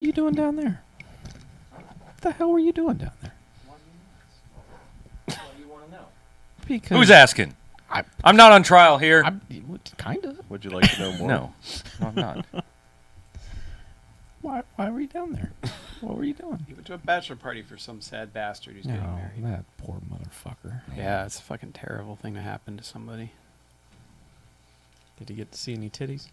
you doing down there? What the hell were you doing down there? What do you want to know? Because Who's asking? I'm not on trial here. Kind of. Would you like to know more? No, I'm not. Why were you down there? What were you doing? He went to a bachelor party for some sad bastard who's getting married. That poor motherfucker. Yeah, it's a fucking terrible thing to happen to somebody. Did he get to see any titties?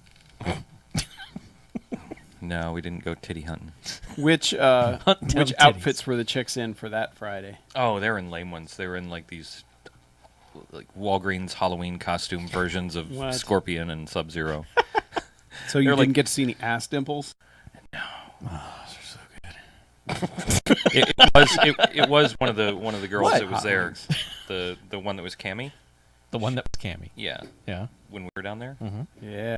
No, we didn't go titty hunting. Which titties. outfits were the chicks in for that Friday? Oh, they're in lame ones. They were in like these, like Walgreens Halloween costume versions of What? Scorpion and Sub-Zero. So you They're didn't like- get to see any ass dimples? It was one of the girls What? that was there. The one that was Cammy. The one that was Cammy. Yeah, Yeah. when we were down there. Yeah.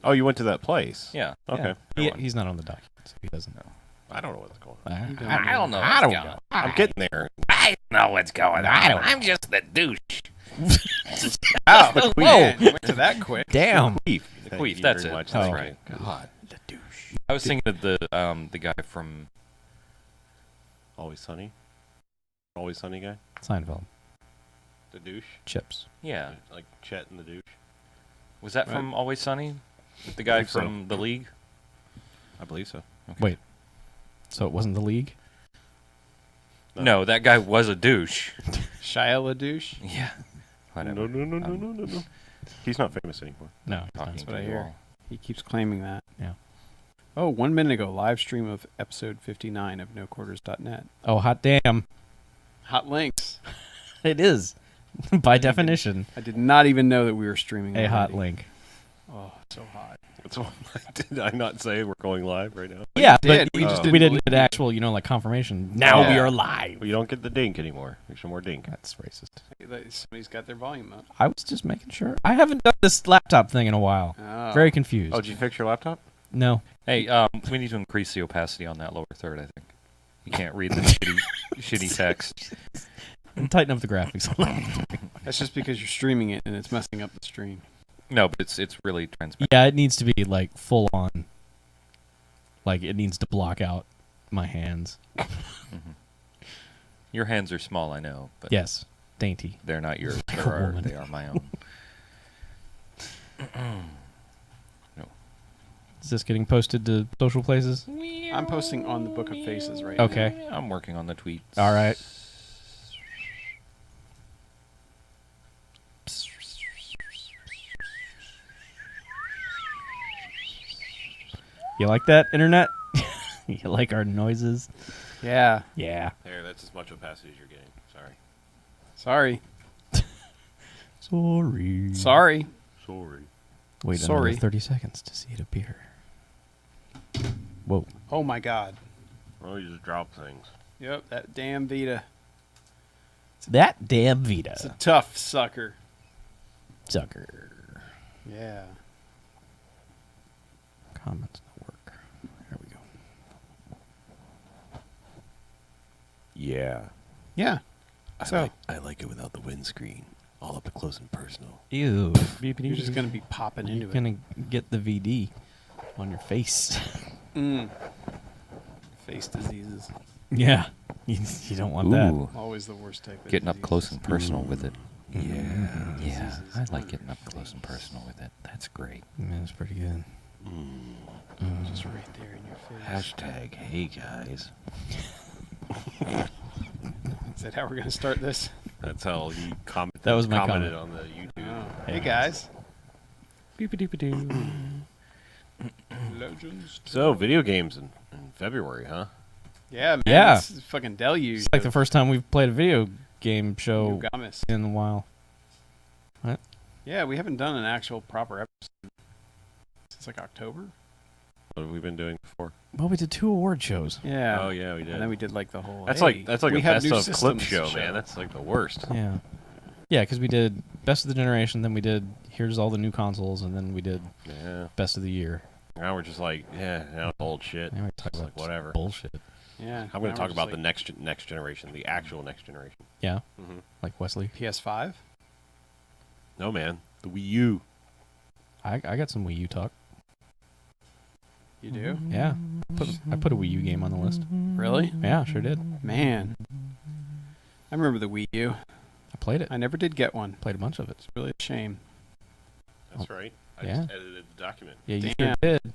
Oh, you went to that place? Yeah. Okay. He's not on the document, so he doesn't know. I don't know what's going on. I don't know. I don't what's know. going I'm getting there. I know what's going on. I'm just the douche. Wow. Whoa. Man, went to that quick. Damn. Queef. The Thank queef, you that's very it. much. That's Thank right. you. God, the douche. I was thinking of the guy from. Always Sunny? Always Sunny guy? Seinfeld. The douche? Chips. Yeah, Like Chet and the douche? was that from Always Sunny? The guy believe so. from The League. I believe so. Okay. Wait. So it wasn't the league? No, that guy was a douche. Shia LaDouche? Yeah. Whatever. No. He's not famous anymore. No. Talking That's to what I you hear. all. He keeps claiming that. Yeah. Oh, 1 minute ago, live stream of episode 59 of NoQuarters.net. Oh, hot damn. Hot links. It is. By definition, I did not even know that we were streaming. a hot already. link. Oh, so hot. That's what did I not say we're going live right now? Yeah, did. but We just we didn't didn't believe get you. actual, like confirmation. Now Yeah. we are live. Well, you don't get the dink anymore. There's some more dink. That's racist. Somebody's got their volume up. I was just making sure. I haven't done this laptop thing in a while. Oh. Very confused. Oh, did you fix your laptop? No. Hey, we need to increase the opacity on that lower third, I think. You can't read the shitty text. And tighten up the graphics. That's just because you're streaming it and it's messing up the stream. No, but it's really transparent. Yeah, it needs to be like full on. Like it needs to block out my hands. Your hands are small, I know, but Yes. Dainty. they're not yours. Like a woman. They are my own. Is this getting posted to social places? I'm posting on the Book of Faces right now. Okay. I'm working on the tweets. All right. You like that, internet? You like our noises? Yeah. Yeah. There, that's as much opacity as you're getting. Sorry. Sorry. Sorry. Sorry. Sorry. Wait Sorry. another 30 seconds to see it appear. Whoa. Oh my God. Oh, you just drop things. Yep, that damn Vita. That damn It's a Vita. tough sucker. Sucker. Yeah. Comments don't work. There we go. Yeah. Yeah. So I like it without the windscreen. All up close and personal. Ew. you're just gonna be popping into You're gonna get the VD on your face. it. Face diseases. Yeah. You don't want that. Ooh, Always the worst type of getting up diseases. close and personal with it. Yeah. Yeah, I like getting up close and personal with it. That's great. Yeah, it's pretty good. Just right there in your face. Hashtag, hey guys. Is that how we're gonna start this? That's how he commented. That was my commented comment. on the YouTube. Oh. Yeah. Hey guys. Beep-a-doop-a-doo. Legends. So, video games in February, huh? Yeah, man. Yeah. This is fucking deluge. It's like the first time we've played a video game show Gamis. in a while. Yeah, we haven't done an actual proper episode since like October. What have we been doing before? Well, we did 2 award shows. Yeah. Oh yeah, we did. And then we did like the whole. that's hey, like we a have best new of clip systems show, man. That's like the worst. Yeah. Yeah, because we did Best of the Generation, then we did Here's All the New Consoles, and then we did Yeah. Best of the Year. Now we're just like, now it's old shit. Now we talk It's about like whatever. bullshit. Yeah. I'm going to talk about the next generation, the actual next generation. Yeah, Mm-hmm. like Wesley. PS5. No, man, the Wii U. I got some Wii U talk. You do? Yeah. I put a Wii U game on the list. Really? Yeah, sure did. Man. I remember the Wii U. I played it. I never did get one. Played a bunch of it. It's really a shame. That's right. I Yeah. just edited the document. Yeah, you Damn. sure did.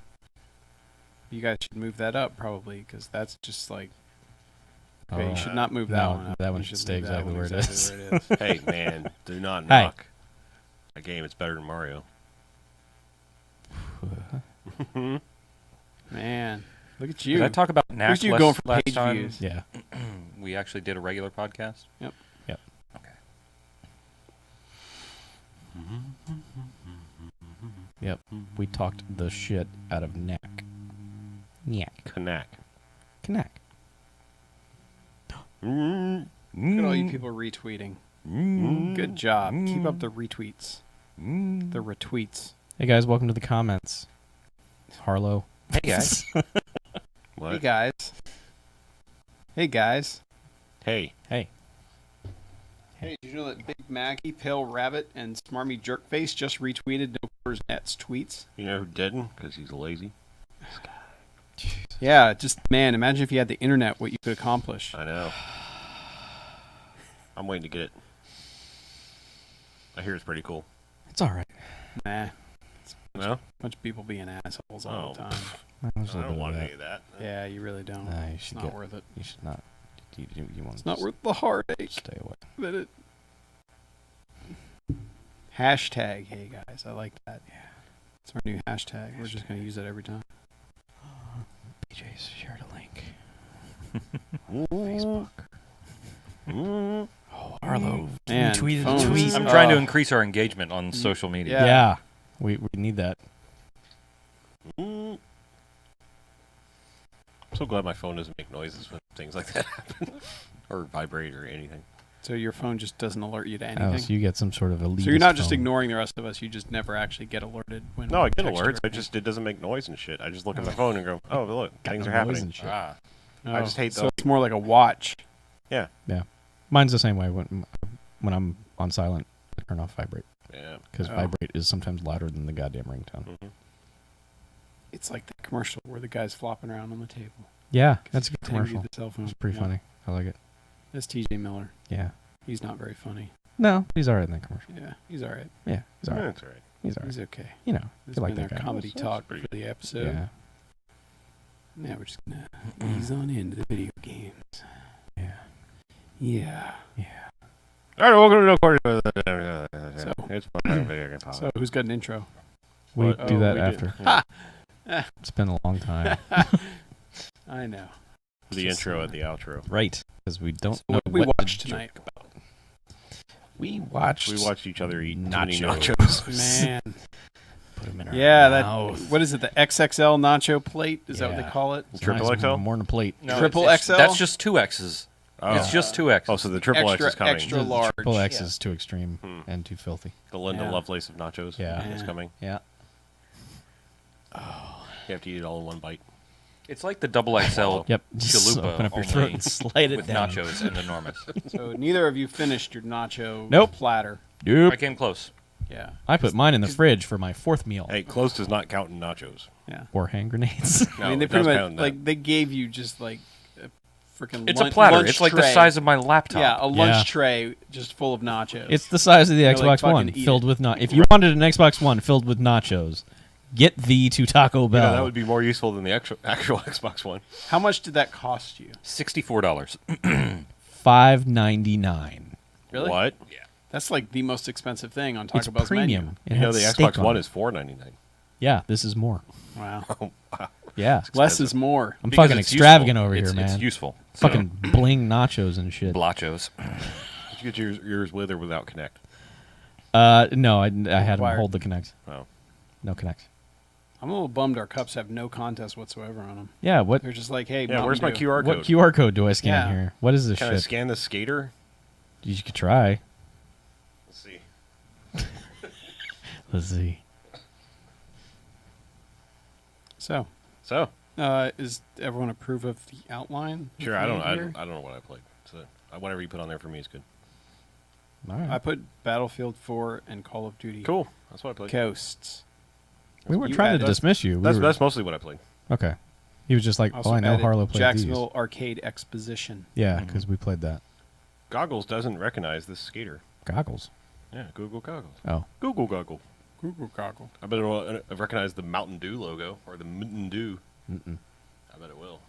You guys should move that up probably because that's just like. Okay, Oh. you should not move that No, one up. that You one should stay leave that exactly one where it exactly where it is. Hey, man, do not Hey. knock a game. It's better than Mario. Man, look at you. Did I talk about Look Knack at you going for last page time? views. Yeah. We actually did a regular podcast. Yep. Okay. Yep. We talked the shit out of Knack. Knack. Knack. Knack. Mm. Look at all you people retweeting. Good job. Keep up the retweets. The retweets. Hey guys, welcome to the comments. Harlow. Hey guys. What? Hey guys. Hey guys. Hey. Hey. Hey, did you know that Big Maggie, Pale Rabbit, and Smarmy Jerkface just retweeted No Quarters Nets tweets? You know who didn't? Because he's lazy. Yeah, just, man, imagine if you had the internet, what you could accomplish. I know. I'm waiting to get it. I hear it's pretty cool. It's alright. Nah, No? a bunch of people being assholes all Oh. the time. I don't want any of that. Yeah, you really don't. Nah, you It's should not get. worth it. You should not. You want It's not worth the heartache Stay away. that it... Hashtag, hey guys, I like that. Yeah. It's our new hashtag. We're just going to use it every time. BJ's shared a link. Facebook. Oh, Harlow. Man, retweeted phones. a tweet. I'm trying to increase our engagement on social media. Yeah. Yeah. We need that. I'm so glad my phone doesn't make noises when things like that happen. Or vibrate or anything. So your phone just doesn't alert you to Oh, anything? so you get some sort of elitist So you're not just phone. ignoring the rest of us. You just never actually get alerted when. No, we I get text you alerts. or I anything. just it doesn't make noise and shit. I just look at my Oh. phone and go, oh look, Got things no are noise happening. and shit. Ah. I just hate So those. it's more like a watch. Yeah. Mine's the same way. When I'm on silent, I turn off vibrate Yeah. because Oh. vibrate is sometimes louder than the goddamn ringtone. Mhm. It's like the commercial where the guy's flopping around on the table. Yeah, that's a good Pretending to be commercial. The cell phone. It's pretty Yeah. funny. I like it. That's T.J. Miller. Yeah. He's not very funny. No, he's alright in that commercial. Yeah, he's all right. Yeah, he's Yeah, alright. that's all right. He's alright. He's okay. You know, This you has like been that our guy. comedy That's talk pretty for the episode. Yeah. Now we're just gonna ease on into the video games. Yeah. Yeah. Yeah. All right, welcome to No Quarters. So- It's fun. Video game So who's got an intro? We What? do Oh, that we did. after. Yeah. It's been a long time. I know. The intro and the outro. Right. Because we don't So know what did we what to watch joke tonight? about. We watched. We watched each other eat too many Nachos. nachos. Man. Put 'em in our Yeah, mouth. that. What is it? The XXL nacho plate? Is that what Yeah. they call it? It's Triple nice, XL? More than a plate. No, Triple it's- XL? That's just two X's. Oh. It's just two X's. Oh, so the triple Extra, X is coming. extra The large. Triple X Yeah. is too extreme Hmm. and too filthy. The Linda Yeah. Lovelace of nachos. Yeah. is Yeah. coming. Yeah. You have to eat it all in one bite. It's like the double XL Yep. Just chalupa open up your only throat and slide it with down. nachos and enormous. So neither of you finished your nacho Nope. platter. Nope. I came close. Yeah. I put mine in the fridge for my fourth meal. Hey, close does not count in nachos. Yeah. Or hand grenades. No, I mean, they it pretty does much count in that. like they gave you just like a freaking. It's a platter. Lunch It's like the tray. size of my laptop. Yeah, a lunch Yeah. tray just full of nachos. It's the size of the They're like, Xbox One fucking eat filled it. with If you wanted an Xbox One filled with nachos, get thee to Taco You Bell. know, that would be more useful than the actual Xbox One. How much did that cost you? $64. $5.99. Really? What? That's like the most expensive thing on Taco It's Bell's premium. It You know, has the steak Xbox on One it. is $4.99. Yeah, this is more. menu. Wow. Yeah. Less is more. I'm Because fucking it's extravagant useful. over It's- here, man. It's useful. So, Fucking bling nachos and shit. blachos. Did you get yours with or without Connect? No, I had him Required. hold the Connect. Oh. No Connect. I'm a little bummed our cups have no contest whatsoever on them. Yeah, what They're just like, hey, Yeah, where's my Mountain Dew. QR code? what QR code do I scan Yeah. here? What is this Can I shit? scan the skater? You could try. Let's see. Let's see. So, So, is everyone approve of the outline? sure, with I me don't here? know what I played. So, whatever you put on there for me is good. All right. I put Battlefield 4 and Call of Duty Cool. That's what I played. Ghosts. we weren't you trying to added- dismiss you. That's mostly what I played. Okay. He was just like, Also oh, I know added Harlow played Jacksonville these. Arcade Exposition. Yeah, because we played that. Goggles doesn't recognize this skater. Goggles. Yeah, Google Goggles. Oh. Google Goggle. Google Goggle. I bet it will recognize the Mountain Dew logo or the Mountain Dew. Mm-mm. I bet it will.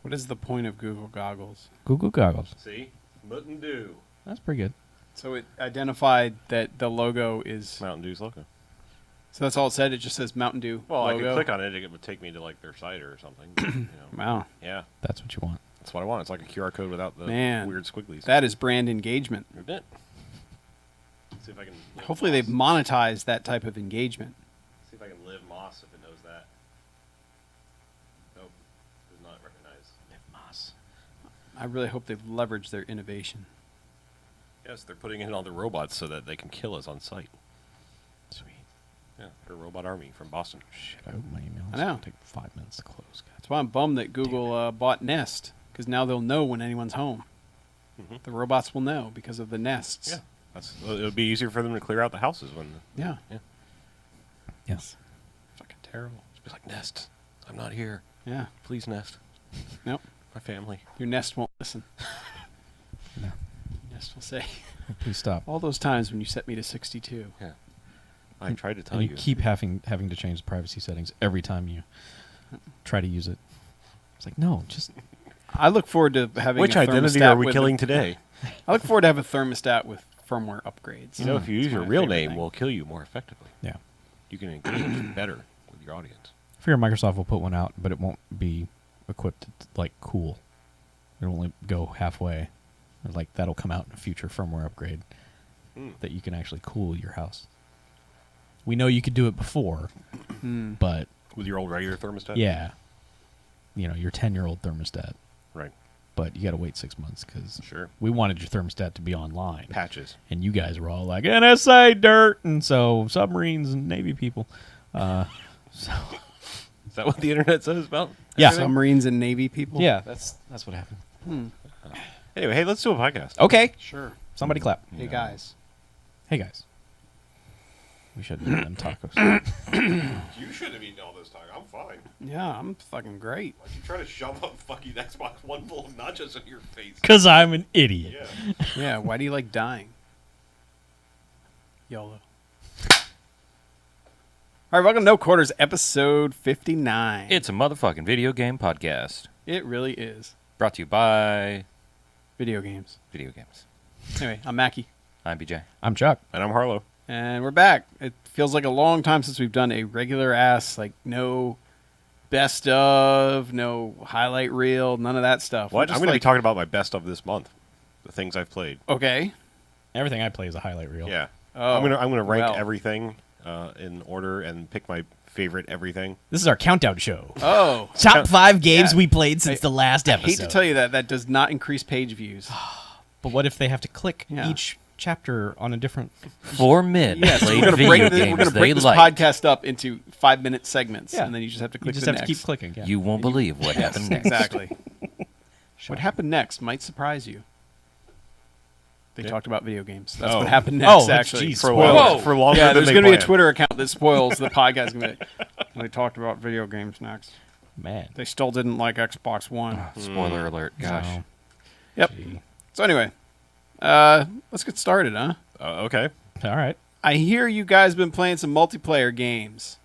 What is the point of Google Goggles? Google Goggles. See? Mountain Dew. That's pretty good. So it identified that the logo is. Mountain Dew's logo. So that's all it said. It just says Mountain Dew. Well, I logo. could click on it. It would take me to like their site or something. You know. Wow, Yeah, That's what you want. that's what I want. It's like a QR code without the Man. weird squigglies. that is brand engagement. Isn't it? See if I can. Live Hopefully Moss. they've monetized that type of engagement. See if I can live Moss if it knows that. Nope, does not recognize. Moss. I really hope they've leveraged their innovation. Yes, they're putting in all the robots so that they can kill us on site. Sweet. Yeah, their robot army from Boston. Shit, I opened my email. I know. It's gonna take 5 minutes to close. God. That's why I'm bummed that Google bought Nest, because now they'll know when anyone's home. Mhm. The robots will know because of the nests. Yeah, it would be easier for them to clear out the houses when. Yeah. Yes. Fucking terrible. Just be like, Nest, I'm not here. Yeah. Please, Nest. Nope. My family. Your Nest won't listen. No. Nest will say, Please stop. all those times when you set me to 62. Yeah. I tried to tell And you. you keep having to change the privacy settings every time you try to use it. It's like, no, just I look forward to having Which a identity thermostat are we with killing today? I look forward to have a thermostat with firmware upgrades. You know, if you use It's your my real favorite name, thing. we'll kill you more effectively. yeah. You can engage better with your audience. I figure Microsoft will put one out, but it won't be equipped to, like, cool. It'll only go halfway. Like, that'll come out in a future firmware upgrade that you can actually cool your house. We know you could do it before, but With your old regular thermostat? yeah, you know, your 10-year-old thermostat. Right. But you got to wait 6 months because Sure. we wanted your thermostat to be online. Patches. And you guys were all like, NSA dirt, and so submarines and Navy people. So Is that what the internet says about? yeah, Submarines and Navy people? yeah, that's what happened. Anyway, hey, let's do a podcast. Okay, Sure. somebody clap. Hey, guys. Hey guys, we should eat them tacos. You shouldn't have eaten all this time. I'm fine. Yeah, I'm fucking great. Why'd you try to shove a fucking Xbox One full of nachos in your face? Cause I'm an idiot. Yeah. Yeah, why do you like dying? YOLO. All right, welcome to No Quarters, episode 59. It's a motherfucking video game podcast. It really is. Brought to you by Video games. video games. Anyway, I'm Mackie, I'm BJ. I'm Chuck. And I'm Harlow. and we're back. It feels like a long time since we've done a regular ass, like, no best of, no highlight reel, none of that stuff. We're What? just I'm going to be like, talking about my best of this month. The things I've played. Okay. Everything I play is a highlight reel. Yeah. Oh, I'm gonna rank well. everything in order and pick my favorite everything. This is our countdown show. Oh. Top 5 games Yeah. we played since the last I episode. hate to tell you that does not increase page views. But what if they have to click Yeah. each chapter on a different? 4 men Yes, played we're gonna video break games we're gonna they break this liked. podcast up into 5-minute segments, Yeah. and then you just have to You click. just the have to next. keep clicking. Yeah. You won't believe what happened next. Exactly. What happened next might surprise you. They Yeah. talked about video games. That's Oh. what happened Oh, next. that's- Actually, geez, For, spoilers. long, for longer yeah, than there's they going to be a planned. Twitter account that spoils the podcast. Gonna be, they talked about video games next. Man. They still didn't like Xbox One. Spoiler alert. Gosh. No. Yep. Gee. So anyway, let's get started, huh? Okay. All right. I hear you guys been playing some multiplayer games.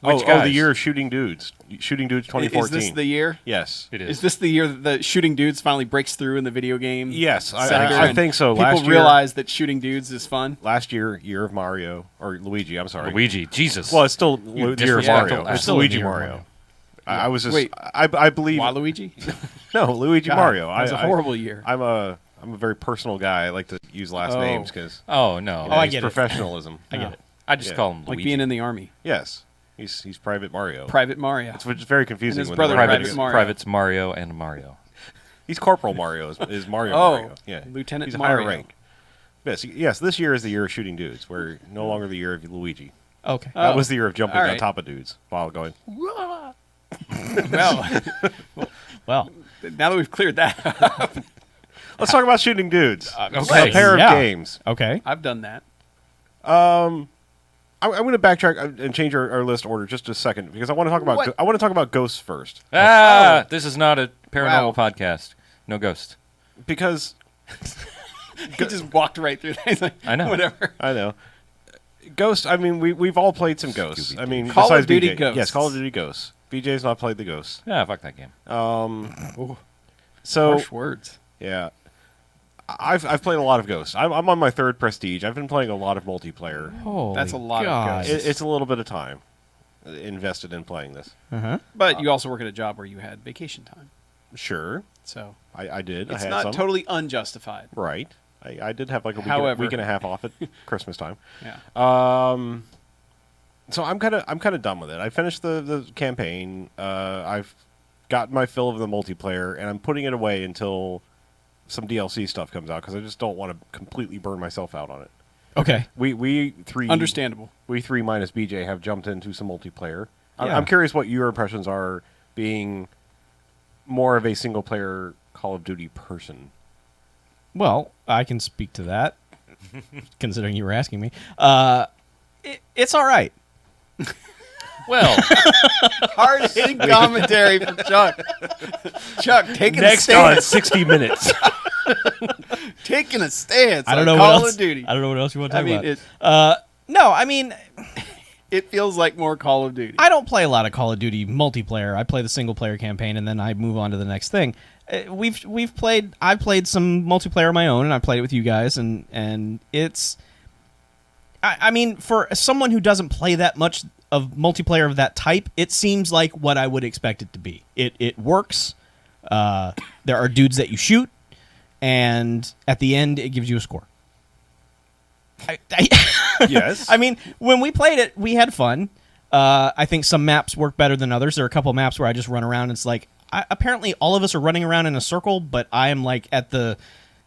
Which the guys? year of Shooting Dudes. Shooting Dudes 2014. Is this the year? Yes. It Is this the year that the Shooting Dudes finally breaks through in the video game? Yes, sector I and think so. People Last year, realize that Shooting Dudes is fun. last year of Mario or Luigi. I'm sorry. Luigi. Jesus. Well, it's still You the year of disrespectful Mario. ass. It's Still Luigi the year of Mario. Mario. I was just. Wait. I believe. Waluigi? No, Luigi God, Mario. That was a horrible year. I'm a very personal guy. I like to use last Oh. names because oh, no. I it's get it. professionalism. I get it. I just Yeah. call him Like Luigi. being in the army. Yes, he's Private Mario. Private Mario. It's which is very confusing. And his when brother, they're Private writing it. Mario. Privates Mario and Mario. He's Corporal Mario. Is Mario Oh, Mario? Yeah, Lieutenant he's a Mario. higher rank. Yes. This year is the year of shooting dudes. We're no longer the year of Luigi. Okay. Oh. That was the year of jumping All on right. top of dudes while going. Well, Well, now that we've cleared that up, Let's talk about shooting dudes. Okay. A pair of Yeah. games. okay. I've done that. I'm going to backtrack and change our list order just a second because I want to talk about ghosts first. This is not a paranormal Wow. podcast. No ghost. Because He just walked right through that. He's like, I know. Whatever. I know. Ghost, I mean, we've all played some Ghosts. I mean, Call of besides Duty BJ. Ghosts. Yes, Call of Duty Ghosts. BJ's not played the Ghosts. Yeah, fuck that game. So, Harsh words. yeah. I've played a lot of Ghosts. I'm on my 3rd Prestige. I've been playing a lot of multiplayer. Holy That's a lot of God. ghosts. It's a little bit of time invested in playing this. Uh-huh. But you also work at a job where you had vacation time. Sure. So I did. it's I had not some. totally unjustified. Right. I did have like a However. week and a half off at Christmas time. Yeah. So I'm kind of done with it. I finished the campaign. I've got my fill of the multiplayer, and I'm putting it away until some DLC stuff comes out because I just don't want to completely burn myself out on it. Okay. We three Understandable. We three minus BJ have jumped into some multiplayer. Yeah. I'm curious what your impressions are being more of a single player Call of Duty person. Well, I can speak to that, considering you were asking me. It's all right. Well, Hard hitting commentary from Chuck. Chuck taking a Next on stance. 60 Minutes. Taking a stance. I don't on know Call what else. of Duty. I don't know what else you want to I talk mean, about. No, I mean, it feels like more Call of Duty. I don't play a lot of Call of Duty multiplayer. I play the single player campaign and then I move on to the next thing. I've played some multiplayer of my own and I played it with you guys and it's I mean, for someone who doesn't play that much of multiplayer of that type, it seems like what I would expect it to be. It works. There are dudes that you shoot, and at the end, it gives you a score. Yes. I mean, when we played it, we had fun. I think some maps work better than others. There are a couple maps where I just run around. And it's like, apparently all of us are running around in a circle, but I am like at the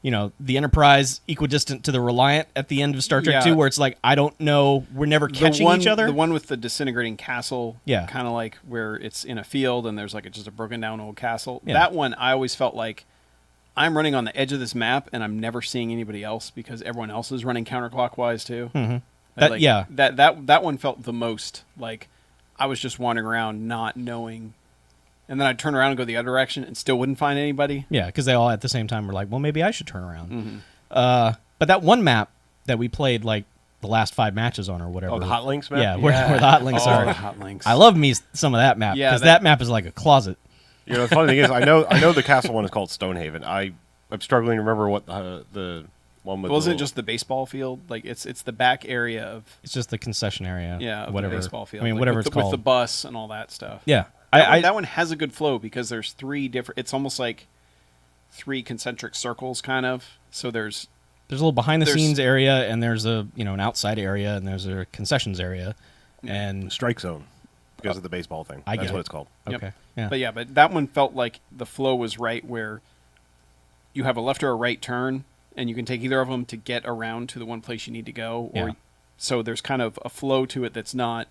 Enterprise equidistant to the Reliant at the end of Star Trek Yeah. 2, where it's like, I don't know, we're never catching each other. The one with the disintegrating castle. Yeah. Kind of like where it's in a field and there's like just a broken down old castle. Yeah. That one, I always felt like I'm running on the edge of this map and I'm never seeing anybody else because everyone else is running counterclockwise too. Mhm. Like, Yeah. That one felt the most like I was just wandering around not knowing. And then I'd turn around and go the other direction and still wouldn't find anybody. Yeah, because they all at the same time were like, well, maybe I should turn around. Mm-hmm. But that one map that we played like the last 5 matches on or whatever. Oh, the Hot Links map? Yeah, where the Hot Links Oh, are. the Hot Links. I love me some of that map Yeah, because that- that map is like a closet. You know, the funny thing is, I know the castle one is called Stonehaven. I'm struggling to remember what the one with. Wasn't it just the baseball field? Like it's the back area of It's just the concession area. of whatever. the baseball field. I mean, like, whatever with it's the, called. with the bus and all that stuff. Yeah. That one has a good flow because there's 3 different. It's almost like 3 concentric circles, kind of. So there's There's a little behind the There's- scenes area, and there's an outside area, and there's a concessions area, and Strike Zone because of the baseball thing. I That's get what it. it's called. Yep. okay, yeah, but that one felt like the flow was right where you have a left or a right turn, and you can take either of them to get around to the one place you need to go. Or Yeah. so there's kind of a flow to it that's not.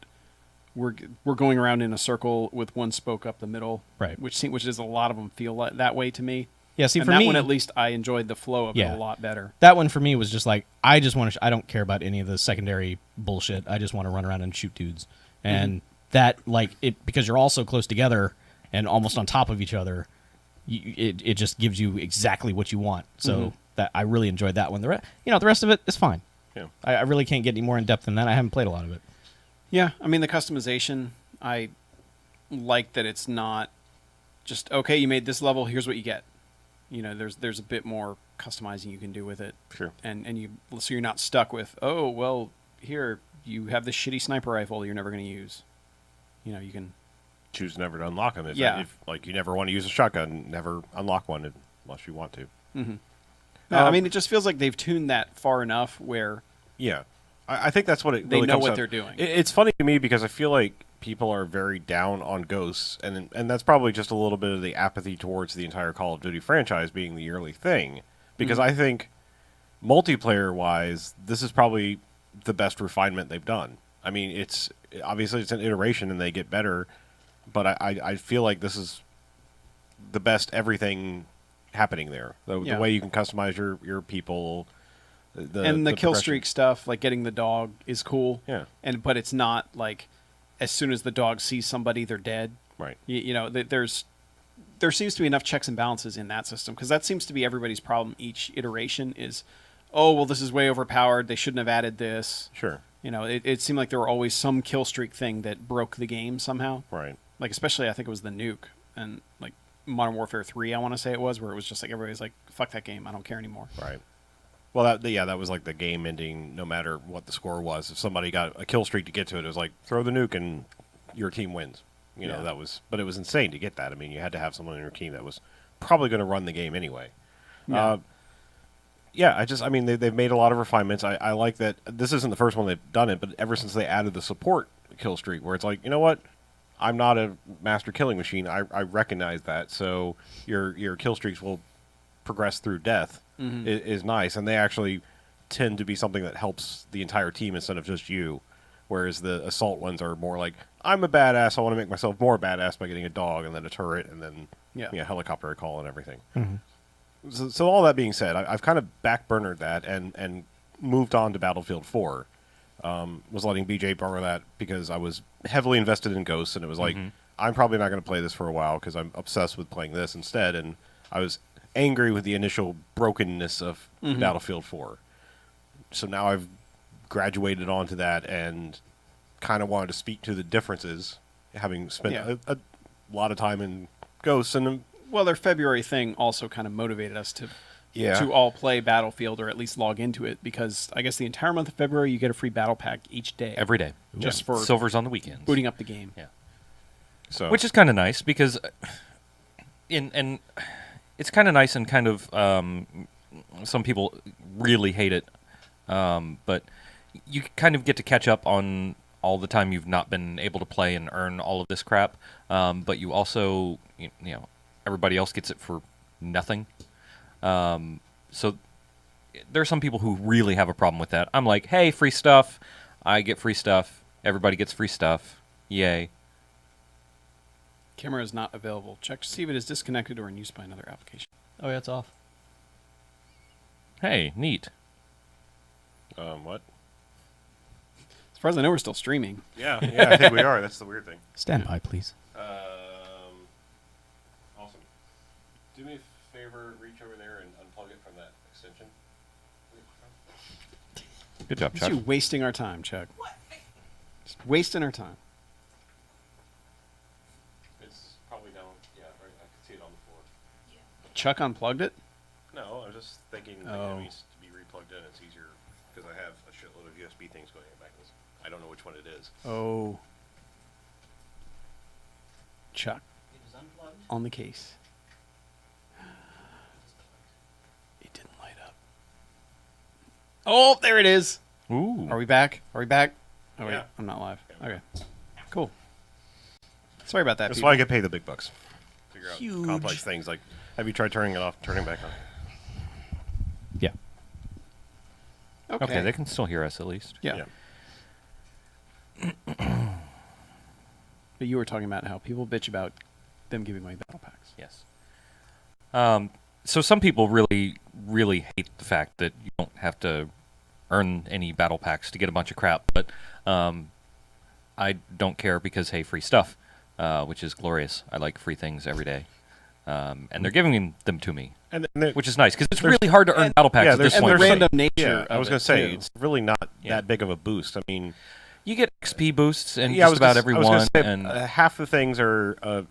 We're going around in a circle with one spoke up the middle, Right. Which is a lot of them feel that way to me. yeah. See, And for that me, one at least I enjoyed the flow of Yeah. it a lot better. that one for me was just like I just want to. I don't care about any of the secondary bullshit. I just want to run around and shoot dudes, and that like it because you're all so close together and almost on top of each other. It just gives you exactly what you want. So that I really enjoyed that one. The rest of it is fine. Yeah. I really can't get any more in depth than that. I haven't played a lot of it. Yeah, I mean the customization, I like that it's not just okay. You made this level, here's what you get. You know, there's a bit more customizing you can do with it, Sure. and so you're not stuck with here you have this shitty sniper rifle you're never going to use. You know, you can Choose never to unlock them. Yeah. If like you never want to use a shotgun, never unlock one unless you want to. No, I mean, it just feels like they've tuned that far enough where Yeah, I think that's what it. they really know comes what down- they're doing. It's funny to me because I feel like people are very down on Ghosts, and that's probably just a little bit of the apathy towards the entire Call of Duty franchise being the yearly thing. Because I think multiplayer wise, this is probably the best refinement they've done. I mean, it's obviously it's an iteration and they get better, but I feel like this is the best everything happening there. The Yeah. way you can customize your people, the kill progression. streak stuff, like getting the dog, is cool. Yeah. But it's not like as soon as the dog sees somebody, they're dead. Right. You know, there seems to be enough checks and balances in that system, because that seems to be everybody's problem each iteration is, oh, well, this is way overpowered. They shouldn't have added this. Sure. You know, it seemed like there were always some kill streak thing that broke the game somehow. Right. Like, especially, I think it was the nuke and, like, Modern Warfare 3, I want to say it was, where it was just like everybody's like, fuck that game. I don't care anymore. Right. Well, that was like the game ending, no matter what the score was. If somebody got a kill streak to get to it, it was like, throw the nuke and your team wins. You know, Yeah. but it was insane to get that. I mean, you had to have someone in your team that was probably going to run the game anyway. Yeah. I mean, they've made a lot of refinements. I like that. This isn't the first one they've done it, but ever since they added the support kill streak, where it's like, you know what? I'm not a master killing machine. I recognize that. So your kill streaks will progress through death is nice. And they actually tend to be something that helps the entire team instead of just you. Whereas the assault ones are more like, I'm a badass. I want to make myself more badass by getting a dog and then a turret and then helicopter call and everything. So all that being said, I've kind of backburnered that and moved on to Battlefield 4. Was letting BJ borrow that because I was heavily invested in Ghosts, and it was like, I'm probably not going to play this for a while because I'm obsessed with playing this instead. And I was angry with the initial brokenness of Battlefield 4. So now I've graduated onto that and kind of wanted to speak to the differences, having spent a lot of time in Ghosts. And Well, their February thing also kind of motivated us to all play Battlefield, or at least log into it, because I guess the entire month of February you get a free battle pack each day. Every day. Just for Silver's on the weekends. booting up the game. Yeah. so, Which is kind of nice because, and it's kind of nice and kind of, some people really hate it, but you kind of get to catch up on all the time you've not been able to play and earn all of this crap, but you also, you know, everybody else gets it for nothing. So there are some people who really have a problem with that. I'm like, hey, free stuff. I get free stuff. Everybody gets free stuff. Yay. Camera is not available. Check to see if it is disconnected or in use by another application. Oh, yeah, it's off. Hey, neat. what? As far as I know, we're still streaming. Yeah, I think we are. That's the weird thing. Stand by, please. Awesome. Do me a favor, reach over there and unplug it from that extension. Good job, It's Chuck. you wasting our time, Chuck. What? Just wasting our time. It's probably down. Yeah, right. I can see it on the floor. Chuck unplugged it? No, I was just thinking Oh. it needs to be replugged in. It's easier because I have a shitload of USB things going in back. I don't know which one it is. Oh. Chuck. On the case. It didn't light up. Oh, there it is. Ooh. Are we back? Are we back? Oh, wait. Yeah. I'm not live. Okay. Cool. Sorry about that, That's people. why I get paid the big bucks. Figure out Huge. complex things like, have you tried turning it off, turning it back on? Yeah. Okay, they can still hear us at least. Yeah. But you were talking about how people bitch about them giving away battle packs. Yes. So some people really, really hate the fact that you don't have to earn any battle packs to get a bunch of crap, but I don't care because, hey, free stuff, which is glorious. I like free things every day. And they're giving them to me, And which is nice because it's really hard to earn battle packs yeah, at this there's- And the point. there's random nature yeah, I of was it, going to say, too. it's really not Yeah. that big of a boost. I mean, You get XP boosts and yeah, I just was about gonna- every I was one. gonna say, And half the things are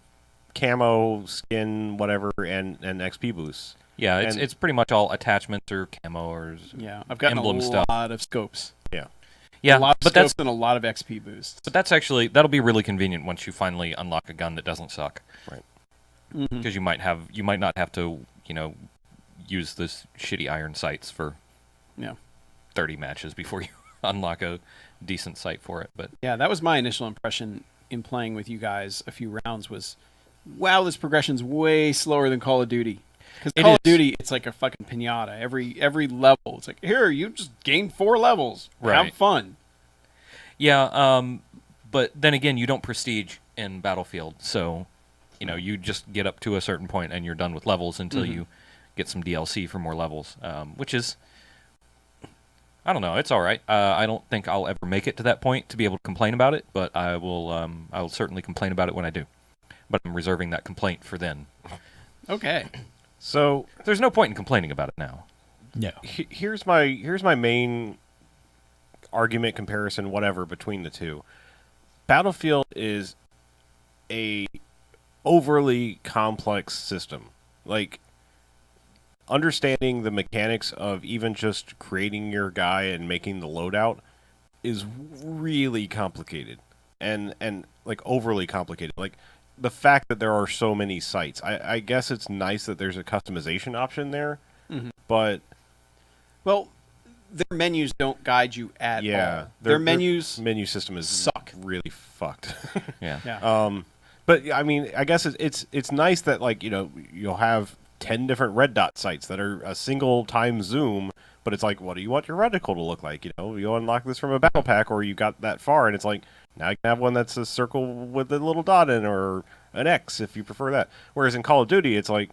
camo, skin, whatever, and XP boosts. yeah, and- it's pretty much all attachments or camo or Yeah, I've gotten emblem a stuff. lot of scopes. Yeah, a lot of but scopes that's and a lot of XP boosts. But that's actually that'll be really convenient once you finally unlock a gun that doesn't suck. Right. Because you might not have to use this shitty iron sights for Yeah. 30 matches before you unlock a decent sight for it. But Yeah, that was my initial impression in playing with you guys a few rounds was, wow, this progression's way slower than Call of Duty. Because It Call of is. Duty, it's like a fucking pinata. Every level, it's like, here, you just gained 4 levels. Right. Have fun. yeah, but then again, you don't prestige in Battlefield, so you just get up to a certain point and you're done with levels until you get some DLC for more levels, which is I don't know. It's all right. I don't think I'll ever make it to that point to be able to complain about it, but I will. I will certainly complain about it when I do. But I'm reserving that complaint for then. Okay. So There's no point in complaining about it now. No. here's my main argument, comparison, whatever, between the two. Battlefield is a overly complex system. Like, understanding the mechanics of even just creating your guy and making the loadout is really complicated and like overly complicated. Like, the fact that there are so many sites, I guess it's nice that there's a customization option there, but Well, their menus don't guide you at yeah, all. Their menus menu system is suck. really fucked. Yeah. Yeah. But I mean, I guess it's nice that, like, you'll have 10 different red dot sites that are a single time zoom, but it's like, what do you want your reticle to look like? You unlock this from a battle pack, or you got that far, and it's like, now you can have one that's a circle with a little dot in, or an X if you prefer that. Whereas in Call of Duty, it's like,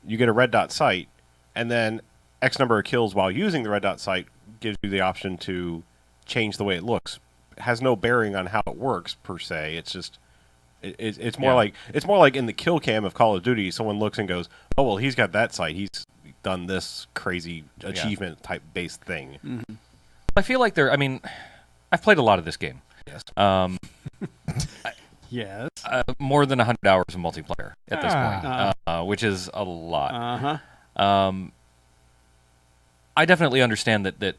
you get a red dot site, and then X number of kills while using the red dot site gives you the option to change the way it looks. It has no bearing on how it works per se. It's just it's more like in the kill cam of Call of Duty, someone looks and goes, "Oh well, he's got that site. He's done this crazy achievement type based thing." Mm-hmm. I feel like I mean, I've played a lot of this game. Yes. Yes. More than 100 hours of multiplayer at this Ah. point, which is a lot. Uh-huh. I definitely understand that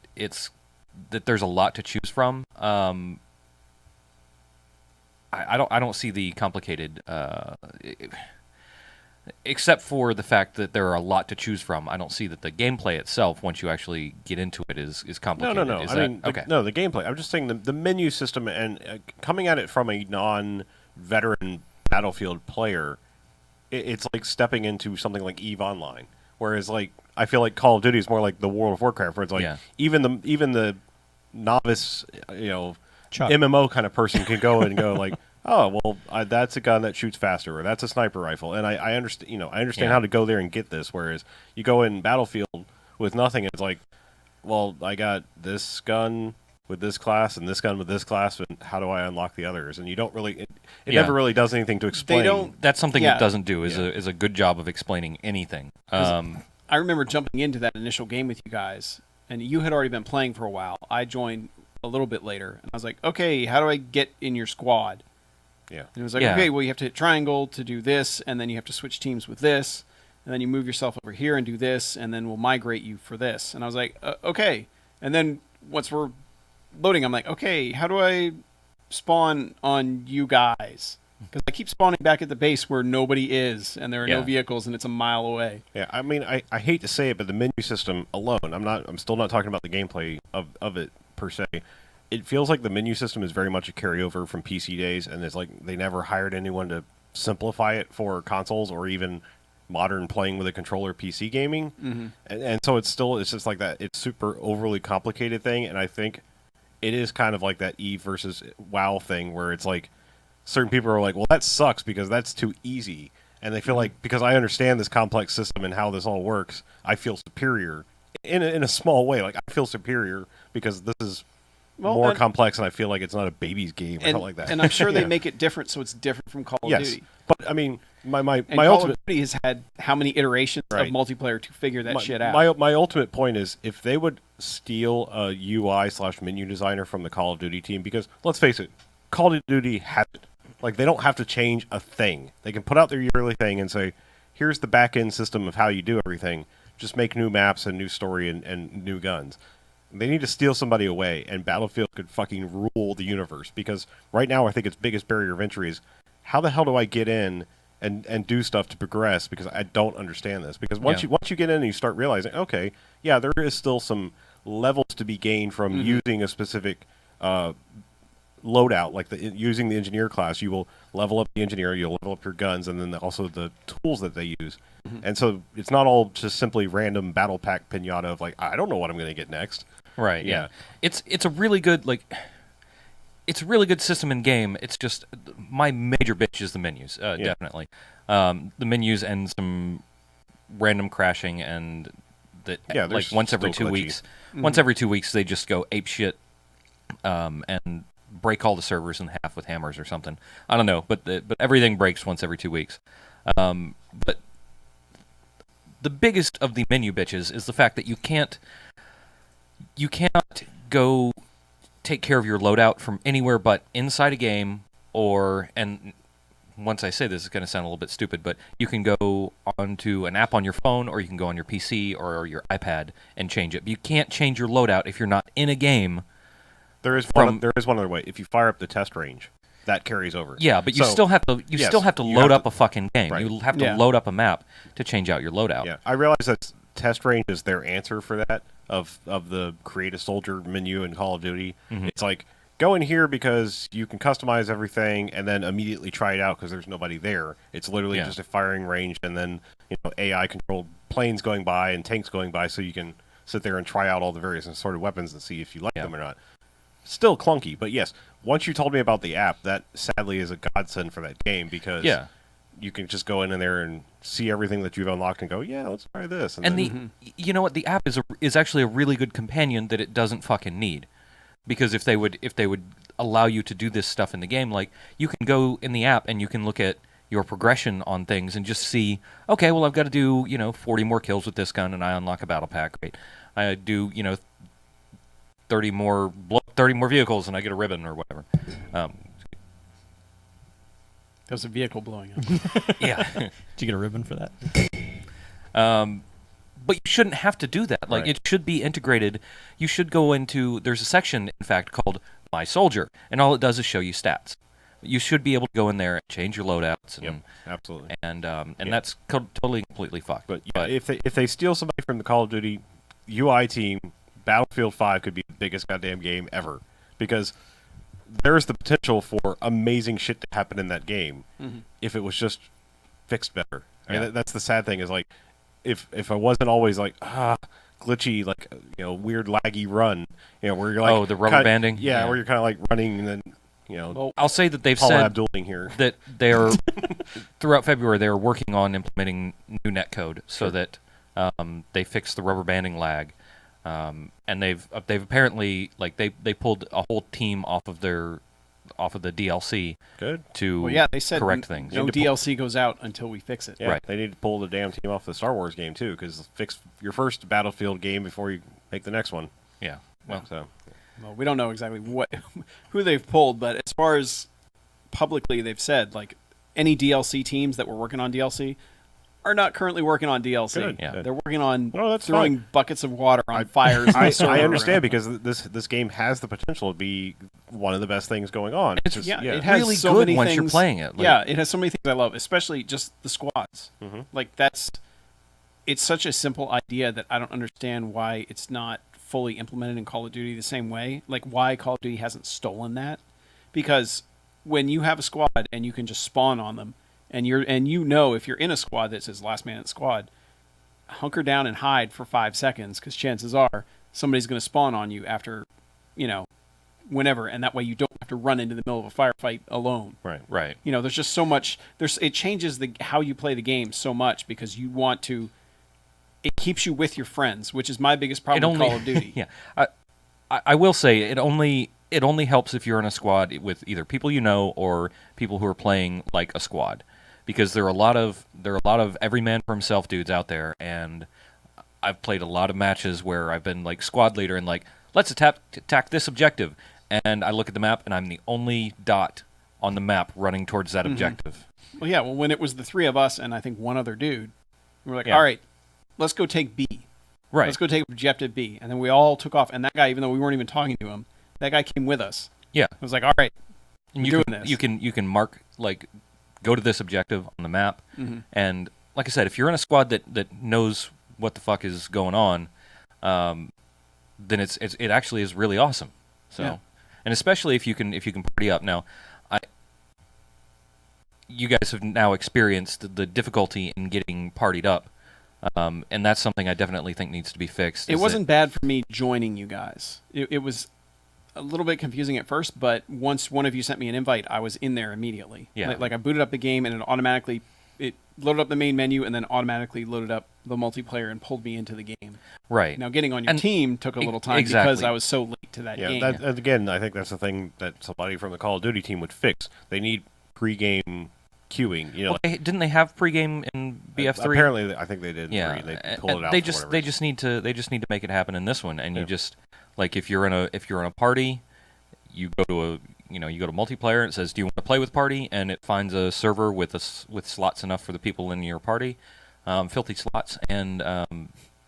there's a lot to choose from. I don't see the complicated, except for the fact that there are a lot to choose from. I don't see that the gameplay itself, once you actually get into it, is complicated. No. Is I that, mean, okay. the gameplay. I'm just saying the menu system, and coming at it from a non-veteran Battlefield player, it's like stepping into something like EVE Online. Whereas, like, I feel like Call of Duty is more like the World of Warcraft, where it's like even the novice, Chuck. MMO kind of person can go and go like, oh well, that's a gun that shoots faster, or that's a sniper rifle, and I understand. I understand how to go there and get this. Whereas you go in Battlefield with nothing, and it's like, well, I got this gun with this class and this gun with this class, and how do I unlock the others? And you don't really, it never really does anything to explain. That's something Yeah. it doesn't do is Yeah. a good job of explaining anything. I remember jumping into that initial game with you guys, and you had already been playing for a while. I joined a little bit later, and I was like, okay, how do I get in your squad? Yeah. And it was like, Yeah. okay, well, you have to hit triangle to do this, and then you have to switch teams with this, and then you move yourself over here and do this, and then we'll migrate you for this. And I was like, okay. And then once we're loading, I'm like, okay, how do I spawn on you guys? Because I keep spawning back at the base where nobody is, and there are no Yeah. vehicles, and it's a mile away. Yeah, I mean, I hate to say it, but the menu system alone, I'm still not talking about the gameplay of it per se. It feels like the menu system is very much a carryover from PC days, and it's like they never hired anyone to simplify it for consoles or even modern playing with a controller PC gaming. Mm-hmm. And so it's just like that. It's super overly complicated thing, and I think it is kind of like that Eve versus WoW thing where it's like certain people are like, well, that sucks because that's too easy. And they feel like, because I understand this complex system and how this all works, I feel superior in a small way. Like, I feel superior because this is more complex, and I feel like it's not a baby's game or something like that. And I'm sure they Yeah. make it different so it's different from Call of Yes. Duty. But, I mean, my And my Call ultimate... of Duty has had how many iterations Right. of multiplayer to figure that shit out? My ultimate point is, if they would steal a UI/menu designer from the Call of Duty team, because let's face it, Call of Duty has it. Like, they don't have to change a thing. They can put out their yearly thing and say, here's the back end system of how you do everything. Just make new maps and new story and new guns. They need to steal somebody away, and Battlefield could fucking rule the universe. Because right now, I think its biggest barrier of entry is, how the hell do I get in and do stuff to progress? Because I don't understand this. Because once you get in and you start realizing, okay, yeah, there is still some levels to be gained from using a specific loadout, like using the engineer class. You will level up the engineer, you'll level up your guns, and then also the tools that they use. And so it's not all just simply random battle pack pinata of like, I don't know what I'm going to get next. Right. Yeah. It's a really good it's a really good system in game. It's just my major bitch is the menus. Definitely, the menus and some random crashing and that Yeah, they're like once every still 2 glitchy. weeks. Once every 2 weeks, they just go ape shit and break all the servers in half with hammers or something. I don't know, but everything breaks once every 2 weeks. But the biggest of the menu bitches is the fact that you can't go take care of your loadout from anywhere but inside a game, and once I say this, it's going to sound a little bit stupid, but you can go onto an app on your phone, or you can go on your PC or your iPad and change it. But you can't change your loadout if you're not in a game. There is one other way. If you fire up the test range, that carries over. Yeah, but you still have to yes, still have to you load have up a fucking game. right. You have to Yeah. load up a map to change out your loadout. Yeah, I realize that test range is their answer for that of the create a soldier menu in Call of Duty. It's like go in here because you can customize everything and then immediately try it out because there's nobody there. It's literally just a firing range and then AI controlled planes going by and tanks going by, so you can sit there and try out all the various assorted weapons and see if you like them or not. Still clunky, but yes, once you told me about the app, that sadly is a godsend for that game because you can just go in there and see everything that you've unlocked and go, yeah, let's try this. And then, you know what? The app is actually a really good companion that it doesn't fucking need, because if they would allow you to do this stuff in the game, like you can go in the app and you can look at your progression on things and just see, okay, well I've got to do 40 more kills with this gun and I unlock a battle pack. Great. I do 30 more vehicles and I get a ribbon or whatever. There's a vehicle blowing up. Yeah. Did you get a ribbon for that? But you shouldn't have to do that. Like, it should be integrated. You should go into... There's a section, in fact, called My Soldier, and all it does is show you stats. You should be able to go in there and change your loadouts. And, absolutely. And that's totally, completely fucked. But if they steal somebody from the Call of Duty UI team, Battlefield 5 could be the biggest goddamn game ever. Because there's the potential for amazing shit to happen in that game if it was just fixed better. I mean, that's the sad thing is, like, if I wasn't always like glitchy, like weird laggy run, where you're like the rubber banding, where you're kind of like running and then Well, I'll say that they've Paul said Abduling here that they're throughout February they're working on implementing new netcode so that they fix the rubber banding lag, and they've apparently they pulled a whole team off of the DLC to they said correct things. No DLC goes out until we fix it. Yeah, Right. They need to pull the damn team off the Star Wars game too, because fix your first Battlefield game before you make the next one. Yeah. Well, Well, we don't know exactly who they've pulled, but as far as publicly they've said, like, any DLC teams that were working on DLC are not currently working on DLC. Good. Yeah. They're working on that's throwing buckets of water on fires. I understand because this game has the potential to be one of the best things going on. It's it has really so good many once things, you're playing it. It has so many things I love, especially just the squads. Mm-hmm. Like, it's such a simple idea that I don't understand why it's not fully implemented in Call of Duty the same way. Like, why Call of Duty hasn't stolen that? Because when you have a squad and you can just spawn on them, and if you're in a squad that says last man in the squad, hunker down and hide for 5 seconds, because chances are somebody's going to spawn on you after, whenever, and that way you don't have to run into the middle of a firefight alone. Right. There's just so much. It changes how you play the game so much because you want to. It keeps you with your friends, which is my biggest problem with Call of Duty. Yeah, I will say it only helps if you're in a squad with either people or people who are playing like a squad, because there are a lot of every man for himself dudes out there, and I've played a lot of matches where I've been like squad leader and like, let's attack this objective, and I look at the map and I'm the only dot on the map running towards that objective. Well, yeah. Well, when it was the three of us and I think one other dude, we were like, all right, let's go take B. Right. Let's go take objective B. And then we all took off. And that guy, even though we weren't even talking to him, that guy came with us. Yeah. I was like, all right, and we're doing this. You can mark, like, go to this objective on the map. And like I said, if you're in a squad that knows what the fuck is going on, then it actually is really awesome. So, and especially if you can party up. Now, you guys have now experienced the difficulty in getting partied up. And that's something I definitely think needs to be fixed. It wasn't bad for me joining you guys. It was a little bit confusing at first, but once one of you sent me an invite, I was in there immediately. Yeah. Like I booted up the game, and it loaded up the main menu, and then automatically loaded up the multiplayer and pulled me into the game. Right. Now, getting on your And- team took a little time exactly. because I was so late to that Yeah, game. and again, I think that's the thing that somebody from the Call of Duty team would fix. They need pre-game queuing. You know, Well, didn't they have pregame in BF3? apparently, I think they did. Yeah, They and- pulled it and out. they for just whatever they reason. just need to make it happen in this one, and Yeah. you just like if you're in a party, you go to you go to multiplayer and it says, do you want to play with party, and it finds a server with with slots enough for the people in your party, filthy slots, and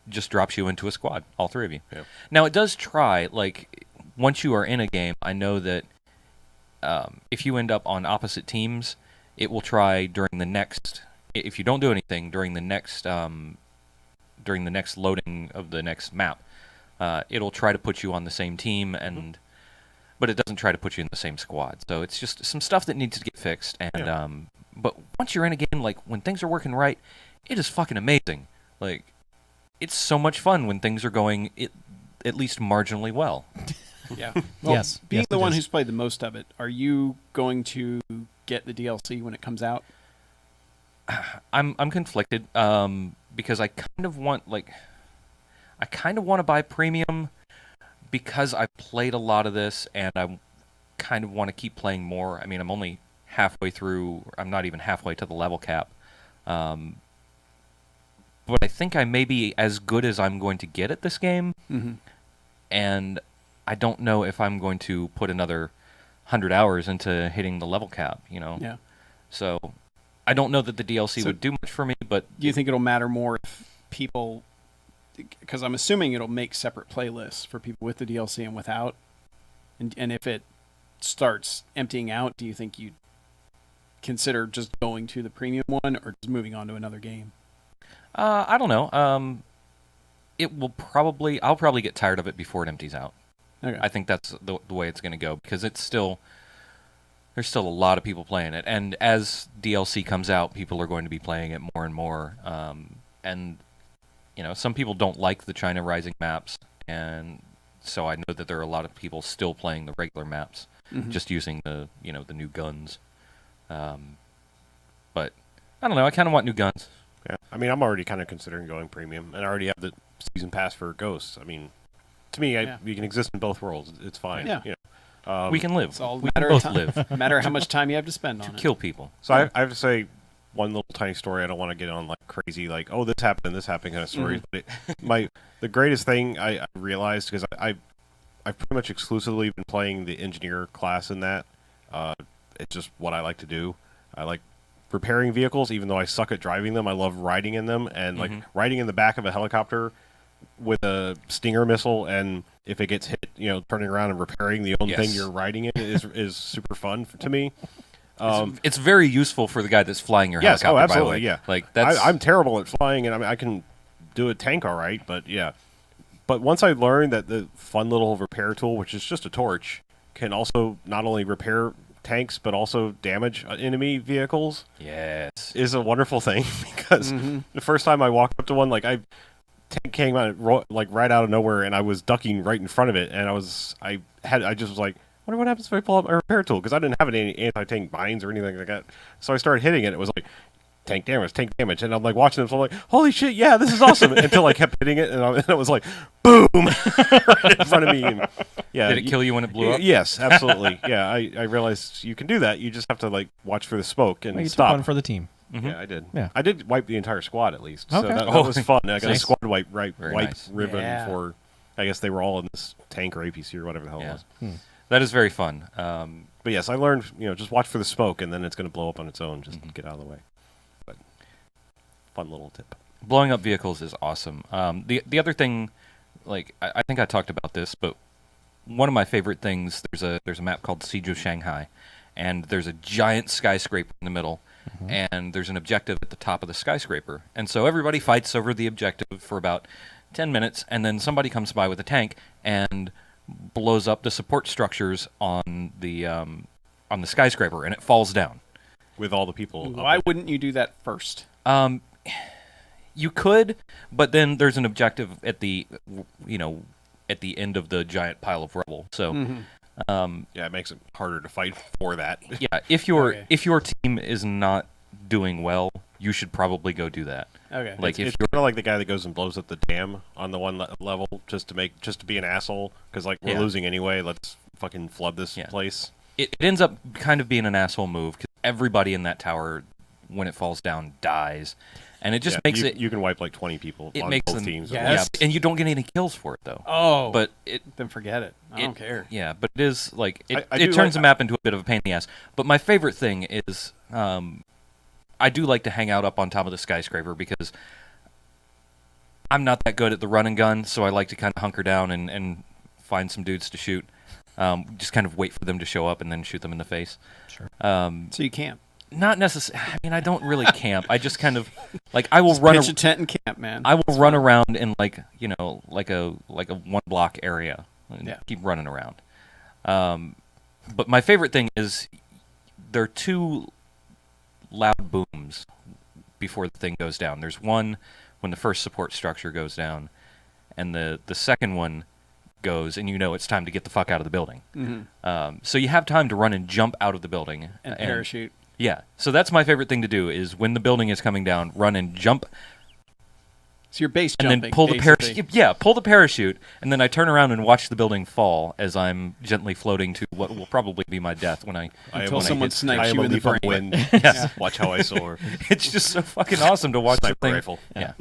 just drops you into a squad, all three of you. Yeah. Now it does try like once you are in a game, I know that if you end up on opposite teams, it will try during the next. If you don't do anything during the next loading of the next map, it'll try to put you on the same team, but it doesn't try to put you in the same squad. So it's just some stuff that needs to get fixed. And Yeah. but once you're in a game, like when things are working right, it is fucking amazing. Like it's so much fun when things are going at least marginally well. Yeah. Well, Yes, being yes, the it one is. who's played the most of it, are you going to get the DLC when it comes out? I'm conflicted because I kind of want to buy premium because I've played a lot of this and I kind of want to keep playing more. I mean, I'm only halfway through. I'm not even halfway to the level cap. But I think I may be as good as I'm going to get at this game, Mm-hmm. and I don't know if I'm going to put another 100 hours into hitting the level cap, Yeah. So I don't know that the DLC So- would do much for me, but Do you think it'll matter more if people? Because I'm assuming it'll make separate playlists for people with the DLC and without. And if it starts emptying out, do you think you'd consider just going to the premium one or just moving on to another game? I don't know. I'll probably get tired of it before it empties out. Okay. I think that's the way it's going to go because there's still a lot of people playing it, and as DLC comes out, people are going to be playing it more and more. And some people don't like the China Rising maps, and so I know that there are a lot of people still playing the regular maps, Mhm. just using the new guns. But I don't know. I kind of want new guns. Yeah, I mean, I'm already kind of considering going premium, and I already have the season pass for Ghosts. I mean, to me, Yeah. you can exist in both worlds. It's fine. Yeah. We can live. It's all We can matter both of live time. Matter how much time you have to spend on to it. kill people. So I have to say one little tiny story. I don't want to get on like crazy, like, oh, this happened kind of stories. But the greatest thing I realized, because I've pretty much exclusively been playing the engineer class in that. It's just what I like to do. I like repairing vehicles, even though I suck at driving them. I love riding in them, and like riding in the back of a helicopter with a Stinger missile, and if it gets hit, turning around and repairing the only thing Yes. you're riding in is super fun to me. It's very useful for the guy that's flying your Yes, helicopter. absolutely, by the way. yeah. Like that's I'm terrible at flying, and I can do a tank all right, but yeah. But once I learned that the fun little repair tool, which is just a torch, can also not only repair tanks but also damage enemy vehicles, yes. is a wonderful thing. Because the first time I walked up to one, tank came out right out of nowhere, and I was ducking right in front of it, and I just was like, wonder what happens if I pull out my repair tool, because I didn't have any anti-tank binds or anything like that. So I started hitting it. It was like tank damage, and I'm like watching them. So I'm like, holy shit, yeah, this is awesome. Until I kept hitting it, and it was like, boom, right in front of me. And, yeah, Did it kill you when it blew up? Yes, absolutely. Yeah, I realized you can do that. You just have to watch for the smoke and Well, you took stop. one for the team. Yeah, I did. Yeah. I did wipe the entire squad at least. So Okay. that Oh, was fun. I got a nice. squad wipe Very nice. ribbon Yeah. for. I guess they were all in this tank or APC or whatever the hell Yeah. it was. That is very fun. But yes, I learned, just watch for the smoke, and then it's going to blow up on its own. Just get out of the way. But fun little tip. Blowing up vehicles is awesome. The other thing, I think I talked about this, but one of my favorite things, there's a map called Siege of Shanghai, and there's a giant skyscraper in the middle, and there's an objective at the top of the skyscraper. And so everybody fights over the objective for about 10 minutes, and then somebody comes by with a tank and blows up the support structures on the skyscraper, and it falls down. With all the people. up Why there. wouldn't you do that first? You could, but then there's an objective at the end of the giant pile of rubble. So, Yeah, it makes it harder to fight for that. yeah, if your Okay. if your team is not doing well, you should probably go do that. Okay. Like It's if kind of like the guy that goes and blows up the dam on the one level just to be an asshole because like we're Yeah. losing anyway. Let's fucking flood this Yeah. place. it ends up kind of being an asshole move because everybody in that tower, when it falls down, dies, and it just Yeah, makes you, it. you can wipe like 20 people It on makes both them, teams. Yeah, at yeah, once. and you don't get any kills for it though. Oh. But it then forget it. I don't care. Yeah, but it is like it I do turns like- the map into a bit of a pain in the ass. But my favorite thing is I do like to hang out up on top of the skyscraper because I'm not that good at the run and gun, so I like to kind of hunker down and find some dudes to shoot. Just kind of wait for them to show up and then shoot them in the face. Sure. So you camp. Not necessarily. I mean, I don't really camp. I just kind of like I will Just run. pitch a tent and camp, man. I will run around in like like a 1 block area and Yeah. keep running around. But my favorite thing is there are 2 loud booms before the thing goes down. There's one when the first support structure goes down, and the second one goes, and it's time to get the fuck out of the building. Mm-hmm. So you have time to run and jump out of the building And parachute. Yeah, so that's my favorite thing to do is when the building is coming down, run and jump. So you're base And jumping. then pull the basically. parachute. Yeah, pull the parachute, and then I turn around and watch the building fall as I'm gently floating to what will probably be my death when I. Until when I someone hit- snipes I am you a in the leap of brain. wind. Yeah. Watch how I soar. It's just so fucking awesome to watch the Sniper thing. rifle. Yeah.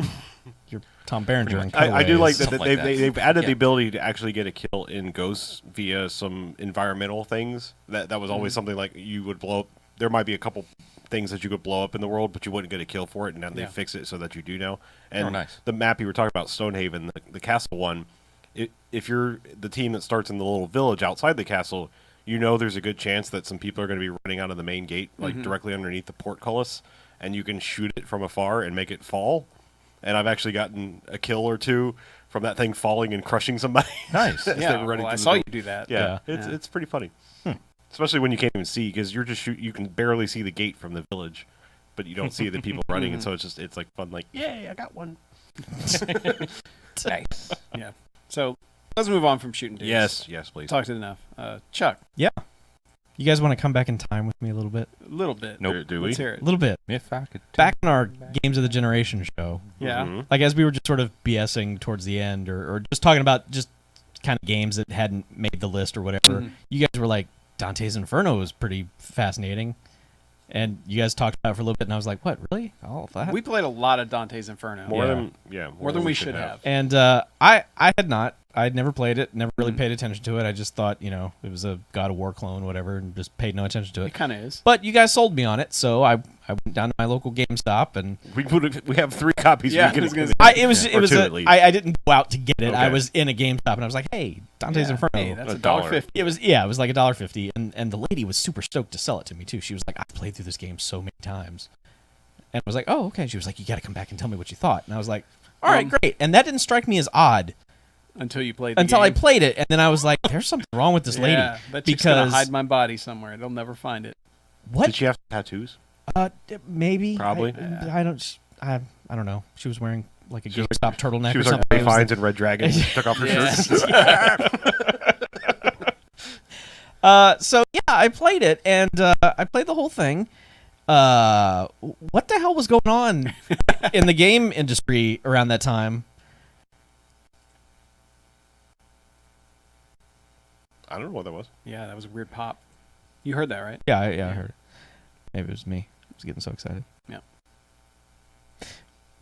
You're Tom Berenger in I do like that Something like they've, that. they've added the Yeah. ability to actually get a kill in Ghosts via some environmental things. That was always something like you would blow up. There might be a couple things that you could blow up in the world, but you wouldn't get a kill for it, and now they Yeah. fix it so that you do now. And nice. the map you were talking about, Stonehaven, the castle one, if you're the team that starts in the little village outside the castle, there's a good chance that some people are going to be running out of the main gate, like directly underneath the portcullis, and you can shoot it from afar and make it fall. And I've actually gotten a kill or 2 from that thing falling and crushing somebody. Nice. as they Yeah, were running well, I through the saw you building. do that. Yeah, Yeah. it's pretty funny. Especially when you can't even see because you're just you can barely see the gate from the village, but you don't see the people running, and so it's like fun. Like, yay, I got one. Nice. Yeah. So let's move on from shooting dudes. Yes, please. Talked enough. Chuck, Yeah. You guys want to come back in time with me a little bit? a little bit. Nope. Do we? Let's hear A it. little bit. If I could. Back in our Games of the Generation show, Yeah. Mhm. like as we were just sort of BSing towards the end or just talking about just kind of games that hadn't made the list or whatever, Mhm. you guys were like, Dante's Inferno was pretty fascinating. And you guys talked about it for a little bit, and I was like, what, really? All of that? We played a lot of Dante's Inferno. More Yeah. than More than we should have. And I had not. I'd never played it, never really Mhm. paid attention to it. I just thought, it was a God of War clone, whatever, and just paid no attention to It it. kind of is. But you guys sold me on it, so I went down to my local GameStop, and We have 3 copies. Yeah, we can I was gonna it was Or 2 at least. I didn't go out to get it. I Okay. was in a GameStop, and I was like, hey, Dante's Yeah. Inferno. Hey, that's $1. $1.50. It was like $1.50, and the lady was super stoked to sell it to me too. She was like, I've played through this game so many times, and I was like, oh, okay. She was like, you got to come back and tell me what you thought, and I was like, all right, great. And that didn't strike me as odd Until you played the until I game. played it, and then I was like, there's something wrong with this lady Yeah, that chick's gonna because hide my body somewhere. They'll never find it. what? Did she have tattoos? Maybe Probably. I don't know. She was wearing like a She was GameStop turtleneck She or was like something. Ray It was Fiennes and Red Dragon. She took off her Yeah. shirt. So yeah, I played it, and I played the whole thing. What the hell was going on in the game industry around that time? I don't know what that was. Yeah, that was a weird pop. You heard that, right? Yeah, I heard it. Maybe it was me. I was getting so excited. Yeah.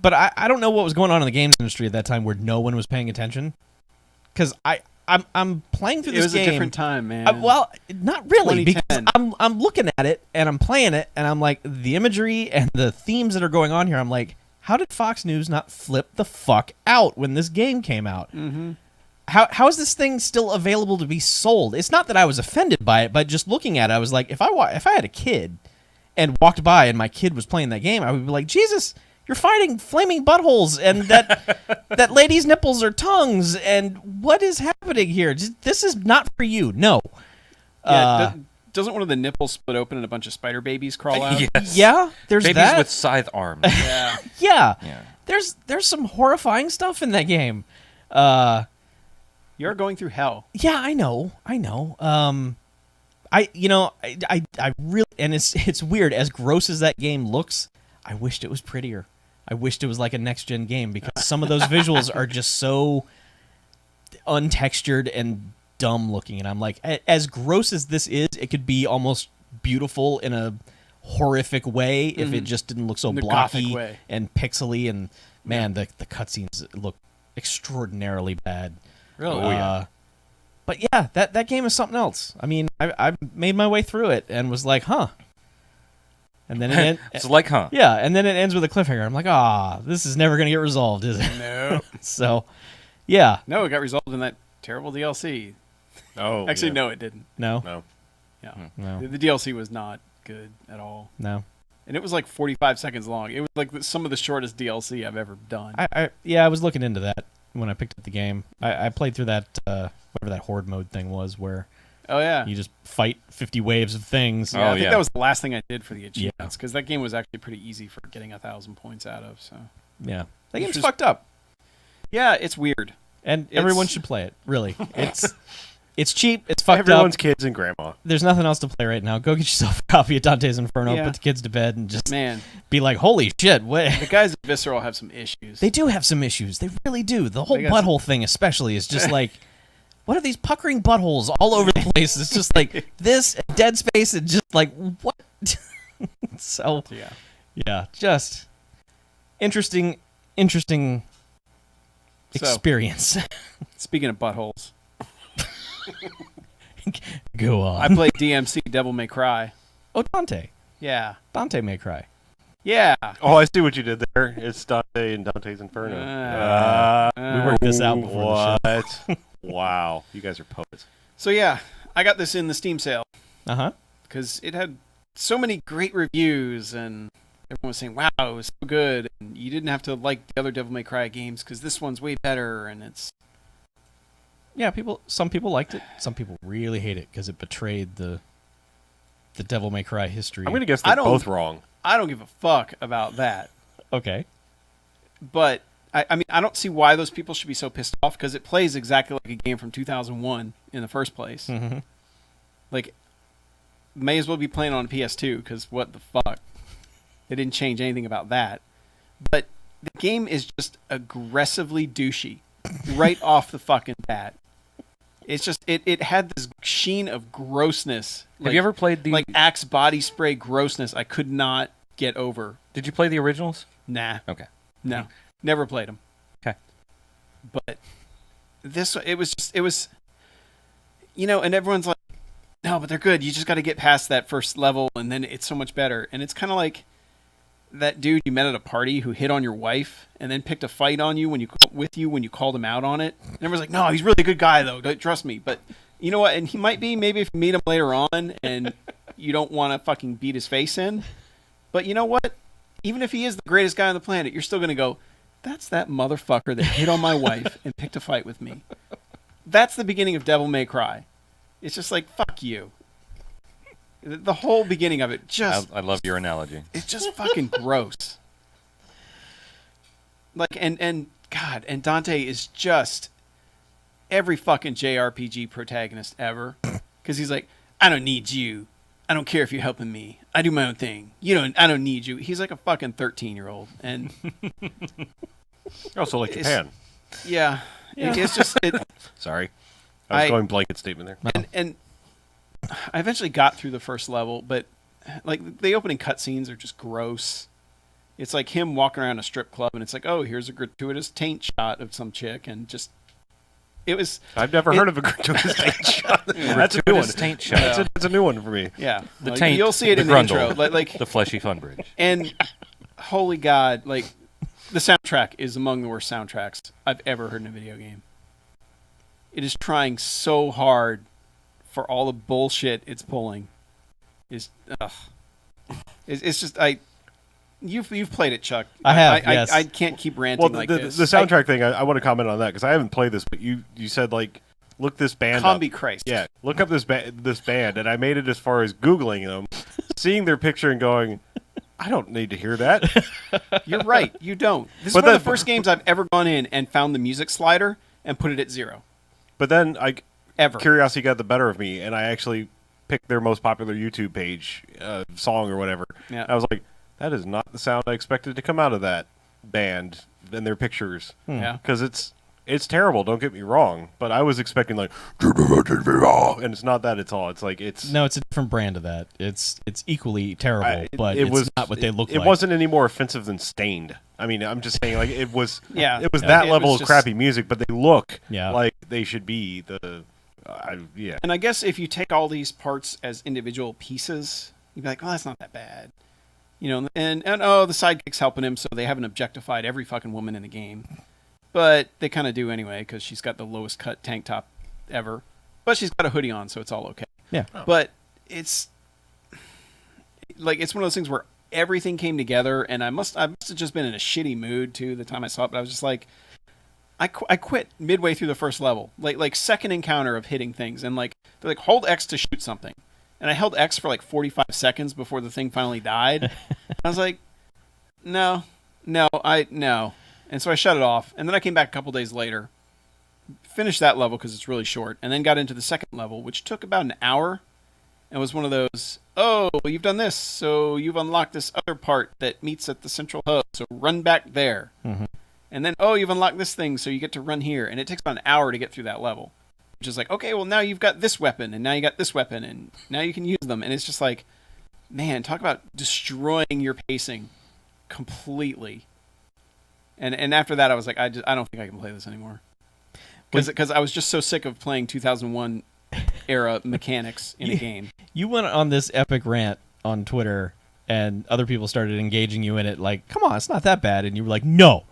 But I don't know what was going on in the games industry at that time where no one was paying attention. Because I'm playing through It this was game. a different time, man. Well, not really, because 2010. I'm looking at it and I'm playing it and I'm like, the imagery and the themes that are going on here, I'm like, how did Fox News not flip the fuck out when this game came out? Mm-hmm. How is this thing still available to be sold? It's not that I was offended by it, but just looking at it, I was like, if I had a kid and walked by and my kid was playing that game, I would be like, Jesus, you're fighting flaming buttholes and that lady's nipples are tongues, and what is happening here? This is not for you. No. Yeah, doesn't one of the nipples split open and a bunch of spider babies crawl out? Yes. Yeah, there's Babies that. with scythe arms. Yeah. Yeah. Yeah. There's some horrifying stuff in that game. You're going through hell. Yeah, I know. I really and it's weird. As gross as that game looks, I wished it was prettier. I wished it was like a next-gen game because some of those visuals are just so untextured and dumb looking. And I'm like, as gross as this is, it could be almost beautiful in a horrific way if it just didn't look so In a blocky gothic way. and pixely. And man, the cutscenes look extraordinarily bad. Really? Oh, yeah. But yeah, that game is something else. I mean, I made my way through it and was like, huh. And then it It's like, huh? yeah, and then it ends with a cliffhanger. I'm like, this is never gonna get resolved, is it? No. So, yeah, No, it got resolved in that terrible DLC. Oh, Actually, yeah. no, it didn't. no, No. Yeah. no, The DLC was not good at all. no. And it was like 45 seconds long. It was like some of the shortest DLC I've ever done. I was looking into that when I picked up the game. I played through that whatever that horde mode thing was, where Oh, yeah. you just fight 50 waves of things. Yeah, Oh, I think yeah. that was the last thing I did for the Yeah. achievements because that game was actually pretty easy for getting 1,000 points out of. So Yeah, that Which game's is- fucked up, yeah, it's weird. and It's- everyone should play it. Really, it's cheap. It's fucked Everyone's up. kids and grandma. There's nothing else to play right now. Go get yourself a copy of Dante's Inferno. Yeah. Put the kids to bed and just Man, be like, holy shit, what? the guys at Visceral have some issues. They do have some issues. They really do. The whole They got butthole thing, especially, is just like, what are these puckering buttholes all over the place? It's just like this, and Dead Space, and just like, what? So, Yeah. yeah, just interesting So, experience. speaking of buttholes, Go on. I played DMC Devil May Cry. Oh, Dante. Yeah. Dante May Cry. Yeah. Oh, I see what you did there. It's Dante and Dante's Inferno. We worked this out before the show. What? Wow. You guys are poets. So, yeah, I got this in the Steam sale Uh-huh. because it had so many great reviews and everyone was saying, wow, it was so good. And you didn't have to like the other Devil May Cry games because this one's way better. And it's, Yeah, some people liked it. Some people really hate it because it betrayed the Devil May Cry history. I'm going to guess I they're don't- both wrong. I don't give a fuck about that. Okay. But I mean, I don't see why those people should be so pissed off because it plays exactly like a game from 2001 in the first place. Mm-hmm. Like, may as well be playing on PS2 because what the fuck? They didn't change anything about that. But the game is just aggressively douchey right off the fucking bat. It's just, it had this sheen of grossness. Have you ever played the? Like Axe body spray grossness I could not get over. Did you play the originals? Nah. Okay. No. Never played them. Okay. But it was, you know, and everyone's like, no, but they're good. You just got to get past that first level and then it's so much better. And it's kind of like that dude you met at a party who hit on your wife and then picked a fight on you when you called him out on it. And everyone's like, no, he's really a good guy though. Don't trust me. But you know what? And he might be, maybe if you meet him later on and you don't want to fucking beat his face in. But you know what? Even if he is the greatest guy on the planet, you're still going to go, that's that motherfucker that hit on my wife and picked a fight with me. That's the beginning of Devil May Cry. It's just like, fuck you. The whole beginning of it just, I love your analogy. it's just fucking gross. Like, and God, and Dante is just every fucking JRPG protagonist ever. Because he's like, I don't need you. I don't care if you're helping me. I do my own thing. I don't need you. He's like a fucking 13-year-old. And Also, like It's- Japan. yeah, it's just, Sorry. I was I- going blanket statement there. and I eventually got through the first level, but like the opening cutscenes are just gross. It's like him walking around a strip club, and it's like, oh, here's a gratuitous taint shot of some chick, and just it was I've never heard of a gratuitous taint shot. That's a new one. Gratuitous taint shot. That's a new one for me. yeah. The like, taint. you'll see it the in the grundle, intro, like the fleshy fun bridge. and holy God, like the soundtrack is among the worst soundtracks I've ever heard in a video game. It is trying so hard for all the bullshit it's pulling. It's just you've played it, Chuck. I have, yes. I can't keep ranting Well, like the this. soundtrack thing, I want to comment on that because I haven't played this, but you said, like, look this band up. Combi Christ. Yeah, look up this band, and I made it as far as Googling them, seeing their picture and going, I don't need to hear that. You're right. You don't. This is But one of then- the first games I've ever gone in and found the music slider and put it at 0. But then Ever. curiosity got the better of me, and I actually pick their most popular YouTube page song or whatever. Yeah. I was like, that is not the sound I expected to come out of that band and their pictures. Yeah. Because it's terrible, don't get me wrong, but I was expecting like, and it's not that at all. It's like No, it's a different brand of that. It's equally terrible, but it's not what they look like. It wasn't any more offensive than Stained. I mean, I'm just saying, like, it was. Yeah. It was Yeah. that It level was of just- crappy music, but they look Yeah. like they should be the. Yeah. And I guess if you take all these parts as individual pieces, you'd be like, "Oh, that's not that bad," you know. And oh, the sidekick's helping him, so they haven't objectified every fucking woman in the game, but they kind of do anyway because she's got the lowest cut tank top ever, but she's got a hoodie on, so it's all okay. Yeah. But it's like it's one of those things where everything came together, and I must have just been in a shitty mood too the time I saw it. But I was just like, I quit midway through the first level, like second encounter of hitting things, and like they're like hold X to shoot something, and I held X for like 45 seconds before the thing finally died. I was like, no, and so I shut it off, and then I came back a couple days later, finished that level because it's really short, and then got into the second level, which took about an hour, and was one of those, oh, well, you've done this, so you've unlocked this other part that meets at the central hub, so run back there. Mm-hmm. And then, oh, you've unlocked this thing, so you get to run here. And it takes about an hour to get through that level. Which is like, okay, well, now you've got this weapon, and now you got this weapon, and now you can use them. And it's just like, man, talk about destroying your pacing completely. And after that, I was like, I don't think I can play this anymore. Because I was just so sick of playing 2001 era mechanics in a game. You went on this epic rant on Twitter, and other people started engaging you in it like, come on, it's not that bad. And you were like, no,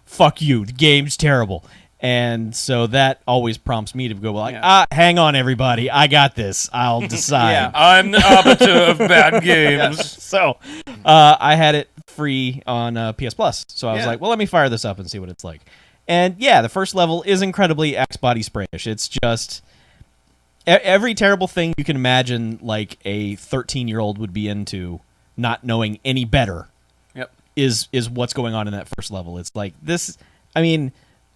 fuck you. The game's terrible. And so that always prompts me to go like, hang on, everybody. I got this. I'll decide. Yeah. I'm the arbiter of bad games. So I had it free on PS Plus. So I was Yeah. like, well, let me fire this up and see what it's like. And yeah, the first level is incredibly Axe body sprayish. It's just every terrible thing you can imagine like a 13-year-old would be into, not knowing any better. Yep. Is what's going on in that first level. It's like this. I mean,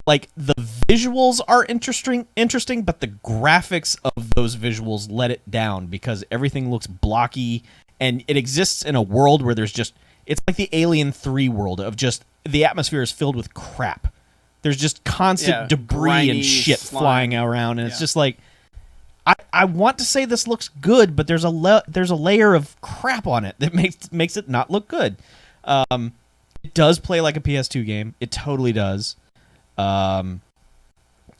like the visuals are interesting, but the graphics of those visuals let it down because everything looks blocky, and it exists in a world where there's just. It's like the Alien 3 world of just the atmosphere is filled with crap. There's just constant debris grimy and shit slime. flying around, and it's Yeah. just like. I want to say this looks good, but there's a layer of crap on it that makes it not look good. It does play like a PS2 game. It totally does. I'm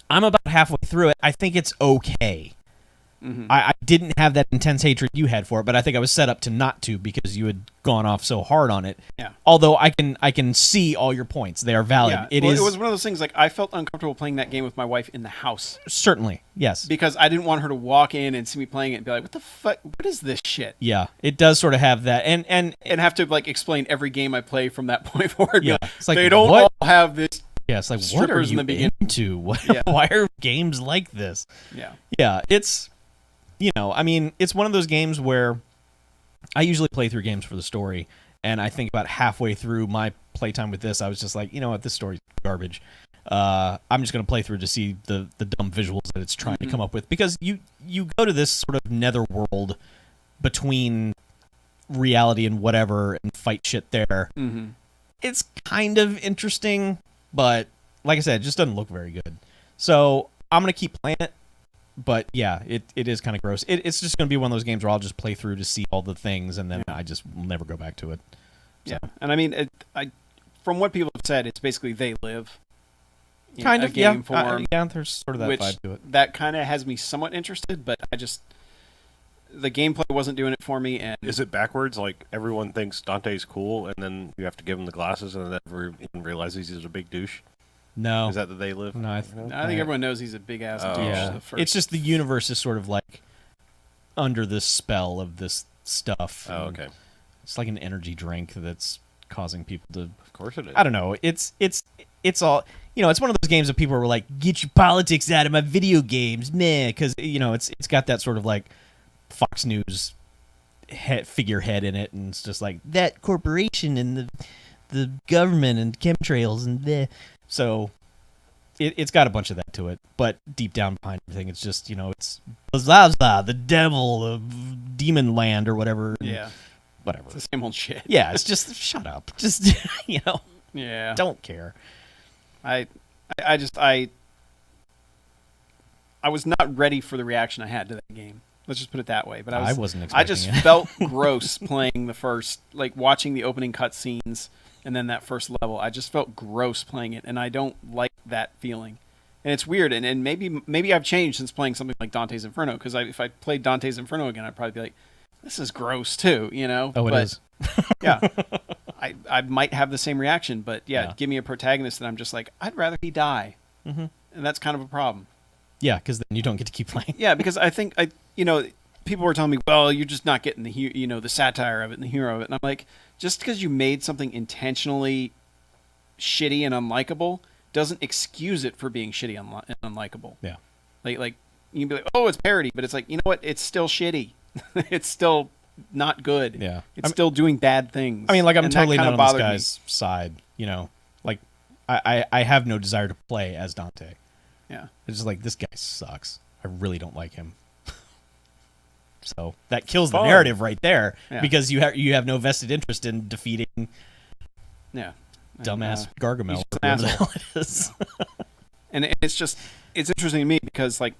about halfway through it. I think it's okay. Mm-hmm. I didn't have that intense hatred you had for it, but I think I was set up to not to because you had gone off so hard on it. Yeah. Although I can see all your points. They are valid. Yeah. It was one of those things like I felt uncomfortable playing that game with my wife in the house certainly, yes. because I didn't want her to walk in and see me playing it and be like, "What the fuck? What is this shit?" Yeah, it does sort of have that, and And have to like explain every game I play from that point forward. Be Yeah. like, It's like, they don't what? all have this. yeah, it's like what are strippers in you the beginning. into? Yeah. Why are games like this? Yeah. Yeah, it's, I mean, it's one of those games where I usually play through games for the story, and I think about halfway through my playtime with this, I was just like, you know what, this story's garbage. I'm just going to play through to see the dumb visuals that it's trying to come up with, because you go to this sort of netherworld between reality and whatever and fight shit there. Mm-hmm. It's kind of interesting, but like I said, it just doesn't look very good. So I'm going to keep playing it. But yeah, it is kind of gross. It's just going to be one of those games where I'll just play through to see all the things, and then I just will never go back to it. Yeah, and I mean, from what people have said, it's basically They Live. Kind a of, yeah. game form, Yeah, there's sort of that which vibe to it. that kind of has me somewhat interested, but the gameplay wasn't doing it for me. And Is it backwards? Like everyone thinks Dante's cool, and then you have to give him the glasses, and then everyone realizes he's a big douche. No. Is that They Live? No, I I think everyone knows he's a big ass douche. yeah. the first- It's just the universe is sort of like under this spell of this stuff. Oh, and okay. It's like an energy drink that's causing people to. Of course it is. I don't know. It's all. It's one of those games that people were like, "Get your politics out of my video games, meh," because it's got that sort of like Fox News figurehead in it, and it's just like that corporation and the government and chemtrails and the. So it's got a bunch of that to it, but deep down behind everything, it's just, it's Zaza, the devil of Demon Land or whatever. Yeah. Whatever. It's the same old shit. Yeah, it's just shut up. Just Yeah. don't care. I was not ready for the reaction I had to that game. Let's just put it that way. But I wasn't I expecting just it. felt gross playing the first, like watching the opening cutscenes and then that first level. I just felt gross playing it, and I don't like that feeling. And it's weird, and maybe I've changed since playing something like Dante's Inferno, because if I played Dante's Inferno again, I'd probably be like, this is gross too, Oh, it is. Yeah. I might have the same reaction, but Yeah. give me a protagonist that I'm just like, I'd rather he die. Mm-hmm. And that's kind of a problem. Yeah, because then you don't get to keep playing. Yeah, because I think people were telling me, well, you're just not getting the satire of it and the humor of it. And I'm like, just because you made something intentionally shitty and unlikable doesn't excuse it for being shitty and unlikable. Yeah. Like you can be like, oh, it's parody, but it's like, you know what? It's still shitty. It's still not good. Yeah. It's still doing bad things. I mean, like, I'm And that totally kinda not on this bothered me. guy's side, Like, I have no desire to play as Dante. Yeah. It's just like, this guy sucks. I really don't like him. So that kills the Fun. narrative right there, Yeah. because you have no vested interest in defeating Yeah. dumbass And, Gargamel he's or just an whatever the asshole. hell it is. and it's interesting to me because, like,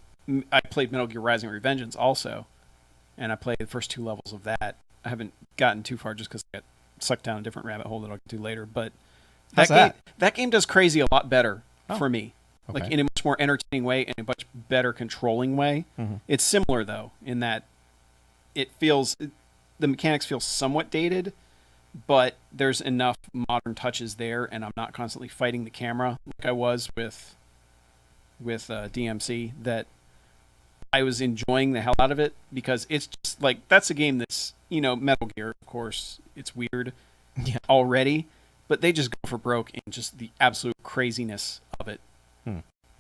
I played Metal Gear Rising Revengeance also, and I played the first 2 levels of that. I haven't gotten too far just because I got sucked down a different rabbit hole that I'll get to later. But How's that game does crazy a lot better for me. Okay. Like, in a much more entertaining way and a much better controlling way. Mhm. It's similar, though, in that the mechanics feel somewhat dated, but there's enough modern touches there, and I'm not constantly fighting the camera like I was with DMC, that I was enjoying the hell out of it, because it's just like, that's a game that's, Metal Gear, of course, it's weird Yeah. already, but they just go for broke in just the absolute craziness of it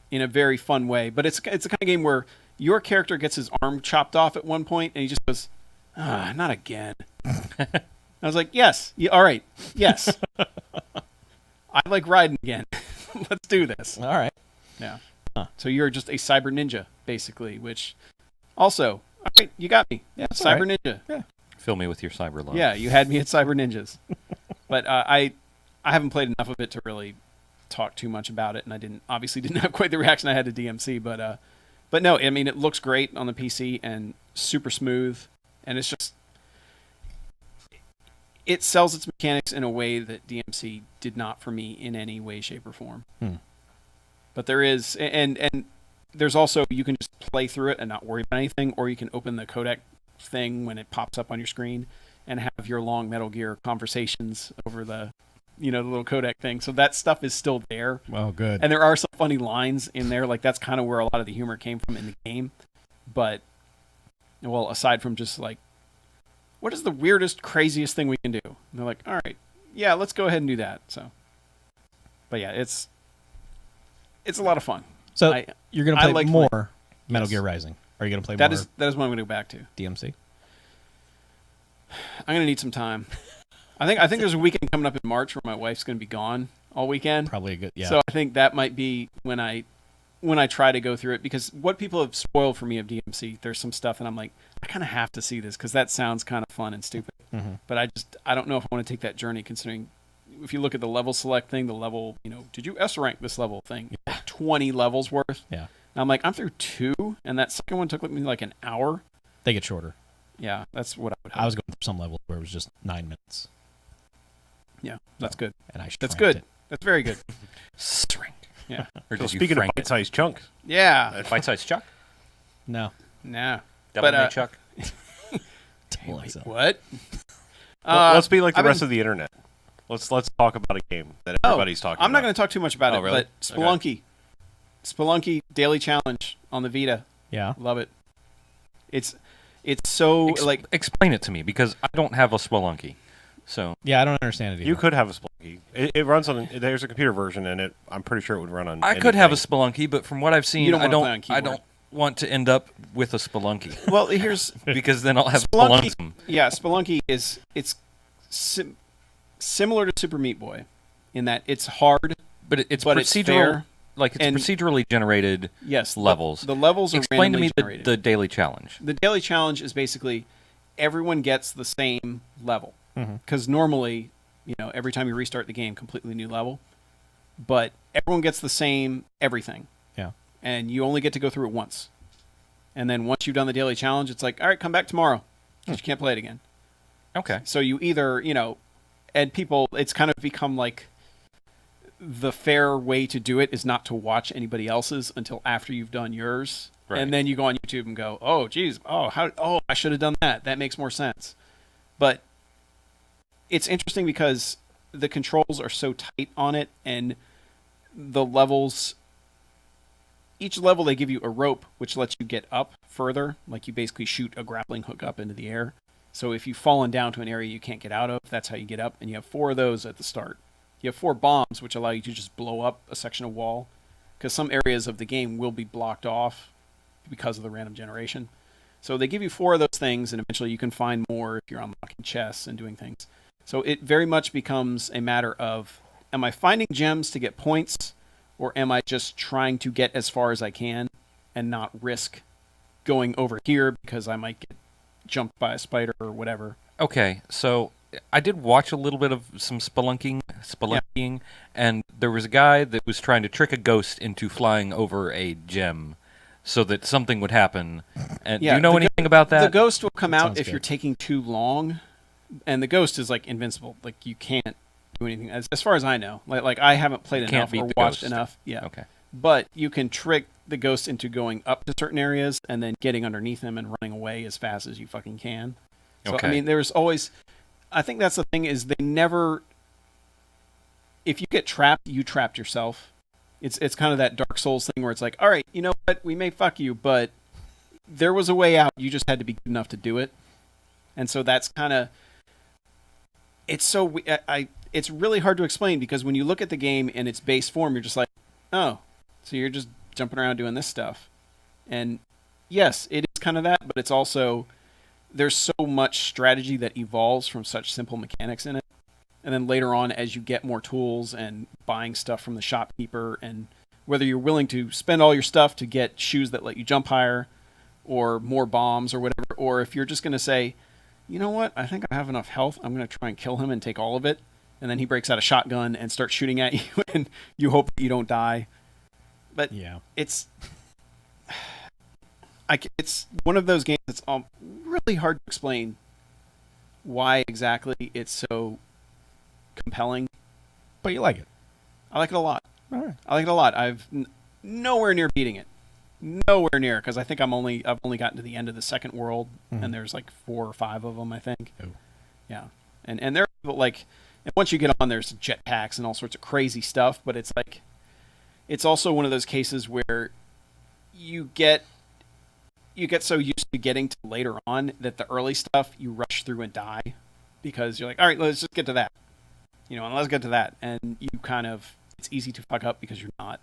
in a very fun way. But it's the kind of game where your character gets his arm chopped off at one point, and he just goes, not again. I was like, yes, all right, yes. I like riding again. Let's do this. All right. Yeah. Huh. So you're just a cyber ninja, basically, which also, all right, you got me. Yeah, it's cyber all right. ninja. Yeah. Fill me with your cyber love. Yeah, you had me at cyber ninjas. But I haven't played enough of it to really talk too much about it, and I obviously didn't have quite the reaction I had to DMC, but no, I mean, it looks great on the PC and super smooth, and it's just, it sells its mechanics in a way that DMC did not for me in any way, shape, or form. But there is, and there's also, you can just play through it and not worry about anything, or you can open the codec thing when it pops up on your screen and have your long Metal Gear conversations over the little codec thing. So that stuff is still there. Well, good. And there are some funny lines in there. Like, that's kind of where a lot of the humor came from in the game. But, well, aside from just like, what is the weirdest, craziest thing we can do? And they're like, all right, yeah, let's go ahead and do that. So, but yeah, it's a lot of fun. So you're going to play like more Metal Yes. Gear Rising. Are you going to play That more is what I'm going to go back to. DMC? I'm going to need some time. I think there's a weekend coming up in March where my wife's going to be gone all weekend. Probably a good, yeah. So I think that might be when I try to go through it, because what people have spoiled for me of DMC, there's some stuff and I'm like, I kind of have to see this because that sounds kind of fun and stupid. Mm-hmm. But I don't know if I want to take that journey, considering if you look at the level select thing, the level, did you S rank this level thing? 20 levels worth. Yeah. And I'm like, I'm through 2, and that second one took me like an hour. They get shorter. Yeah, that's what I would hope. I was going through some level where it was just 9 minutes. Yeah, that's good. And I That's shranked good. it. That's very good. String. Yeah. Or So did you speaking of frank it? bite-sized chunks, Yeah. Bite-sized Chuck? No. Nah. Double But, A Chuck? Tell myself. What? let's be like the I've rest been- of the internet. Let's talk about a game that everybody's talking I'm not about. going to talk too much about Oh, it, really? but Spelunky. Spelunky Daily Challenge on the Vita. Yeah. Love it. It's so Explain it to me, because I don't have a Spelunky. So Yeah, I don't understand it either. You could have a Spelunky. It runs on. There's a computer version, and I'm pretty sure it would run on. I could have a anything. Spelunky, but from what I've seen, You don't I wanna play on don't. keyboard. I don't want to end up with a Spelunky, well, here's because then I'll have Spelunky. Spelunky. Yeah, Spelunky it's similar to Super Meat Boy in that it's hard, But it's but procedural. it's fair. like it's And- procedurally generated Yes, levels. The levels are Explain to randomly me generated. the daily challenge. The daily challenge is basically everyone gets the same level. Mhm. Because normally, every time you restart the game, completely new level. But everyone gets the same everything. Yeah. And you only get to go through it once. And then once you've done the daily challenge, it's like, all right, come back tomorrow. Because you can't play it again. Okay. So you either, and people, it's kind of become like the fair way to do it is not to watch anybody else's until after you've done yours. Right. And then you go on YouTube and go, oh, geez, I should have done that. That makes more sense. But it's interesting because the controls are so tight on it, and the levels, each level they give you a rope which lets you get up further. Like you basically shoot a grappling hook up into the air. So if you've fallen down to an area you can't get out of, that's how you get up. And you have 4 of those at the start. You have 4 bombs, which allow you to just blow up a section of wall. Because some areas of the game will be blocked off because of the random generation. So they give you 4 of those things, and eventually you can find more if you're unlocking chests and doing things. So it very much becomes a matter of, am I finding gems to get points, or am I just trying to get as far as I can and not risk going over here because I might get jumped by a spider or whatever. Okay, so I did watch a little bit of some spelunking, and there was a guy that was trying to trick a ghost into flying over a gem so that something would happen. And do you know anything about that? The ghost will come That out sounds if good. you're taking too long, and the ghost is like invincible. Like you can't do anything as far as I know. Like I haven't played Can't enough beat or the watched ghost. enough. Yeah. Okay. But you can trick the ghost into going up to certain areas and then getting underneath him and running away as fast as you fucking can. So Okay. I mean, there's always. I think that's the thing is they never. If you get trapped, you trapped yourself. It's kind of that Dark Souls thing where it's like, all right, you know what, we may fuck you, but there was a way out. You just had to be good enough to do it, and so that's kind of. It's so it's really hard to explain because when you look at the game in its base form, you're just like, oh, so you're just jumping around doing this stuff, and yes, it is kind of that, but it's also there's so much strategy that evolves from such simple mechanics in it. And then later on, as you get more tools and buying stuff from the shopkeeper, and whether you're willing to spend all your stuff to get shoes that let you jump higher, or more bombs or whatever, or if you're just going to say, you know what, I think I have enough health, I'm going to try and kill him and take all of it, and then he breaks out a shotgun and starts shooting at you, and you hope that you don't die. But Yeah. it's one of those games that's really hard to explain why exactly it's so compelling. But you like it. I like it a lot. All right. I like it a lot. I've nowhere near beating it. Nowhere near, because I think I've only gotten to the end of the second world, Mhm. and there's like 4 or 5 of them, I think. Oh. Yeah, and they're like, and once you get on, there's jetpacks and all sorts of crazy stuff. But it's like, it's also one of those cases where you get so used to getting to later on that the early stuff you rush through and die because you're like, all right, let's just get to that, and let's get to that, and you kind of, it's easy to fuck up because you're not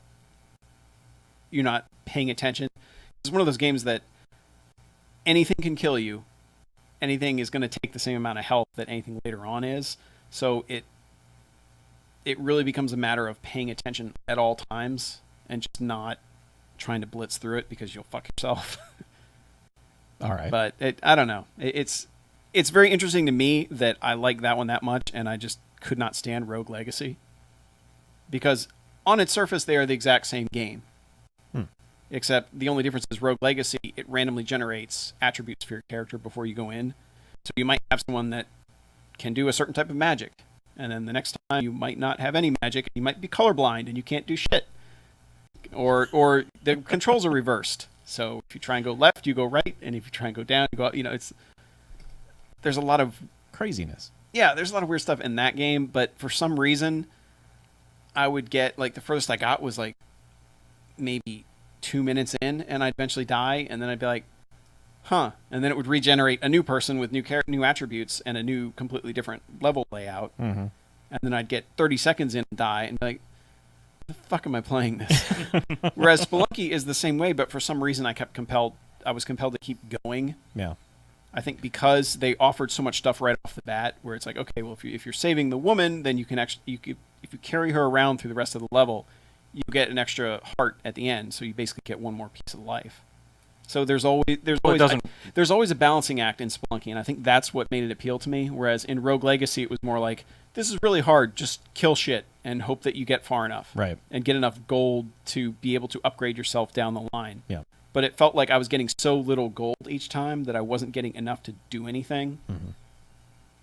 paying attention. It's one of those games that anything can kill you. Anything is going to take the same amount of health that anything later on is. So it really becomes a matter of paying attention at all times and just not trying to blitz through it because you'll fuck yourself. All right. But I don't know. It's very interesting to me that I like that one that much, and I just could not stand Rogue Legacy because on its surface they are the exact same game. Except the only difference is Rogue Legacy, it randomly generates attributes for your character before you go in. So you might have someone that can do a certain type of magic, and then the next time you might not have any magic, you might be colorblind and you can't do shit. Or the controls are reversed. So if you try and go left, you go right, and if you try and go down, you go, there's a lot of Craziness. there's a lot of weird stuff in that game, but for some reason I would get, like, the furthest I got was like maybe 2 minutes in, and I'd eventually die, and then I'd be like, huh, and then it would regenerate a new person with new attributes and a new completely different level layout, Mm-hmm. and then I'd get 30 seconds in and die and be like, the fuck am I playing this? Whereas Spelunky is the same way, but for some reason I was compelled to keep going. Yeah. I think because they offered so much stuff right off the bat, where it's like, okay, well, if you're saving the woman, then you can actually, if you carry her around through the rest of the level, you get an extra heart at the end, so you basically get one more piece of life. So there's always a balancing act in Spelunky, and I think that's what made it appeal to me. Whereas in Rogue Legacy, it was more like, this is really hard. Just kill shit and hope that you get far enough, Right. and get enough gold to be able to upgrade yourself down the line. Yeah. But it felt like I was getting so little gold each time that I wasn't getting enough to do anything. Mm-hmm.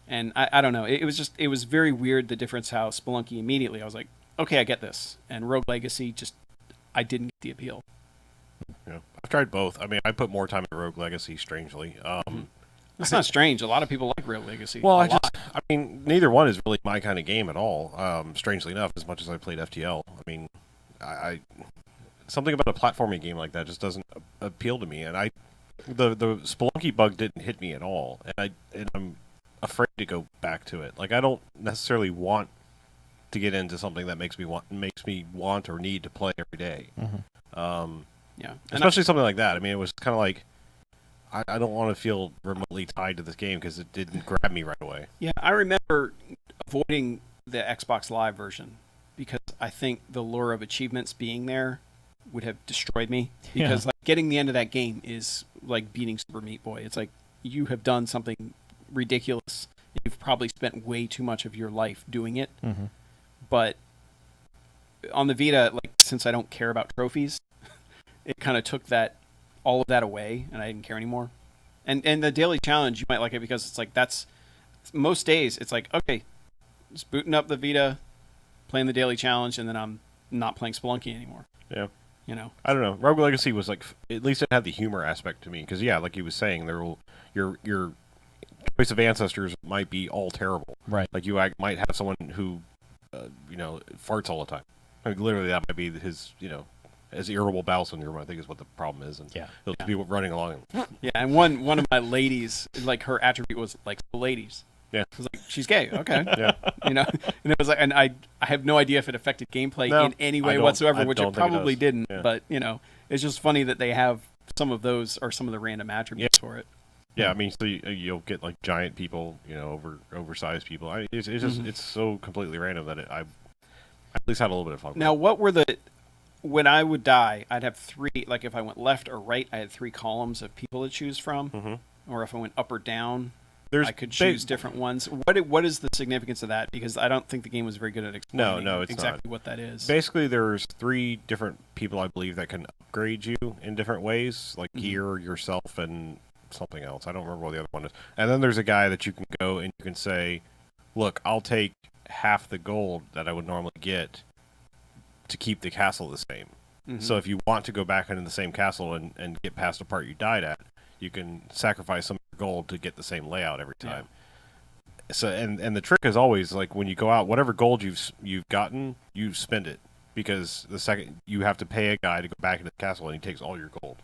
And I don't know. It was very weird, the difference how Spelunky immediately I was like, okay, I get this. And Rogue Legacy I didn't get the appeal. Yeah. I've tried both. I mean, I put more time into Rogue Legacy, strangely. It's not strange. A lot of people like Rogue Legacy. Well, I mean, neither one is really my kind of game at all. Strangely enough, as much as I played FTL, I mean, I something about a platforming game like that just doesn't appeal to me. And the Spelunky bug didn't hit me at all, and I'm afraid to go back to it. Like, I don't necessarily want to get into something that makes me want or need to play every day. Mm-hmm. Yeah, especially something like that. I mean, it was kind of like I don't want to feel remotely tied to this game because it didn't grab me right away. Yeah, I remember avoiding the Xbox Live version because I think the lure of achievements being there would have destroyed me. Because like getting the end of that game is like beating Super Meat Boy. It's like you have done something ridiculous. You've probably spent way too much of your life doing it. Mm-hmm. But on the Vita, like, since I don't care about trophies, it kind of took all of that away, and I didn't care anymore. And the daily challenge, you might like it because it's like most days it's like, okay, just booting up the Vita, playing the daily challenge, and then I'm not playing Spelunky anymore. Yeah. You know, I don't know. Rogue Legacy was like, at least it had the humor aspect to me because like he was saying, your choice of ancestors might be all terrible. Right. Like you might have someone who farts all the time. I mean, literally that might be his as irritable bowel syndrome, I think is what the problem is. And he'll be running along. Yeah, and one of my ladies, like, her attribute was like, ladies. Yeah. I was like, she's gay. Okay. Yeah. And it was like, and I have no idea if it affected gameplay in any way whatsoever, which it probably didn't. Yeah. But it's just funny that they have some of those or some of the random attributes for it. Yeah, I mean, so you'll get like giant people, oversized people. It's just it's so completely random that I at least had a little bit of fun. Now, when I would die, I'd have three. Like if I went left or right, I had 3 columns of people to choose from. Mm-hmm. Or if I went up or down, I could they- choose different ones. What is the significance of that? Because I don't think the game was very good at explaining No, it's exactly what that is. Basically, there's 3 different people, I believe, that can upgrade you in different ways, like gear, yourself, and something else. I don't remember what the other one is. And then there's a guy that you can go and you can say, look, I'll take half the gold that I would normally get to keep the castle the same. Mm-hmm. So if you want to go back into the same castle and get past the part you died at, you can sacrifice some gold to get the same layout every time. Yeah. So and the trick is always, like, when you go out, whatever gold you've gotten, you spend it, because the second you have to pay a guy to go back into the castle and he takes all your gold.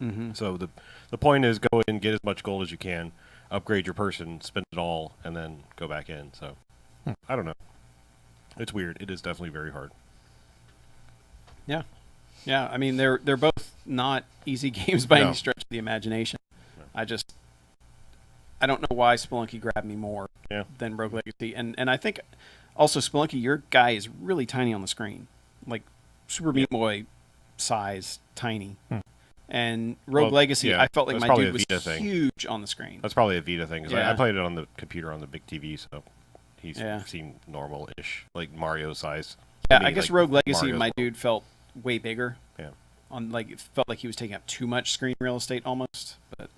Mm-hmm. So the point is, go in, get as much gold as you can, upgrade your person, spend it all, and then go back in. So I don't know. It's weird. It is definitely very hard. Yeah. Yeah, I mean, they're both not easy games by any stretch of the imagination. No. I don't know why Spelunky grabbed me more than Rogue Legacy. And I think also Spelunky, your guy is really tiny on the screen. Like Super Meat Boy size, tiny. And Rogue Legacy, I felt like my dude was huge on the screen. That's probably a Vita thing, because I played it on the computer on the big TV, so he seemed normal-ish, like Mario size. Yeah, I guess Rogue Legacy, my dude felt way bigger. Yeah. It felt like he was taking up too much screen real estate almost, but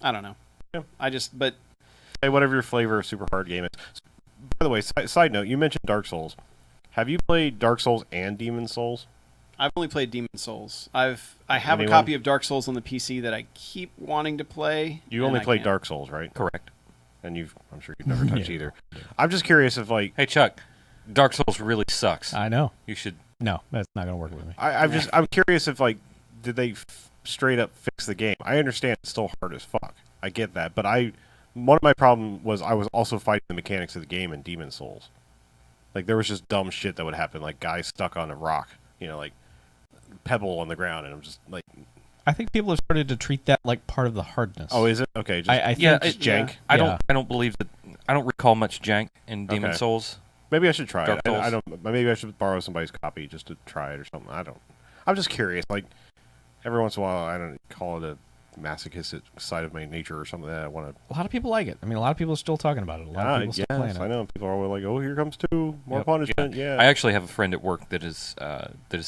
I don't know. Yeah. But hey, whatever your flavor of super hard game is. By the way, side note, you mentioned Dark Souls. Have you played Dark Souls and Demon Souls? I've only played Demon Souls. I have a copy of Dark Souls on the PC that I keep wanting to play. You only played Dark Souls, right? Correct. And I'm sure you've never touched either. I'm just curious if, like, hey Chuck, Dark Souls really sucks. I know. You should. No, that's not going to work with me. I'm curious if, like, did they straight up fix the game? I understand it's still hard as fuck. I get that, but one of my problems was I was also fighting the mechanics of the game in Demon Souls. Like, there was just dumb shit that would happen, like guys stuck on a rock, like pebble on the ground, and I'm just like, I think people have started to treat that like part of the hardness. oh, is it? Okay, I think it's jank. I don't believe that. I don't recall much jank in Demon Souls. Maybe I should try Dark it. I Souls. don't. Maybe I should borrow somebody's copy just to try it or something. I don't. I'm just curious. Like every once in a while, I don't call it a masochistic side of my nature or something that I want to. A lot of people like it. I mean, a lot of people are still talking about it. A lot of people still playing it. I know. People are always like, "Oh, here comes two more punishment." Yeah. I actually have a friend at work that is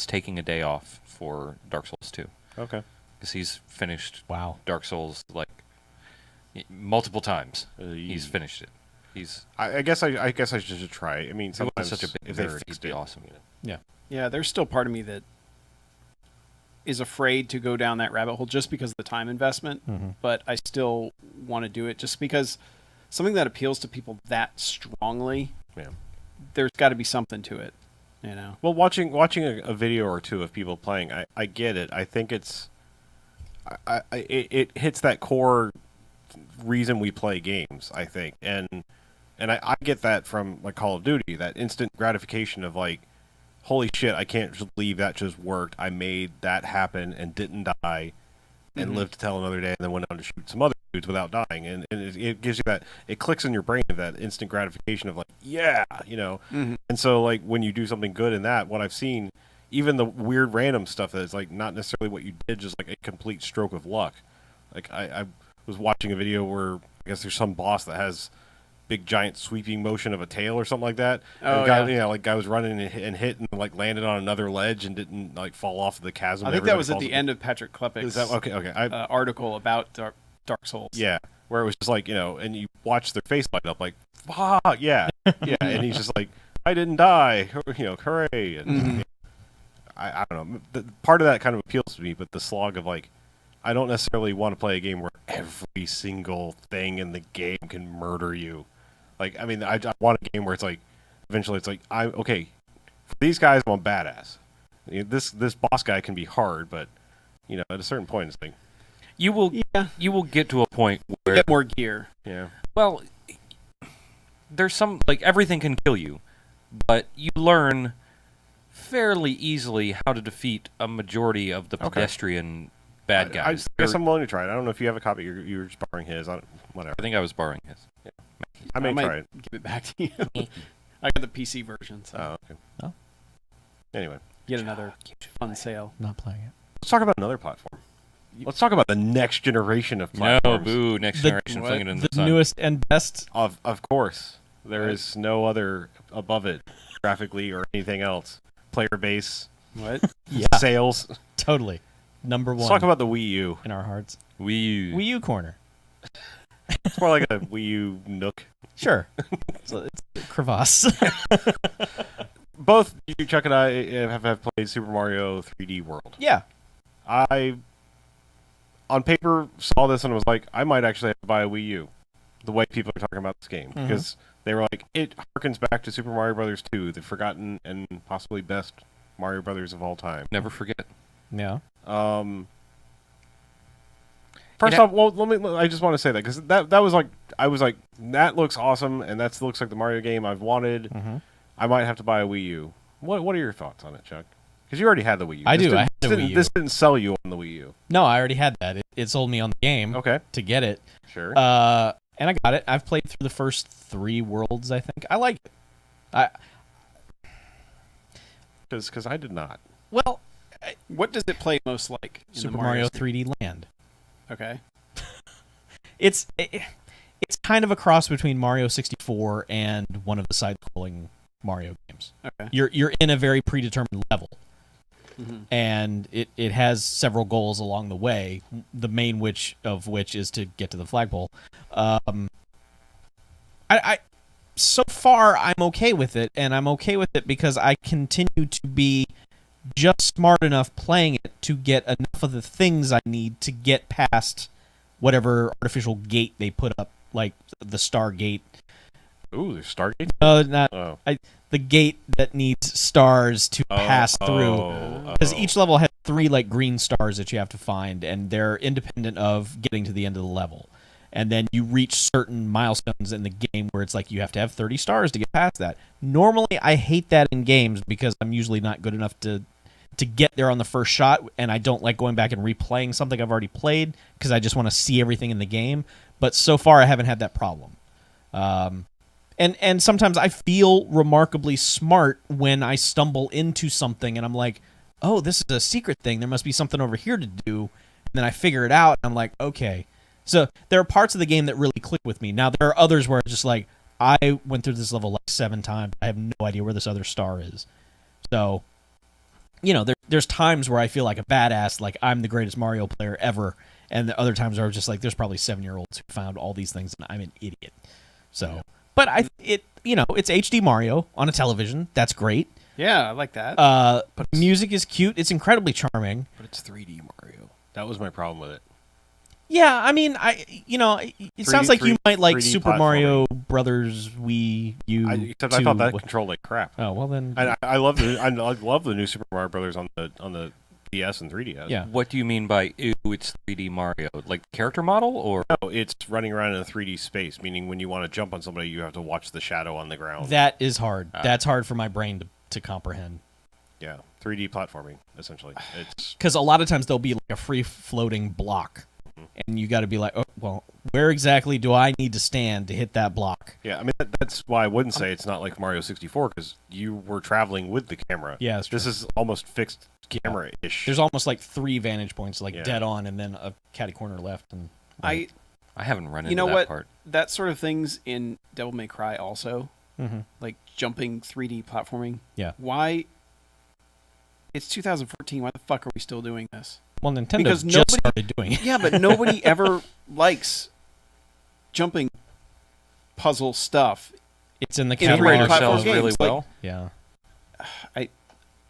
taking a day off for Dark Souls 2 Okay. because he's finished Wow. Dark Souls like multiple times. He's finished it. I guess I should just try it. I mean, If it sometimes wasn't such a big if they nerd, fixed he'd be it, awesome. Yeah. Yeah, there's still part of me that is afraid to go down that rabbit hole just because of the time investment, but I still want to do it just because something that appeals to people that strongly, Yeah. there's got to be something to it, you know. Well, watching a video or two of people playing, I get it. I think it hits that core reason we play games. I think, and I get that from like Call of Duty, that instant gratification of like, holy shit, I can't just believe that just worked. I made that happen and didn't die, and lived to tell another day, and then went on to shoot some other dudes without dying. And it gives you that, it clicks in your brain of that instant gratification of like, yeah, you know. And so like when you do something good in that, what I've seen, even the weird random stuff that's like not necessarily what you did, just like a complete stroke of luck. Like I was watching a video where I guess there's some boss that has big giant sweeping motion of a tail or something like that. Oh, and guy, yeah. you know, like guy was running and hit and like landed on another ledge and didn't like fall off the chasm. I think that was at the end of Patrick Klepek's Is that okay? article about Dark Souls. Yeah, where it was just like, you know, and you watch their face light up like, fuck, yeah, yeah, and he's just like, I didn't die, you know, hooray. And I don't know, part of that kind of appeals to me, but the slog of like, I don't necessarily want to play a game where every single thing in the game can murder you. Like, I mean, I want a game where it's like, eventually it's like, okay, for these guys, I'm a badass. You know, this boss guy can be hard, but, you know, at a certain point, it's like, You will get to a point where Get more gear. yeah. well, there's some like everything can kill you, but you learn fairly easily how to defeat a majority of the pedestrian bad guys. I guess I'm willing to try it. I don't know if you have a copy. You're just borrowing his. Whatever. I think I was borrowing his. I may might try it. give it back to you. I got the PC version, so Oh, okay. Oh. Anyway, get another fun sale. Not playing it. let's talk about another platform. Let's talk about the next generation of No, platforms. boo! Next The- generation what? flinging it in The the sun. newest and best. Of course, there What? is no other above it, graphically or anything else. Player base, What? Yeah, sales. totally. Number one Let's talk about the Wii U. in our hearts. Wii U. Wii U corner. It's more like a Wii U Nook. Sure. So it's a crevasse. Both you, Chuck, and I have played Super Mario 3D World. Yeah. I, on paper, saw this and was like, I might actually have to buy a Wii U. The way people are talking about this game, because they were like, it harkens back to Super Mario Brothers 2, the forgotten and possibly best Mario Brothers of all time. Never forget. Yeah. First off, well, I just want to say that because that was like, I was like, that looks awesome, and that looks like the Mario game I've wanted. I might have to buy a Wii U. What are your thoughts on it, Chuck? Because you already had the Wii U. I This do. I didn't- had the Wii U. This didn't sell you on the Wii U. No, I already had that. It sold me on the game Okay, to get it. sure. And I got it. I've played through the first 3 worlds, I think. I like it. Because I did not. Well, What does it play most like? In Super the Mario series? 3D Land. Okay. It's kind of a cross between Mario 64 and one of the side-scrolling Mario games. Okay. You're in a very predetermined level, Mhm. and it has several goals along the way. The main of which is to get to the flagpole. I so far I'm okay with it, and I'm okay with it because I continue to be just smart enough playing it to get enough of the things I need to get past whatever artificial gate they put up, like the Star Gate. Ooh, there's Stargate? Not Oh. the gate that needs stars to pass through. Because each level has 3 like green stars that you have to find, and they're independent of getting to the end of the level. And then you reach certain milestones in the game where it's like you have to have 30 stars to get past that. Normally, I hate that in games because I'm usually not good enough to get there on the first shot, and I don't like going back and replaying something I've already played because I just want to see everything in the game. But so far, I haven't had that problem. And sometimes I feel remarkably smart when I stumble into something and I'm like, oh, this is a secret thing. There must be something over here to do. And then I figure it out and I'm like, okay. So there are parts of the game that really click with me. Now there are others where it's just like, I went through this level like 7 times. I have no idea where this other star is. So, there's times where I feel like a badass, like I'm the greatest Mario player ever. And the other times are just like, there's probably 7-year-olds who found all these things and I'm an idiot. So, but it's HD Mario on a television. That's great. Yeah, I like that. Music is cute. It's incredibly charming. But it's 3D Mario. That was my problem with it. Yeah, I mean, it sounds like you might like 3D Super Mario Brothers Wii U. Except I thought that controlled like crap. Oh well, then I love the new Super Mario Brothers on the DS and 3DS. Yeah. What do you mean by "ew"? It's 3D Mario, like character model, or No, it's running around in a 3D space, meaning when you want to jump on somebody, you have to watch the shadow on the ground. that is hard. That's hard for my brain to comprehend. Yeah, 3D platforming essentially. It's Because a lot of times there'll be like a free floating block, and you got to be like, oh, well, where exactly do I need to stand to hit that block? yeah. I mean that's why I wouldn't say it's not like Mario 64 because you were traveling with the camera. Yeah, that's true. This is almost fixed camera ish. There's almost like 3 vantage points, like Yeah. dead on, and then a catty corner left. And I I haven't run into you know that what? part. That sort of things in Devil May Cry also, Mhm. like jumping 3D platforming. Yeah. Why? It's 2014. Why the fuck are we still doing this? Well, Nintendo Because just nobody- started doing it. Yeah, but nobody ever likes jumping puzzle stuff. It's in the In catalog. great Integrate platform ourselves really games, like- well. Yeah, I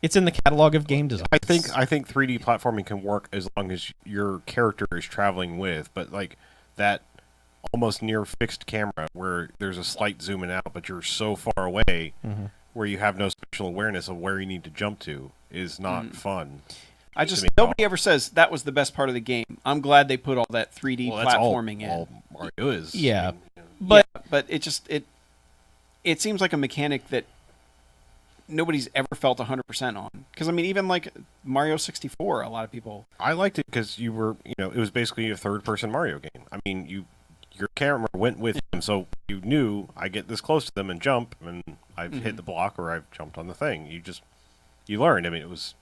it's in the catalog of game design. I think 3D platforming can work as long as your character is traveling with, but like that almost near fixed camera where there's a slight zooming out, but you're so far away where you have no spatial awareness of where you need to jump to is not fun. I just To me, nobody ever says that was the best part of the game. I'm glad they put all that 3D Well, that's platforming in. all Mario is. Yeah. I mean, But Yeah, but it seems like a mechanic that nobody's ever felt 100% on. Because I mean, even like Mario 64, a lot of people. I liked it because it was basically a third-person Mario game. I mean, your camera went with him, so you knew I get this close to them and jump, and I've hit the block or I've jumped on the thing. You learned. I mean, it was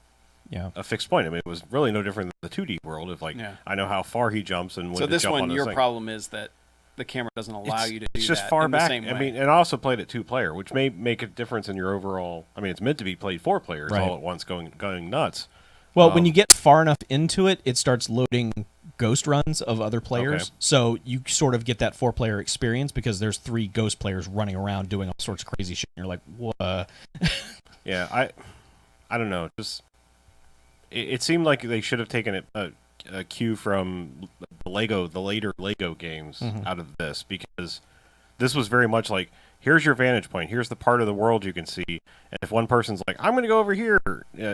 yeah, a fixed point. I mean, it was really no different than the 2D world of like Yeah. I know how far he jumps and when So to this jump on one, this your thing. problem is that the camera doesn't allow you to do It's just that far in back. the same way. I mean, and I also played it 2-player, which may make a difference in your overall. I mean, it's meant to be played 4 players Right. all at once, going nuts. Well, when you get far enough into it, it starts loading ghost runs of other players. Okay. So you sort of get that 4-player experience because there's 3 ghost players running around doing all sorts of crazy shit. And you're like, what? Yeah, I don't know. Just it seemed like they should have taken a cue from the later Lego games out of this, because this was very much like, here's your vantage point, here's the part of the world you can see, and if one person's like, I'm going to go over here,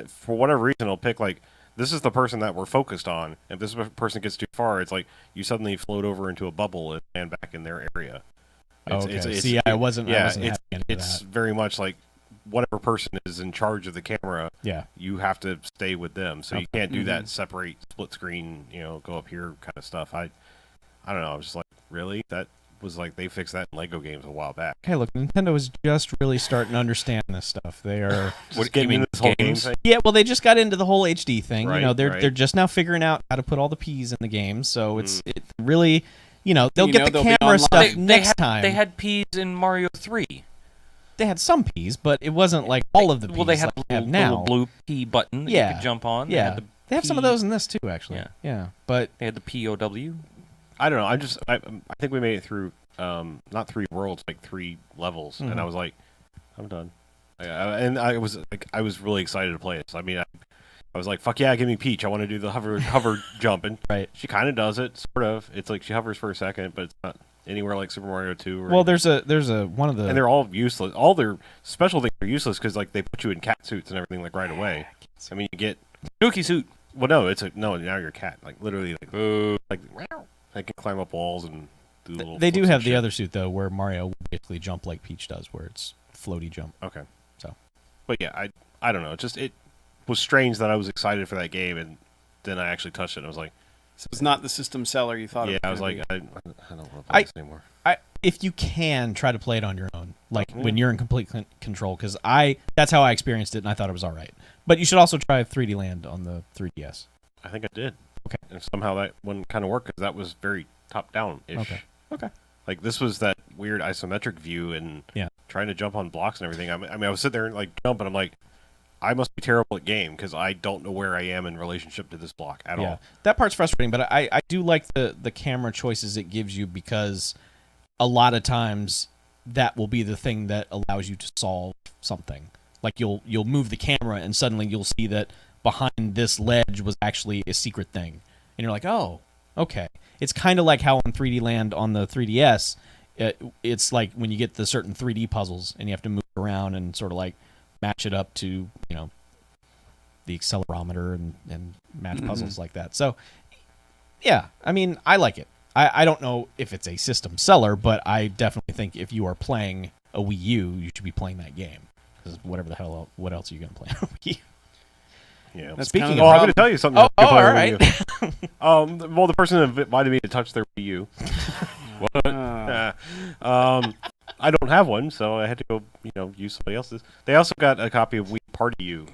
for whatever reason, it'll pick like, this is the person that we're focused on. If this person gets too far, it's like you suddenly float over into a bubble and land back in their area. Okay. See, I wasn't happy into it's that. very much like whatever person is in charge of the camera, Yeah. you have to stay with them. So you Okay. can't do that separate split screen, go up here kind of stuff. I don't know. I was just like, really? That was like they fixed that in Lego games a while back. Hey, look, Nintendo is just really starting to understand this stuff. They are. Just getting into this whole game games? thing. Yeah, well, they just got into the whole HD thing. Right, they're right. they're just now figuring out how to put all the P's in the game. So it's really, they'll You get know, the they'll be camera online. stuff next had, time. They had P's in Mario 3. They had some P's, but it wasn't like all of the P's Well, they had like a have little, now. little blue P button that Yeah. you could jump on. Yeah, they have some of P- those in this too, actually. Yeah. But They had the POW. I don't know. I think we made it through not 3 worlds, like 3 levels, and I was like, I'm done. And I was really excited to play it. So, I mean, I was like, fuck yeah, give me Peach. I want to do the hover jump, and right. she kind of does it, sort of. It's like she hovers for a second, but it's not anywhere like Super Mario 2. Or Well, there's a one of the and they're all useless. All their special things are useless because like they put you in cat suits and everything like right away. I mean, you get Nuki suit. well, no, now you're a cat. Like literally, like they can climb up walls and do little. they do flips have and the shit. other suit though, where Mario would basically jump like Peach does, where it's floaty jump. Okay. So. But yeah, I don't know. It was strange that I was excited for that game, and then I actually touched it, and I was like, So it's not the system seller you thought. yeah, it I was was gonna like, be. I don't want to play this anymore. If you can try to play it on your own, like when you're in complete control. Because that's how I experienced it, and I thought it was all right. But you should also try 3D Land on the 3DS. I think I did. Okay. And somehow that one kind of worked because that was very top-down-ish. Okay. Like, this was that weird isometric view and trying to jump on blocks and everything. I mean, I was sitting there and, like, jump, and I'm like, I must be terrible at game because I don't know where I am in relationship to this block at all. That part's frustrating, but I do like the camera choices it gives you because a lot of times that will be the thing that allows you to solve something. Like you'll move the camera and suddenly you'll see that behind this ledge was actually a secret thing. And you're like, oh, okay. It's kind of like how on 3D Land on the 3DS, it's like when you get the certain 3D puzzles and you have to move around and sort of like match it up to, the accelerometer and match puzzles like that. So, yeah, I mean, I like it. I don't know if it's a system seller, but I definitely think if you are playing a Wii U, you should be playing that game. Because whatever the hell, what else are you going to play on a Wii U? Yeah. That's Speaking kind of of I'm going to tell you something. all right. Well, the person that invited me to touch their Wii U. I don't have one, so I had to go, use somebody else's. They also got a copy of Wii Party U,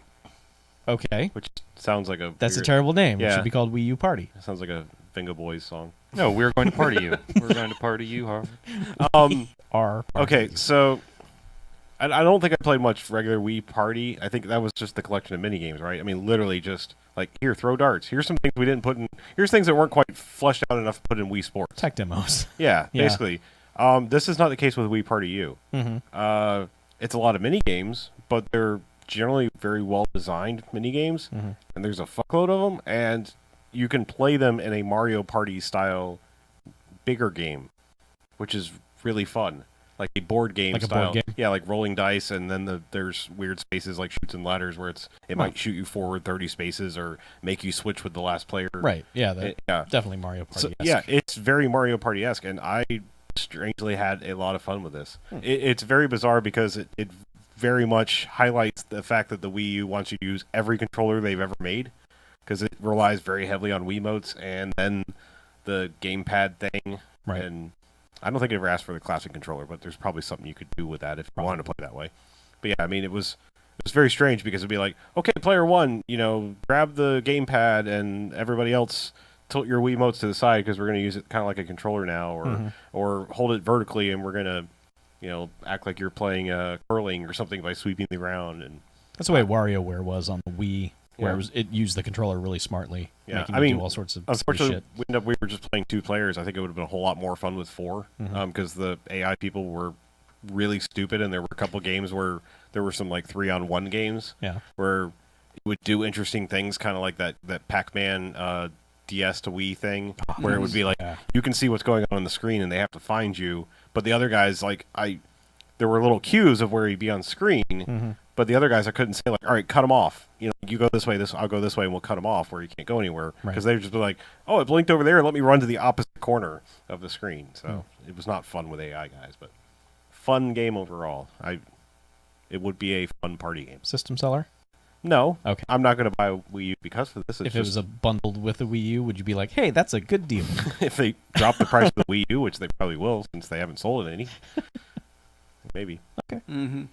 Okay. which sounds like a That's a weird- terrible name. It Yeah. should be called Wii U Party. Sounds like a Venga Boys song. No, we're going to party you. We're going to party you hard. Okay, so I don't think I played much regular Wii Party. I think that was just the collection of mini games, right? I mean, literally just like, here, throw darts. Here's some things we didn't put in. Here's things that weren't quite fleshed out enough to put in Wii Sports. Tech demos. Yeah, Yeah. basically. This is not the case with Wii Party U. Mm-hmm. It's a lot of mini games, but they're generally very well designed mini games, and there's a fuckload of them, and you can play them in a Mario Party style bigger game, which is really fun. Like a board game Like a style. board game? Yeah, like rolling dice, and then there's weird spaces like chutes and ladders where it might shoot you forward 30 spaces or make you switch with the last player. Right. Yeah. Yeah. Definitely Mario Party. So, yeah, it's very Mario Party-esque, and I strangely had a lot of fun with this. It's very bizarre because it very much highlights the fact that the Wii U wants you to use every controller they've ever made, because it relies very heavily on Wiimotes and then the gamepad thing. Right. And I don't think it ever asked for the classic controller, but there's probably something you could do with that if you wanted to play that way. But yeah, I mean, it was very strange because it'd be like, okay, player one, grab the gamepad, and everybody else tilt your Wiimotes to the side because we're going to use it kind of like a controller now, or hold it vertically and we're going to, act like you're playing curling or something by sweeping the ground. And That's the way WarioWare was on the Wii, where Yeah. it used the controller really smartly, Yeah, making I you mean, do all sorts of unfortunately, shit. we were just playing 2 players. I think it would have been a whole lot more fun with 4, because the AI people were really stupid, and there were a couple games where there were some like 3-on-1 games Yeah. where it would do interesting things, kind of like that Pac-Man DS to Wii thing, where it would be like you can see what's going on the screen and they have to find you, but the other guys there were little cues of where he'd be on screen, but the other guys I couldn't say like, all right, cut him off. You go this way, I'll go this way, and we'll cut him off where he can't go anywhere, because they'd just be like, oh, it blinked over there, let me run to the opposite corner of the screen. So it was not fun with AI guys, but fun game overall. It would be a fun party game. System seller? No, Okay. I'm not going to buy a Wii U because of this. It's If it was bundled with a Wii U, would you be like, hey, that's a good deal? if they drop the price of the Wii U, which they probably will since they haven't sold any. Maybe. Mm-hmm.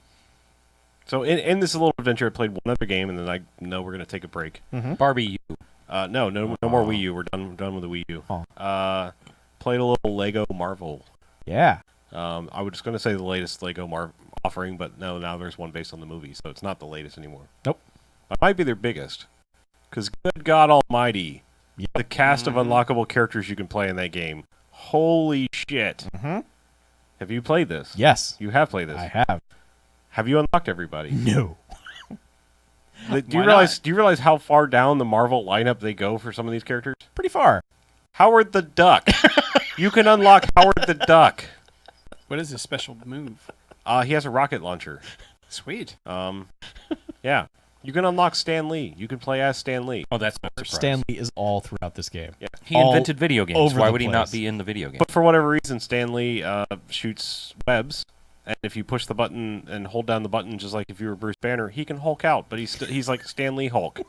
So in this little adventure, I played one other game, and then I know we're going to take a break. Barbie you. No more Wii U. We're done with the Wii U. Oh. Played a little Lego Marvel. Yeah. I was just going to say the latest Lego offering, but no, now there's one based on the movie, so it's not the latest anymore. Nope. It might be their biggest, because good God Almighty, the cast of unlockable characters you can play in that game. Holy shit. Have you played this? Yes. You have played this. I have. Have you unlocked everybody? No. Do you realize how far down the Marvel lineup they go for some of these characters? Pretty far. Howard the Duck. You can unlock Howard the Duck. What is his special move? He has a rocket launcher. Sweet. Yeah. You can unlock Stan Lee. You can play as Stan Lee. Oh, that's no surprise. Stan Lee is all throughout this game. Yeah. He all invented video games. over Why the would he not place. be in the video game? But for whatever reason, Stan Lee shoots webs, and if you push the button and hold down the button, just like if you were Bruce Banner, he can Hulk out. But he's like Stan Lee Hulk.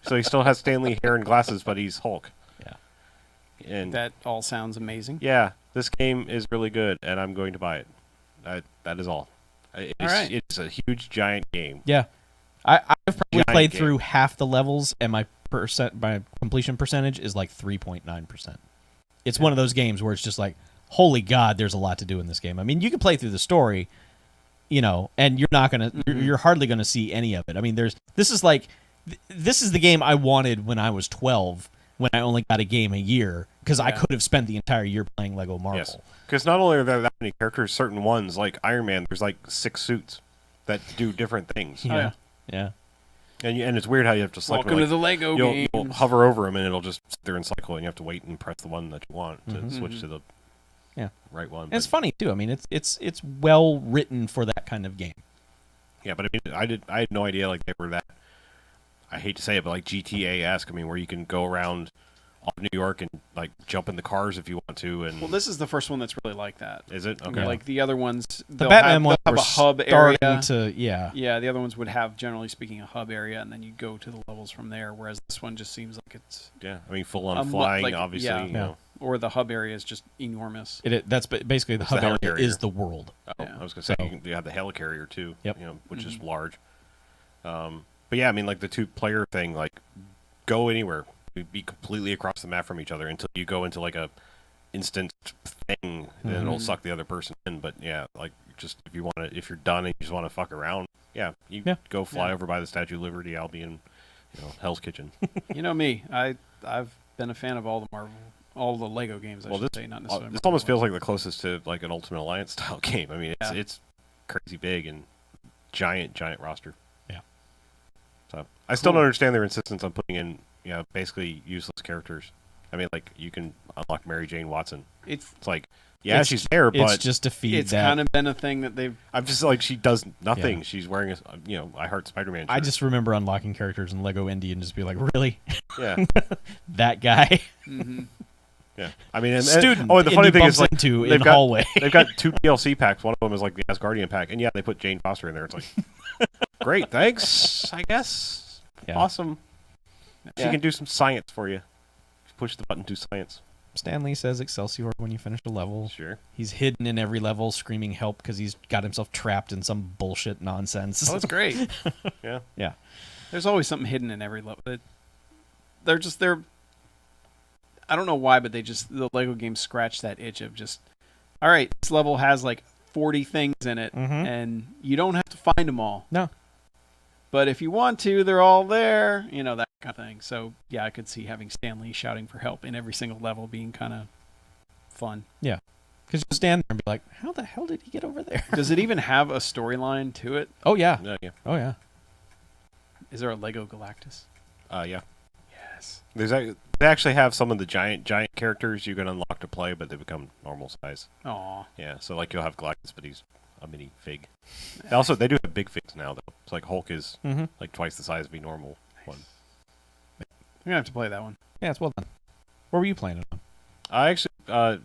So he still has Stan Lee hair and glasses, but he's Hulk. Yeah. And That all sounds amazing. yeah, this game is really good, and I'm going to buy it. That is all. It's a huge, giant game. Yeah, I've probably Giant played game. through half the levels, and my completion percentage is like 3.9%. It's one of those games where it's just like, holy God, there's a lot to do in this game. I mean, you can play through the story, and you're not gonna, you're hardly gonna see any of it. I mean, this is the game I wanted when I was 12, when I only got a game a year, because I could have spent the entire year playing Lego Marvel. Yes, because not only are there that many characters, certain ones like Iron Man, there's like 6 suits that do different things. Yeah, yeah. And it's weird how you have to select. Welcome to the Lego games. You'll hover over them and it'll just sit there and cycle, and you have to wait and press the one that you want to switch to the right one. And it's funny too. I mean, it's well written for that kind of game. Yeah, but I mean, I had no idea like they were that. I hate to say it, but like GTA-esque. I mean, where you can go around all New York and like jump in the cars if you want to. And Well, this is the first one that's really like that. is it okay? Like the other ones, The Batman they'll one have were a hub starting area. to Yeah, the other ones would have, generally speaking, a hub area, and then you go to the levels from there. Whereas this one just seems like it's, Yeah, I mean, full on mu- flying, like, obviously. yeah. You know. or the hub area is just enormous. That's basically the It's the hub area helicarrier. is the world. Oh, Yeah. I was gonna say So- you have the helicarrier too. Yep. Which is large. But yeah, I mean, like the 2-player thing, like go anywhere, be completely across the map from each other until you go into like a instant thing, then it'll suck the other person in. But yeah, like just if you're done and you just want to fuck around, you go fly over by the Statue of Liberty. I'll be in, Hell's Kitchen. You know me, I've been a fan of all the Lego games. I should say, not necessarily. This almost feels like the closest to like an Ultimate Alliance style game. I mean, Yeah. it's crazy big and giant roster. Yeah. So I still don't understand their insistence on putting in, basically useless characters. I mean, like you can unlock Mary Jane Watson. It's It's like, she's there, It's but just to feed it's that. kind of been a thing that they've. I'm just like she does nothing. Yeah. She's wearing I Heart Spider-Man. I shirt. just remember unlocking characters in Lego Indie and just be like, really? yeah. That guy? Yeah, I mean, and Student the funny Indy thing bumps is, like, into in they've the got hallway. they've got 2 DLC packs. One of them is like the Asgardian pack, and they put Jane Foster in there. It's like, great, thanks, I guess. Yeah. Awesome. She Yeah. can do some science for you. Push the button, do science. Stan Lee says Excelsior when you finish a level. Sure. He's hidden in every level, screaming help because he's got himself trapped in some bullshit nonsense. Oh, that's great. Yeah. Yeah. There's always something hidden in every level. They're. I don't know why, but the Lego games scratch that itch of just, all right, this level has like 40 things in it, and you don't have to find them all. No. But if you want to, they're all there, that kind of thing. So, yeah, I could see having Stan Lee shouting for help in every single level being kind of fun. Yeah. Because you stand there and be like, how the hell did he get over there? Does it even have a storyline to it? Oh, yeah. Yeah. Oh, yeah. Is there a Lego Galactus? Yeah. Yes. They actually have some of the giant characters you can unlock to play, but they become normal size. Aw. Yeah. So like you'll have Galactus, but he's a mini fig. They do have big figs now though. It's like Hulk is like twice the size of a normal one. I'm going to have to play that one. Yeah, it's well done. What were you playing it on? I actually it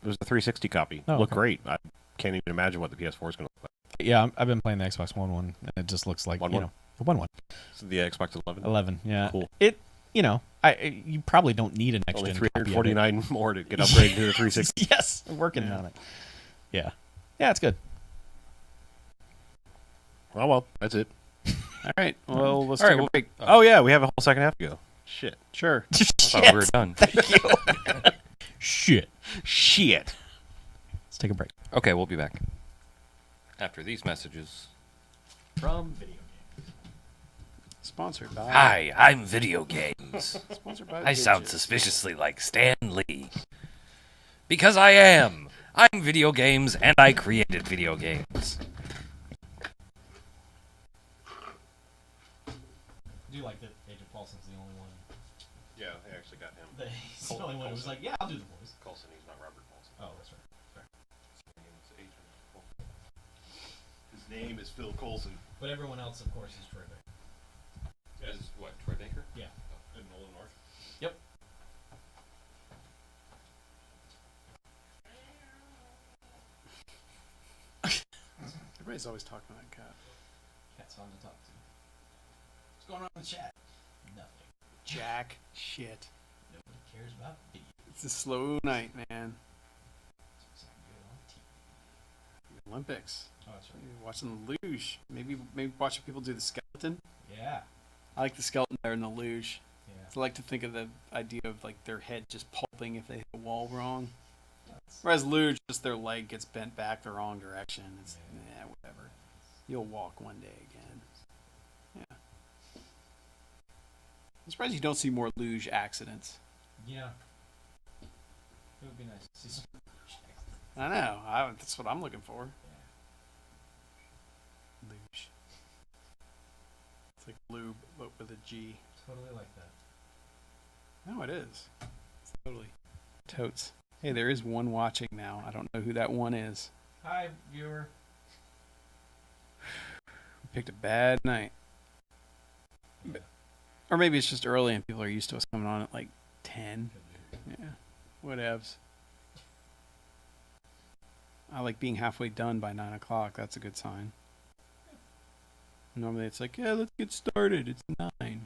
was a 360 copy. Oh, Looked okay. great. I can't even imagine what the PS4 is going to look like. Yeah, I've been playing the Xbox One, and it just looks like, One. the one. This is the Xbox 11. 11, yeah. Cool. You probably don't need a next Only gen copy of it. 349 more to get upgraded to the 360. Yes, I'm working on it. Yeah. Yeah, it's good. Well, that's it. All right. Well, let's All take right, a break. Oh yeah, we have a whole second half to go. Shit. Sure. I thought we were done. Shit. Shit. Let's take a break. Okay, we'll be back after these messages. From video games. Sponsored by. Hi, I'm Video Games. Sponsored by. I sound Digit. suspiciously like Stan Lee. Because I am. I'm Video Games, and I created video games. I do like that Agent Paulson's the only one. Yeah, I actually got him. He's the only one who was like, yeah, I'll do the voice. Coulson, he's not Robert Coulson. Oh, that's right. His name is Phil Coulson. But everyone else, of course, is Troy Baker. As what, Troy Baker? Yeah. And Nolan North. Yep. Everybody's always talking about that cat. Cat's fun to talk to. What's going on in the chat? Nothing. Jack shit. Nobody cares about video. It's a slow night, man. Olympics. Oh, that's Maybe watching the luge. Maybe watching people do the skeleton. Yeah. I like the skeleton better than the luge. Yeah. I like to think of the idea of like their head just pulping if they hit the wall wrong. That's, Whereas luge, just their leg gets bent back the wrong direction. It's whatever. You'll walk one day again. Yeah. I'm surprised you don't see more luge accidents. yeah. It would be nice to see some. I know. That's what I'm looking for. Yeah. Luge. It's like lube, but with a G. Totally like that. No, it is. It's totally. Totes. Hey, there is one watching now. I don't know who that one is. Hi, viewer. We picked a bad night. Yeah. Or maybe it's just early and people are used to us coming on at like 10. Could be. Yeah. Whatevs. I like being halfway done by 9 o'clock. That's a good sign. Normally it's like, yeah, let's get started. It's 9. Wait, we're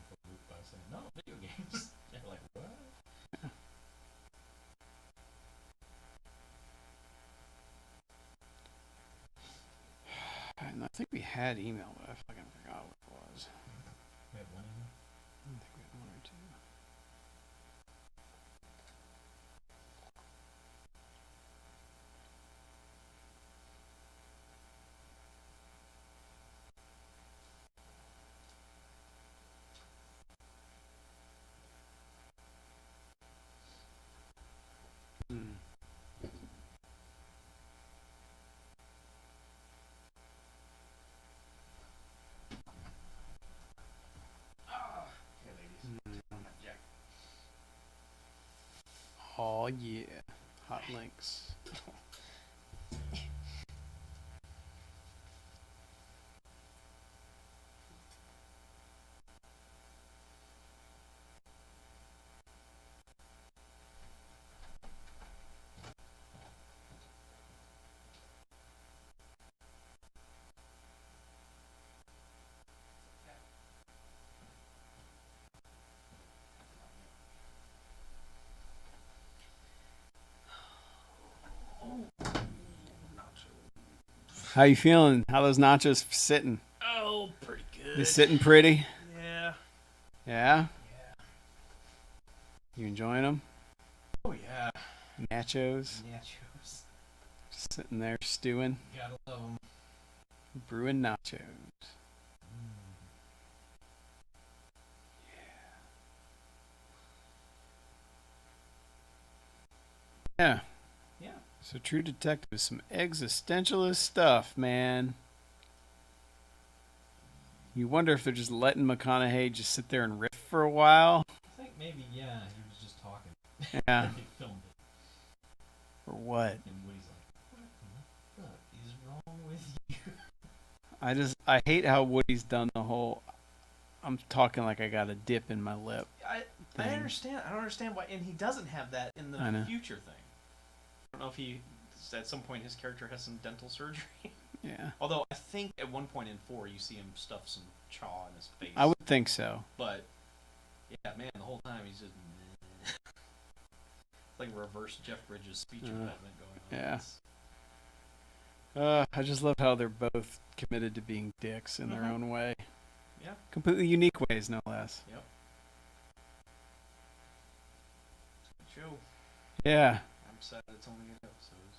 for a loop by saying, no, video games. You're like, what? And I think we had email, but I fucking forgot what it was. We have one email? I think we had one or two. Hmm. Okay, ladies. Jack. Oh yeah, hot links. How you feeling? How those nachos sitting? Oh, pretty good. They sitting pretty? Yeah. Yeah. Yeah. You enjoying them? Oh, yeah. Nachos, Nachos. just sitting there stewing, Gotta love them. brewing nachos. Yeah. Yeah. So True Detective is some existentialist stuff, man. You wonder if they're just letting McConaughey just sit there and riff for a while. I think maybe, yeah, he was just talking. Yeah. He filmed it. Or what? And Woody's like, what is wrong with you? I hate how Woody's done the whole I'm talking like I got a dip in my lip. I thing. understand. I don't understand why. And he doesn't have that in I know. the future thing. I don't know if he, at some point, his character has some dental surgery. Yeah. Although I think at one point in 4, you see him stuff some chaw in his face. I would think so. But, yeah, man, the whole time he's just... like reverse Jeff Bridges speech impediment going on. yeah. It's- I just love how they're both committed to being dicks in their Mhm. own way. Yeah. Completely unique ways, no less. Yep. It's a good show. Yeah. I'm sad it's only 8 episodes.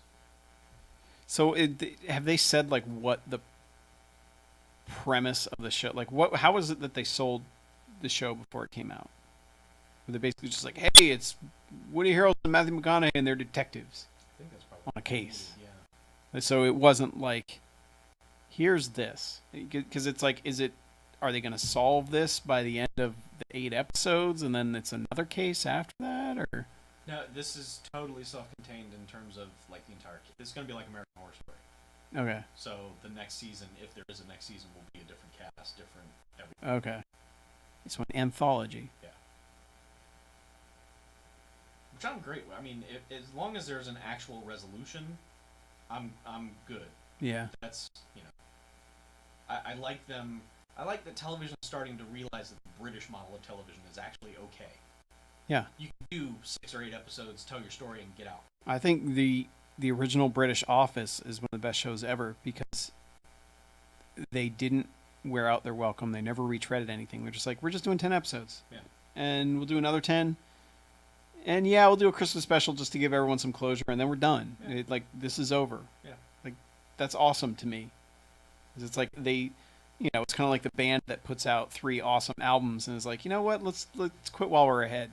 So have they said like what the premise of the show, like how was it that they sold the show before it came out? Were they basically just like, hey, it's Woody Harrelson and Matthew McConaughey and they're detectives I think that's probably on a case. Yeah. So it wasn't like, here's this, because it's like, are they going to solve this by the end of the 8 episodes and then it's another case after that, or? No, this is totally self-contained in terms of like the entire. It's going to be like American Horror Story. Okay. So the next season, if there is a next season, will be a different cast, different everything. Okay. It's an anthology. Yeah. Which I'm great with. I mean, as long as there's an actual resolution, I'm good. Yeah. That's, you know, I like them. I like that television is starting to realize that the British model of television is actually okay. Yeah. You can do 6 or 8 episodes, tell your story, and get out. I think the the original British Office is one of the best shows ever because they didn't wear out their welcome. They never retreaded anything. They're just like, we're just doing 10 episodes. Yeah. And we'll do another 10. And yeah, we'll do a Christmas special just to give everyone some closure, and then we're done. Yeah. This is over. Yeah. Like, that's awesome to me. 'Cause it's like they, it's kind of like the band that puts out 3 awesome albums and is like, you know what, let's quit while we're ahead.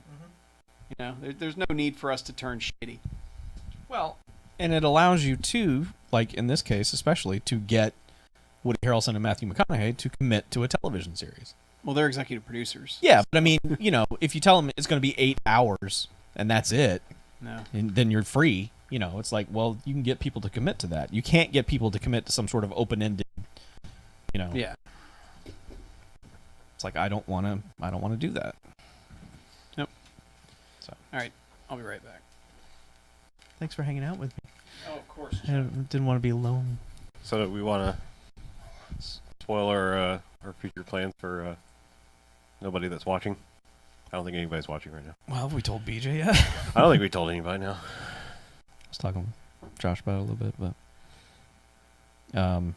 There's no need for us to turn shitty. Well, and it allows you to, like in this case especially, to get Woody Harrelson and Matthew McConaughey to commit to a television series. Well, they're executive producers. Yeah, but I mean, if you tell them it's going to be 8 hours and that's it, No. and then you're free. It's like, well, you can get people to commit to that. You can't get people to commit to some sort of open-ended. Yeah. It's like I don't want to do that. Nope. So, All right, I'll be right back. thanks for hanging out with me. Oh, of course. I didn't want to be alone. So that we want to spoil our future plans for nobody that's watching. I don't think anybody's watching right now. Well, have we told BJ yet? I don't think we told anybody now. I was talking with Josh about it a little bit, but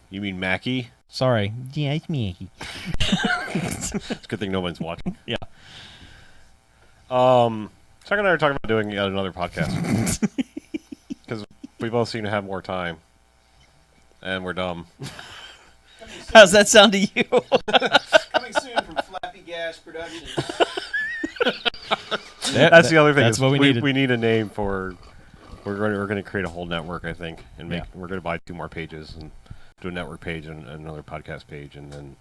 You mean Mackie? sorry. Yeah, it's me. It's a good thing nobody's watching. Yeah. Chuck and I are talking about doing yet another podcast because we both seem to have more time, and we're dumb. How's that sound to you? Coming soon from Flappy Gas Productions. That's the other thing. That's is what we needed. We need a name for. We're going to create a whole network, I think, and we're going to buy 2 more pages and do a network page and another podcast page, and then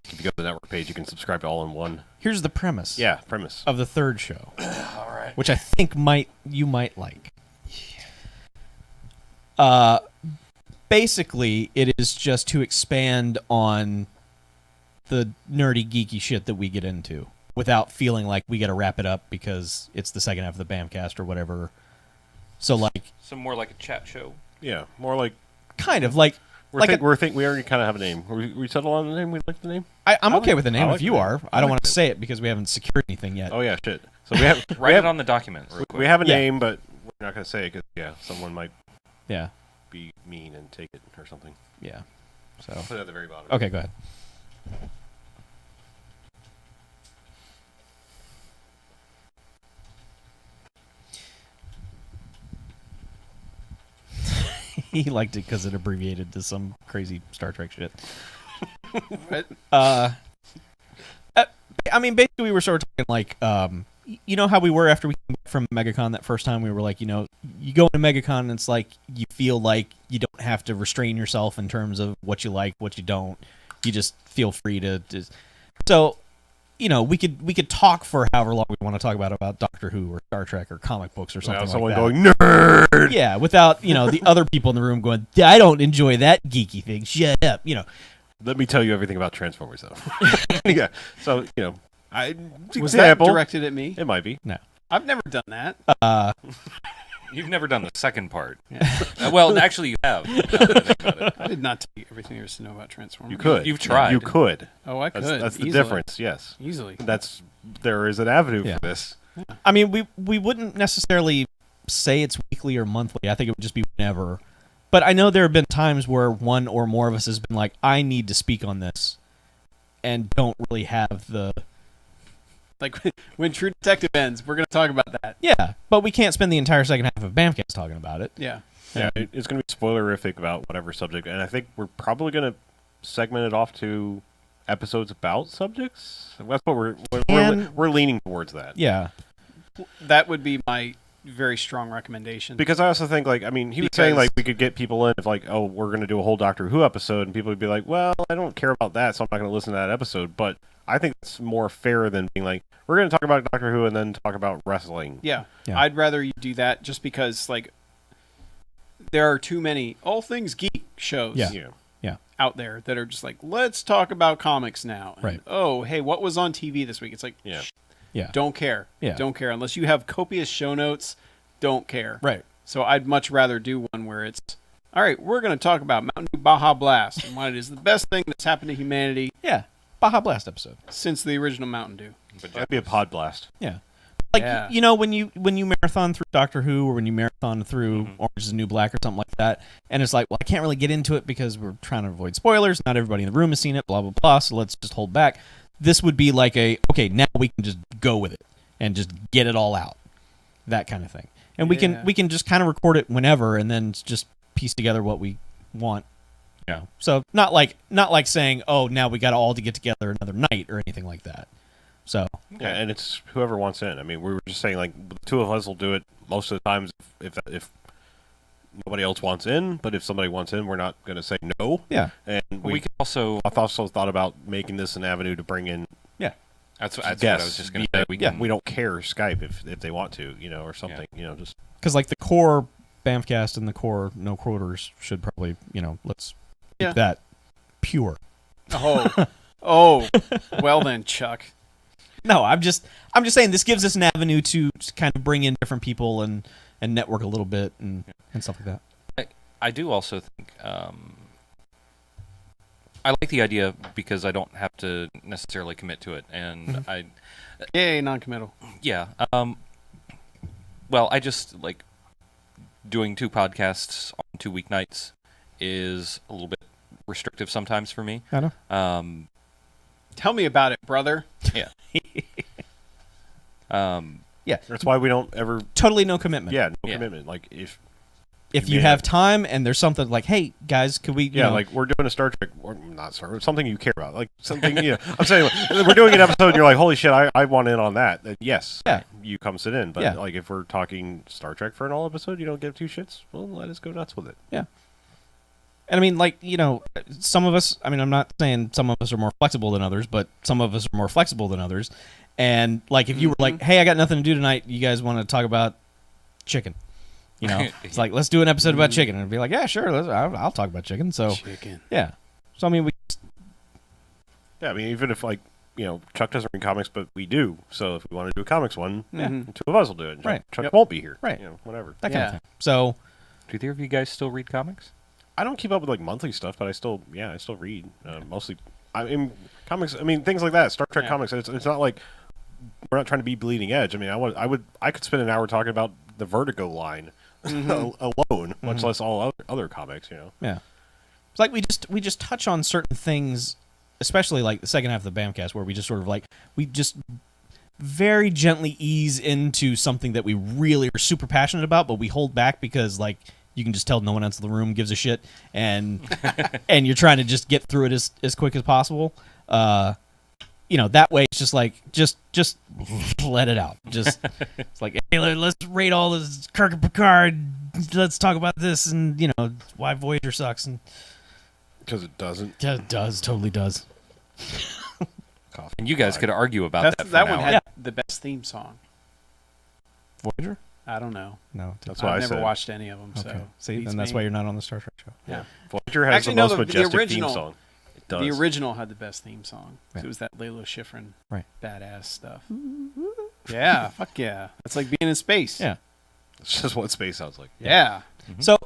if you go to the network page, you can subscribe to all in one. Here's the premise. Yeah, premise. Of the 3rd show. All right. Which I think you might like. Basically, it is just to expand on the nerdy, geeky shit that we get into without feeling like we got to wrap it up because it's the second half of the Bamcast or whatever. So, So more like a chat show. Yeah, more like kind of like. we already kind of have a name. We settled on the name. We like the name. I'm okay with the name I like if you the are. name. I don't want to say it because we haven't secured anything yet. Oh yeah, shit. So we have Write it on the document real quick. we have a Yeah. name, but we're not going to say it because someone might Yeah. be mean and take it or something. Yeah. So. I'll put it at the very bottom. Okay, go ahead. He liked it because it abbreviated to some crazy Star Trek shit. What? I mean, basically, we were sort of talking like, you know how we were after we came back from MegaCon that first time? We were like, you go into MegaCon and it's like you feel like you don't have to restrain yourself in terms of what you like, what you don't. You just feel free to. So, we could talk for however long we want to talk about Doctor Who or Star Trek or comic books or something Someone like that. going nerd. Yeah, without the other people in the room going, I don't enjoy that geeky thing. Shut up. Let me tell you everything about Transformers, though. Yeah. So Was that directed at me? It might be. No. I've never done that. You've never done the second part. Yeah. Well, actually, you have. now that I think about it. I did not tell you everything there is to know about Transformers. You could. You've tried. You could. Oh, I could. That's the easily. difference. Yes. Easily. There is an avenue Yeah. for this. I mean, we wouldn't necessarily say it's weekly or monthly. I think it would just be whenever. But I know there have been times where one or more of us has been like, I need to speak on this, and don't really have the... Like, when True Detective ends, we're going to talk about that. Yeah, but we can't spend the entire second half of Bamcast talking about it. Yeah. Yeah. It's going to be spoilerific about whatever subject, and I think we're probably going to segment it off to episodes about subjects. That's what we're leaning towards that. Yeah. That would be my very strong recommendation. Because I also think, he was saying, we could get people in if, we're going to do a whole Doctor Who episode, and people would be like, well, I don't care about that, so I'm not going to listen to that episode. But I think it's more fair than being like, we're going to talk about Doctor Who and then talk about wrestling. Yeah. Yeah. I'd rather you do that just because, there are too many all things geek shows Yeah. out there that are just like, let's talk about comics now. And, Right. oh, hey, what was on TV this week? It's like, Yeah. Yeah. don't care. Yeah. Don't care. Unless you have copious show notes, don't care. Right. So I'd much rather do one where it's, all right, we're going to talk about Mountain Dew Baja Blast and why it is the best thing that's happened to humanity Yeah. Baja Blast episode. since the original Mountain Dew. That'd be a pod blast. Yeah. like Yeah. you know when you marathon through Doctor Who or when you marathon through Orange Is the New Black or something like that, and it's like, well, I can't really get into it because we're trying to avoid spoilers. Not everybody in the room has seen it. Blah blah blah. So let's just hold back. This would be like okay, now we can just go with it and just get it all out, that kind of thing. And we can just kind of record it whenever and then just piece together what we want. Yeah. So not like saying, oh, now we got all to get together another night or anything like that. So Yeah, and it's whoever wants in. I mean, we were just saying like the two of us will do it most of the times if nobody else wants in. But if somebody wants in, we're not going to say no. yeah, And We could also. I've also thought about making this an avenue to bring in That's what I guests was just going to via- say. We can. we don't care Skype if they want to, or something. Just because like the core Bamfcast and the core No Quarters should probably let's keep that pure. Oh, well then, Chuck. No, I'm just saying this gives us an avenue to kind of bring in different people and network a little bit and stuff like that. I do also think I like the idea because I don't have to necessarily commit to it, and Yay, non-committal. yeah. Well, I just like doing 2 podcasts on 2 weeknights is a little bit restrictive sometimes for me. I know. Tell me about it, brother. Yeah. Yeah, that's why we don't ever. totally no commitment. Yeah, no Yeah. commitment. Like if If you Yeah. have time and there's something like, hey guys, could we? You know, like we're doing a Star Trek, or not Star Trek, something you care about, like something. I'm saying we're doing an episode, and you're like, holy shit, I want in on that. Then yes, Yeah. you come sit in. But Yeah. like if we're talking Star Trek for an all episode, you don't give 2 shits. Well, let us go nuts with it. Yeah. And I mean, like, some of us, I mean, I'm not saying some of us are more flexible than others, but some of us are more flexible than others. And, like, if you were like, hey, I got nothing to do tonight, you guys want to talk about chicken? It's like, let's do an episode about chicken. And I'd be like, yeah, sure, I'll talk about chicken. So, Chicken. yeah. So, I mean, Yeah, I mean, even if like Chuck doesn't read comics, but we do. So if we want to do a comics one, Yeah. the 2 of us will do it. And Right. Chuck Yep. won't be here. Right. Whatever. that kind of Yeah. thing. So, Do either of you guys still read comics? I don't keep up with like monthly stuff, but I still read mostly. I mean, comics. I mean, things like that. Star Trek Yeah. comics. It's not like we're not trying to be bleeding edge. I mean, I could spend an hour talking about the Vertigo line alone, much less all other comics. yeah. It's like we just touch on certain things, especially like the second half of the Bamcast, where we just sort of like, we just very gently ease into something that we really are super passionate about, but we hold back because, like, you can just tell no one else in the room gives a shit, and and you're trying to just get through it as quick as possible. That way it's just like just let it out. Just it's like, hey, let's rate all this Kirk and Picard. Let's talk about this and why Voyager sucks, and Because it doesn't. it does, totally does. And you guys could argue about that. For That an one hour. had the best theme song. Voyager? I don't know. No, That's what I've I never said. watched any of them. okay. So See, beats then that's me. why you're not on the Star Trek show. Yeah. Voyager has Actually, the no, most the majestic original- theme song. It does. The original had the best theme song. Yeah. It was that Layla Schifrin, Right. badass stuff. Yeah, fuck yeah. That's like being in space. Yeah. It's just what space sounds like. Yeah. So,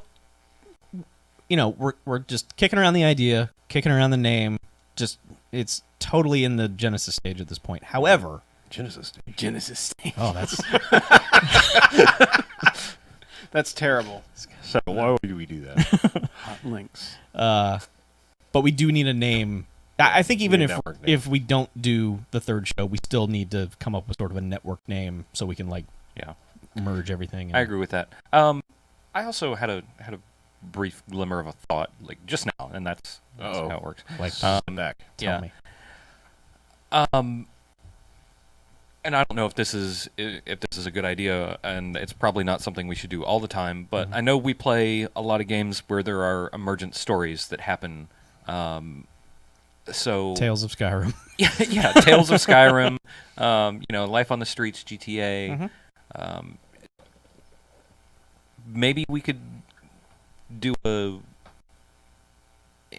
we're just kicking around the idea, kicking around the name. Just it's totally in the Genesis stage at this point. However, Genesis. Genesis stage. oh, that's That's terrible. So why do we do that? Hot links. but we do need a name. I think even Need a if network name. if we don't do the third show, we still need to come up with sort of a network name so we can like Yeah. merge everything. I agree with that. I also had a brief glimmer of a thought, like just now, and that's Uh-oh. how it works. Like, Back. tell yeah. me. And I don't know if this is a good idea, and it's probably not something we should do all the time. But I know we play a lot of games where there are emergent stories that happen. So Tales of Skyrim. yeah, Tales of Skyrim, Life on the Streets, GTA. Maybe we could do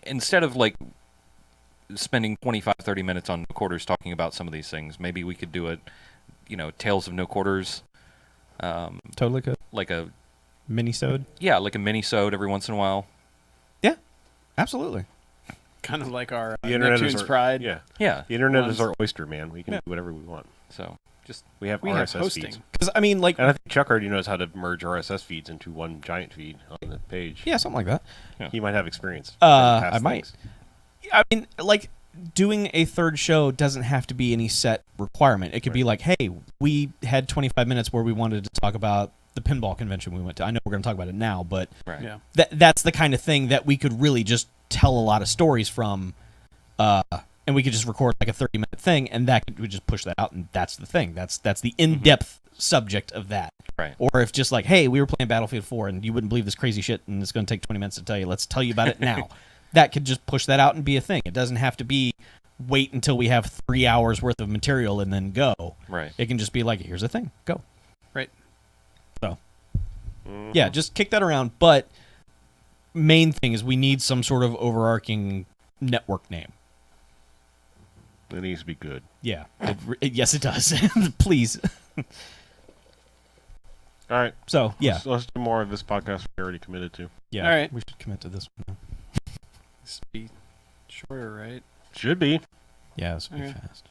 instead of like spending 25-30 minutes on No Quarters talking about some of these things, maybe we could do Tales of No Quarters, Totally could. like a Minisode. like a mini-sode every once in a while. Yeah, absolutely. Kind of like our The internet is Neptune's our Pride. Yeah. Yeah, The internet Ones. is our oyster, man. We can do whatever we want. So just We have We have RSS hosting. feeds. Because I mean, like, And I think Chuck already knows how to merge RSS feeds into one giant feed on the page. yeah, something like that. He might have experience. I might. I mean, like, doing a third show doesn't have to be any set requirement. It could be like, hey, we had 25 minutes where we wanted to talk about the pinball convention we went to. I know we're going to talk about it now, but right. Yeah. that's the kind of thing that we could really just tell a lot of stories from, and we could just record like a 30-minute thing, and that we just push that out, and that's the thing. That's the in-depth subject of that. Right. Or if just like, hey, we were playing Battlefield 4, and you wouldn't believe this crazy shit, and it's going to take 20 minutes to tell you. Let's tell you about it now. That could just push that out and be a thing. It doesn't have to be wait until we have 3 hours worth of material and then go. Right. It can just be like, here's the thing, go. Right. So, yeah, just kick that around. But main thing is we need some sort of overarching network name. It needs to be good. Yeah. Yes, it does. Please. All right. So, yeah. Let's do more of this podcast we already committed to. Yeah. All right. We should commit to this one. This would be shorter, right? Should be. Yeah, this will be Okay. fast.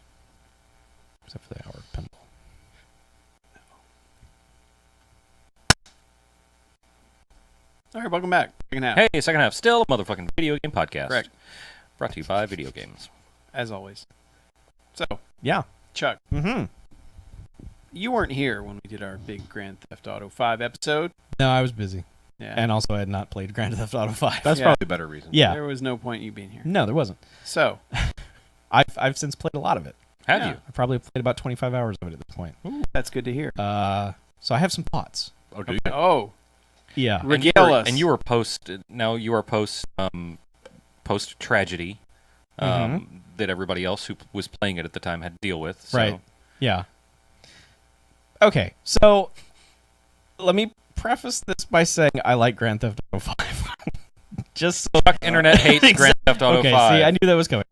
Except for the hour pinball. All right, welcome back. Second half. Hey, second half, still a motherfucking video game podcast. Correct. Brought to you by video games. As always. So, Yeah. Chuck, Mm-hmm. you weren't here when we did our big Grand Theft Auto 5 episode. No, I was busy. Yeah. And also I had not played Grand Theft Auto 5. That's Yeah. probably a better reason. Yeah. There was no point in you being here. No, there wasn't. So, I've since played a lot of it. Have Yeah. you? I probably played about 25 hours of it at this point. that's good to hear. So I have some thoughts. Oh, do you? Oh, Yeah. regale us. And you were post. Now you are post. Post tragedy. That everybody else who was playing it at the time had to deal with. So. Right. Yeah. Okay, so let me preface this by saying I like Grand Theft Auto 5. Just so Fuck internet hates Grand Theft Auto okay, 5. see, I knew that was coming.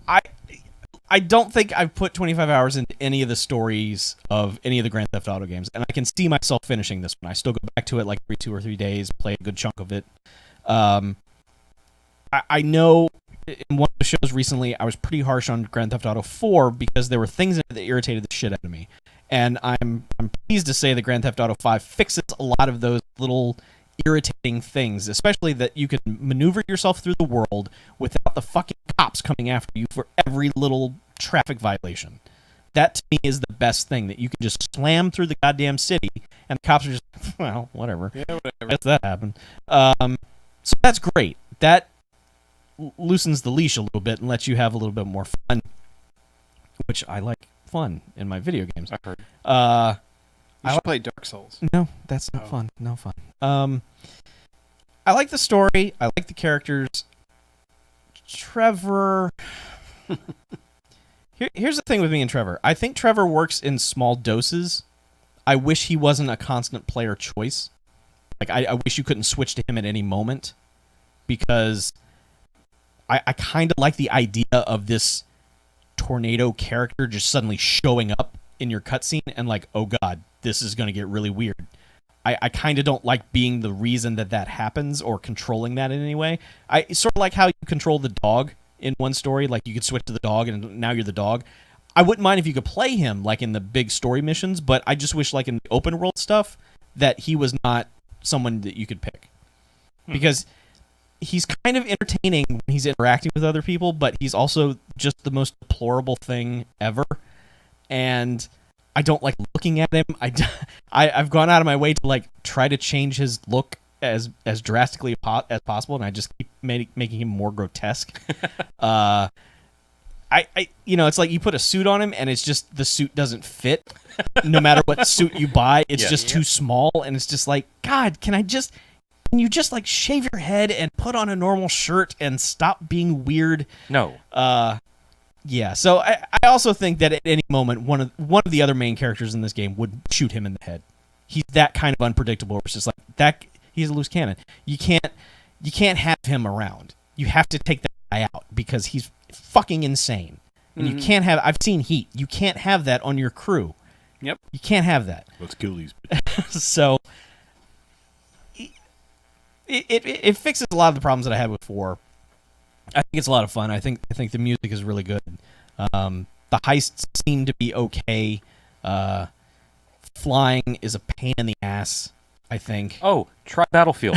I don't think I've put 25 hours into any of the stories of any of the Grand Theft Auto games, and I can see myself finishing this one. I still go back to it like every 2 or 3 days, play a good chunk of it. I know in one of the shows recently, I was pretty harsh on Grand Theft Auto 4 because there were things in it that irritated the shit out of me. And I'm pleased to say that Grand Theft Auto 5 fixes a lot of those little irritating things, especially that you can maneuver yourself through the world without the fucking cops coming after you for every little traffic violation. That to me is the best thing, that you can just slam through the goddamn city and the cops are just, well, whatever. yeah, whatever. I guess that happened. So that's great. That loosens the leash a little bit and lets you have a little bit more fun, which I like fun in my video games. I've heard. You should play Dark Souls. No, that's not Oh. fun. No fun. I like the story. I like the characters. Trevor. Here's the thing with me and Trevor. I think Trevor works in small doses. I wish he wasn't a constant player choice. Like, I wish you couldn't switch to him at any moment, because I kind of like the idea of this tornado character just suddenly showing up in your cutscene and like, oh god, this is going to get really weird. I kind of don't like being the reason that happens or controlling that in any way. I sort of like how you control the dog in one story. Like, you could switch to the dog and now you're the dog. I wouldn't mind if you could play him like in the big story missions, but I just wish like in the open world stuff that he was not someone that you could pick. Because he's kind of entertaining when he's interacting with other people, but he's also just the most deplorable thing ever. And I don't like looking at him. I've gone out of my way to like try to change his look as drastically as possible, and I just keep making him more grotesque. It's like you put a suit on him, and it's just the suit doesn't fit. No matter what suit you buy, it's just too small, and it's just like, God, can you just like shave your head and put on a normal shirt and stop being weird? No. Yeah, so I also think that at any moment one of the other main characters in this game would shoot him in the head. He's that kind of unpredictable. It's just like that. He's a loose cannon. You can't have him around. You have to take that guy out because he's fucking insane. And you can't have. I've seen Heat. You can't have that on your crew. Yep. You can't have that. Let's kill these. So it fixes a lot of the problems that I had with 4. I think it's a lot of fun. I think the music is really good. The The heists seem to be okay. Flying is a pain in the ass, I think. Oh, try Battlefield.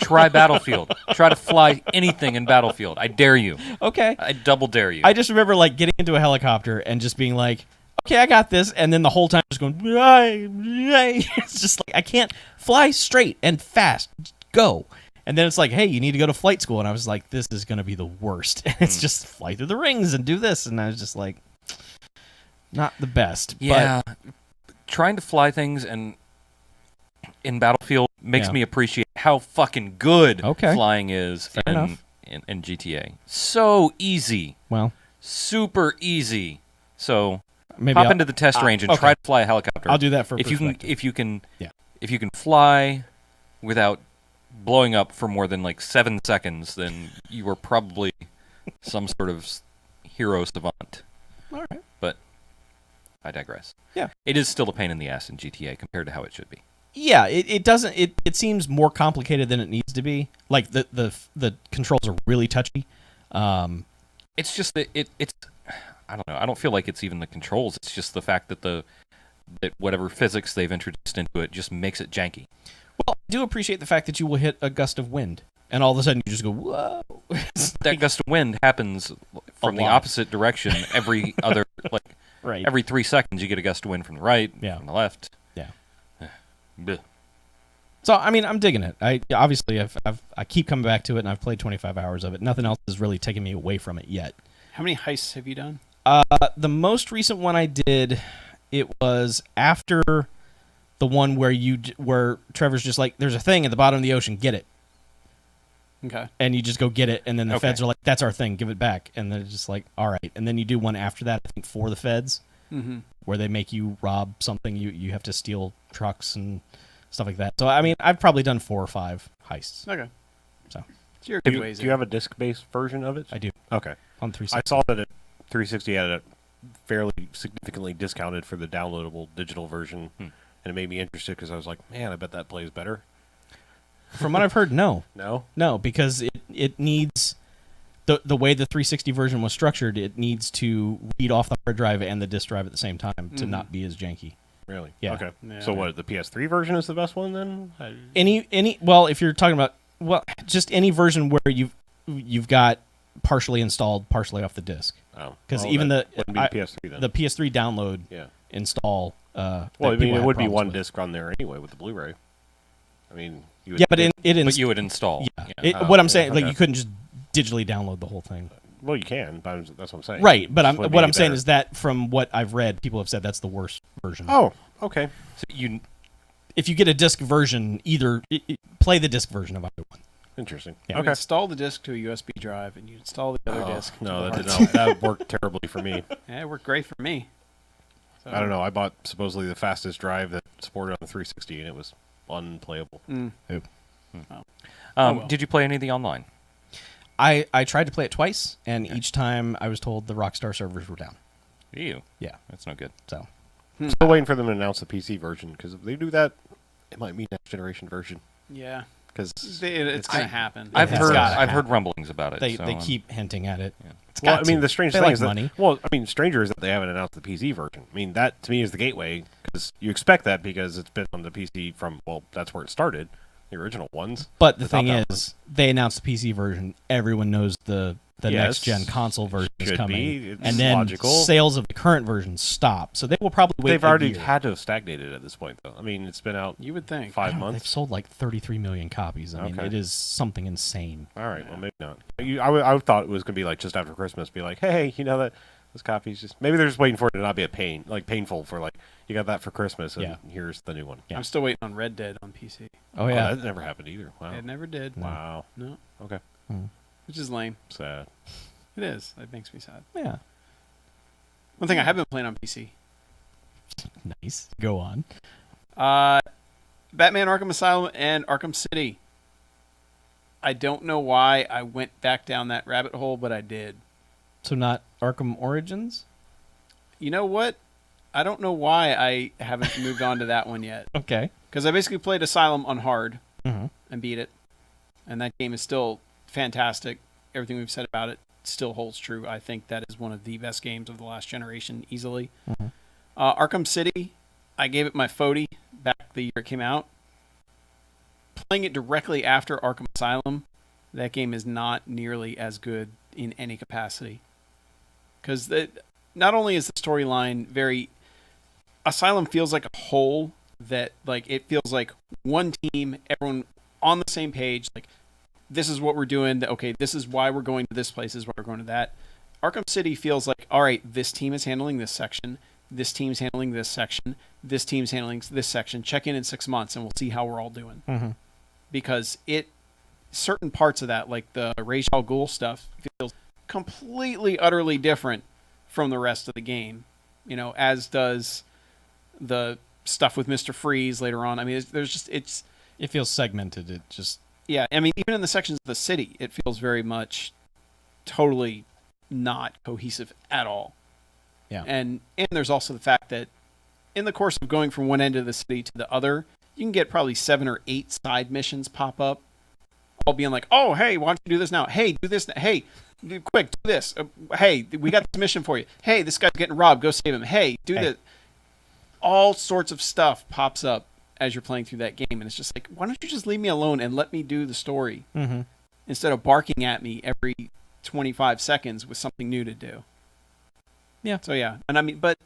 Try Battlefield. Try to fly anything in Battlefield. I dare you. Okay. I double dare you. I just remember like getting into a helicopter and just being like, okay, I got this, and then the whole time just going, it's just like I can't fly straight and fast. Just go. And then it's like, hey, you need to go to flight school, and I was like, this is gonna be the worst. And it's just fly through the rings and do this, and I was just like, not the best. yeah. Trying to fly things and in Battlefield makes Yeah. me appreciate how fucking good Okay. flying is Fair in, enough. in GTA. So easy. But well, Super easy. So maybe hop I'll, into the test range and okay. try to fly a helicopter. I'll do that for if you can perspective. Yeah. if you can fly without blowing up for more than like 7 seconds, then you are probably some sort of hero savant. All right. But I digress. Yeah. It is still a pain in the ass in GTA compared to how it should be. Yeah, it doesn't. It seems more complicated than it needs to be. Like the controls are really touchy. It's just that it's I don't know. I don't feel like it's even the controls. It's just the fact that that whatever physics they've introduced into it just makes it janky. Well, I do appreciate the fact that you will hit a gust of wind, and all of a sudden you just go, whoa. That gust of wind happens from the lot. opposite direction every other Right. every 3 seconds you get a gust of wind from the right, Yeah. from the left. Yeah. Bleh. So I mean, I'm digging it. I keep coming back to it, and I've played 25 hours of it. Nothing else has really taken me away from it yet. How many heists have you done? The most recent one I did, it was after the one where Trevor's just like, there's a thing at the bottom of the ocean, get it. Okay. And you just go get it, and then the Okay. feds are like, that's our thing, give it back. And they're just like, all right. And then you do one after that, I think, for the feds, Mm-hmm. where they make you rob something. You have to steal trucks and stuff like that. So, I mean, I've probably done 4 or 5 heists. Okay. So, You're a Do good you, ways do you in. have a disc-based version of it? I do. Okay. On 360. I saw that at 360 had it fairly significantly discounted for the downloadable digital version, and it made me interested because I was like, man, I bet that plays better. From what I've heard, no. No? Because it needs... The way the 360 version was structured, it needs to read off the hard drive and the disk drive at the same time to not be as janky. Really? Yeah. Okay. Yeah. So what, the PS3 version is the best one then? Well, if you're talking about just any version where you've got partially installed, partially off the disk. Oh. Because well, even that wouldn't be the PS3 then. the PS3 download yeah. install. Well, that I mean, people it have would be problems one with. disc on there anyway with the Blu-ray. I mean, you would Yeah, but But you would install. yeah. Oh, What I'm yeah, saying, like okay. you couldn't just digitally download the whole thing. well, you can, but that's what I'm saying. Right, but Just would what be I'm saying better. is that from what I've read, people have said that's the worst version. Oh, okay. So you If you get a disc version, either play the disc version of either one. Interesting. Yeah. You Okay. install the disc to a USB drive, and you install the other Oh, disc. to no, the that hard did not. That worked terribly for me. Yeah, it worked great for me. So, I don't know. I bought supposedly the fastest drive that supported on the 360, and it was unplayable. well. Did you play any of the online? I tried to play it twice, and each time I was told the Rockstar servers were down. Ew. Yeah, That's no good. so Still waiting for them to announce the PC version because if they do that, it might be next generation version. Yeah, Because it's gonna happen. I've has heard gotta I've heard rumblings about it. they so, keep hinting at it. Yeah. It's well, got I mean, to. the strange They thing like is that money. well, I mean, stranger is that they haven't announced the PC version. I mean, that to me is the gateway because you expect that because it's been on the PC from that's where it started, the original ones. But the Without thing that is, they announced the PC version. Everyone knows the Yes, next gen console version is should coming, be. It's and then logical. sales of the current version stop. So they will probably wait. They've a already year. had to have stagnated at this point, though. I mean, it's been out You would think. 5 They've months. sold like 33 million copies. I mean, Okay. it is something insane. All right, well, maybe not. I thought it was going to be like just after Christmas, be like, hey, you know that this copy's just maybe they're just waiting for it to not be painful for like you got that for Christmas and Yeah. here's the new one. Yeah. I'm still waiting on Red Dead on PC. Oh yeah, that never happened either. Wow. It never did. Wow. No, Okay. which is lame. Sad. It is. It makes me sad. yeah. One thing I have been playing on PC. Nice. Go on. Batman Arkham Asylum and Arkham City. I don't know why I went back down that rabbit hole, but I did. So not Arkham Origins. You know what? I don't know why I haven't moved on to that one yet. Okay. Because I basically played Asylum on hard Mm-hmm. and beat it. And that game is still fantastic. Everything we've said about it. still holds true. I think that is one of the best games of the last generation, easily. Mhm. Arkham City, I gave it my 40 back the year it came out. Playing it directly after Arkham Asylum, that game is not nearly as good in any capacity. Because not only is the storyline very... Asylum feels like a whole that, like, it feels like one team, everyone on the same page, like, this is what we're doing, okay, this is why we're going to this place, this is why we're going to that. Arkham City feels like, all right, this team is handling this section, this team's handling this section, this team's handling this section, check in 6 months and we'll see how we're all doing. Mm-hmm. Because certain parts of that, like the Ra's al Ghul stuff, feels completely, utterly different from the rest of the game, you know, as does the stuff with Mr. Freeze later on. I mean, It feels segmented. It just... Yeah, I mean, even in the sections of the city, it feels very much totally not cohesive at all. Yeah. And there's also the fact that in the course of going from one end of the city to the other, you can get probably 7 or 8 side missions pop up, all being like, oh, hey, why don't you do this now? Hey, do this now. Hey, quick, do this. Hey, we got this mission for you. Hey, this guy's getting robbed. Go save him. Hey, do this. All sorts of stuff pops up as you're playing through that game, and it's just like, why don't you just leave me alone and let me do the story Mm-hmm. instead of barking at me every 25 seconds with something new to do. Yeah. So yeah, and I mean, but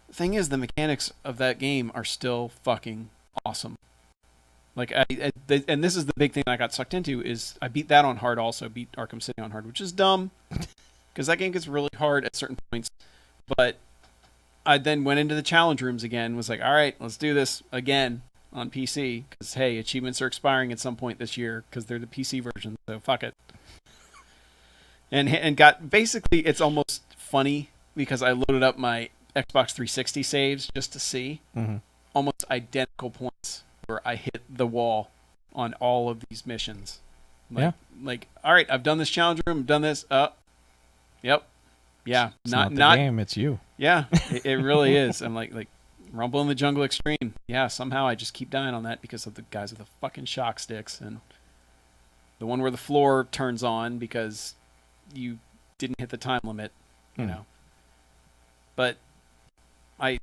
the thing is, the mechanics of that game are still fucking awesome. Like, and this is the big thing I got sucked into, is I beat that on hard also, beat Arkham City on hard, which is dumb, because that game gets really hard at certain points, but I then went into the challenge rooms again, was like, all right, let's do this again on PC, because, hey, achievements are expiring at some point this year, because they're the PC version, so fuck it. And got, basically, it's almost funny, because I loaded up my Xbox 360 saves just to see Mm-hmm. almost identical points where I hit the wall on all of these missions. Like, all right, I've done this challenge room, I've done this, yep. Yeah, It's not the game, it's you. Yeah, it really is. I'm like Rumble in the Jungle Extreme. Yeah, somehow I just keep dying on that because of the guys with the fucking shock sticks, and the one where the floor turns on because you didn't hit the time limit, you know. But I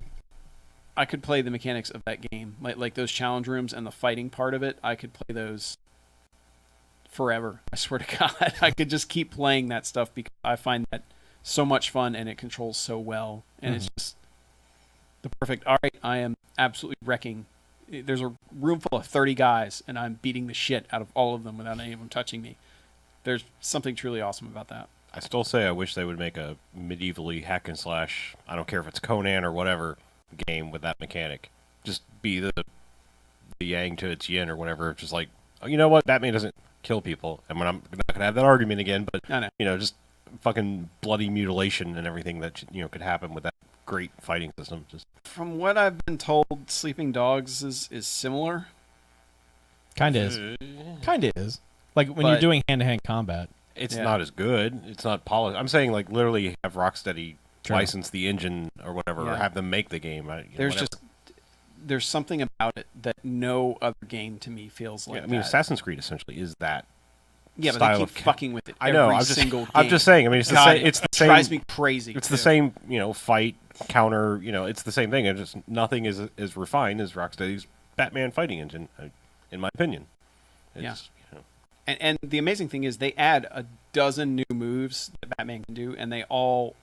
could play the mechanics of that game, like those challenge rooms and the fighting part of it. I could play those forever. I swear to God, I could just keep playing that stuff because I find that so much fun, and it controls so well, and it's just the perfect. All right, I am absolutely wrecking. There's a room full of 30 guys, and I'm beating the shit out of all of them without any of them touching me. There's something truly awesome about that. I still say I wish they would make a medievally hack and slash, I don't care if it's Conan or whatever, game with that mechanic. Just be the yang to its yin or whatever. Just like, oh, you know what? Batman doesn't kill people. I mean, I'm not going to have that argument again, but, I know. you know, just fucking bloody mutilation and everything that, you know, could happen with that great fighting system. Just From what I've been told, Sleeping Dogs is similar. Kind of is. Kind of is. Like when you're But- doing hand-to-hand combat. It's Yeah. not as good. It's not polished. I'm saying, like, literally have Rocksteady Sure. license the engine or whatever, or Yeah. have them make the game. There's something about it that no other game to me feels like I mean, that. Assassin's Creed essentially is that. Yeah, but style they of keep fucking with it. I know. Every single game. I'm just saying. I mean, it's the God, same. It's the it same. drives me crazy. It's too. the same. You know, fight counter. You know, it's the same thing. It's just nothing is as refined as Rocksteady's Batman fighting engine, in my opinion. It's, Yeah. You know, And the amazing thing is they add a dozen new moves that Batman can do, and they all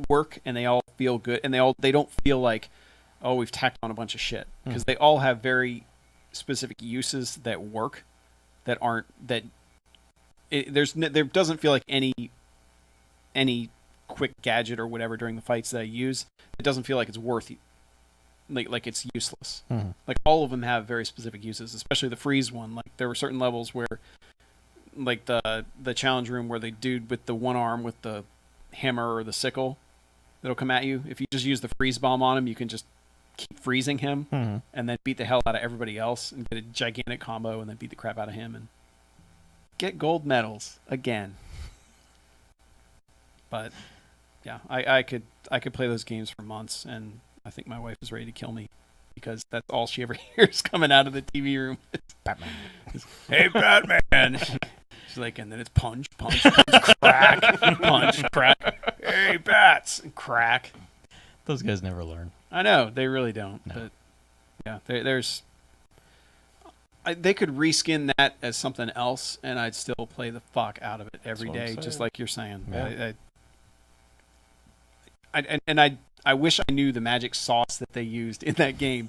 work, and they all feel good, and they don't feel like, oh, we've tacked on a bunch of shit, because they all have very specific uses that work, that aren't that. There doesn't feel like any quick gadget or whatever during the fights that I use. It doesn't feel like it's worth it. Like it's useless. Mm-hmm. Like all of them have very specific uses, especially the freeze one. Like there were certain levels where, like the challenge room where the dude with the one arm with the hammer or the sickle that'll come at you. If you just use the freeze bomb on him, you can just keep freezing him Mm-hmm. and then beat the hell out of everybody else and get a gigantic combo and then beat the crap out of him and get gold medals again. But yeah, I could play those games for months, and I think my wife is ready to kill me because that's all she ever hears coming out of the TV room. Batman. Hey, Batman! It's like, and then it's punch, punch, punch, crack, punch, crack. Hey, bats, and crack. Those guys never learn. I know they really don't, No. but yeah, there's. They could reskin that as something else, and I'd still play the fuck out of it every what I'm day, just saying. like you're saying. Yeah. I wish I knew the magic sauce that they used in that game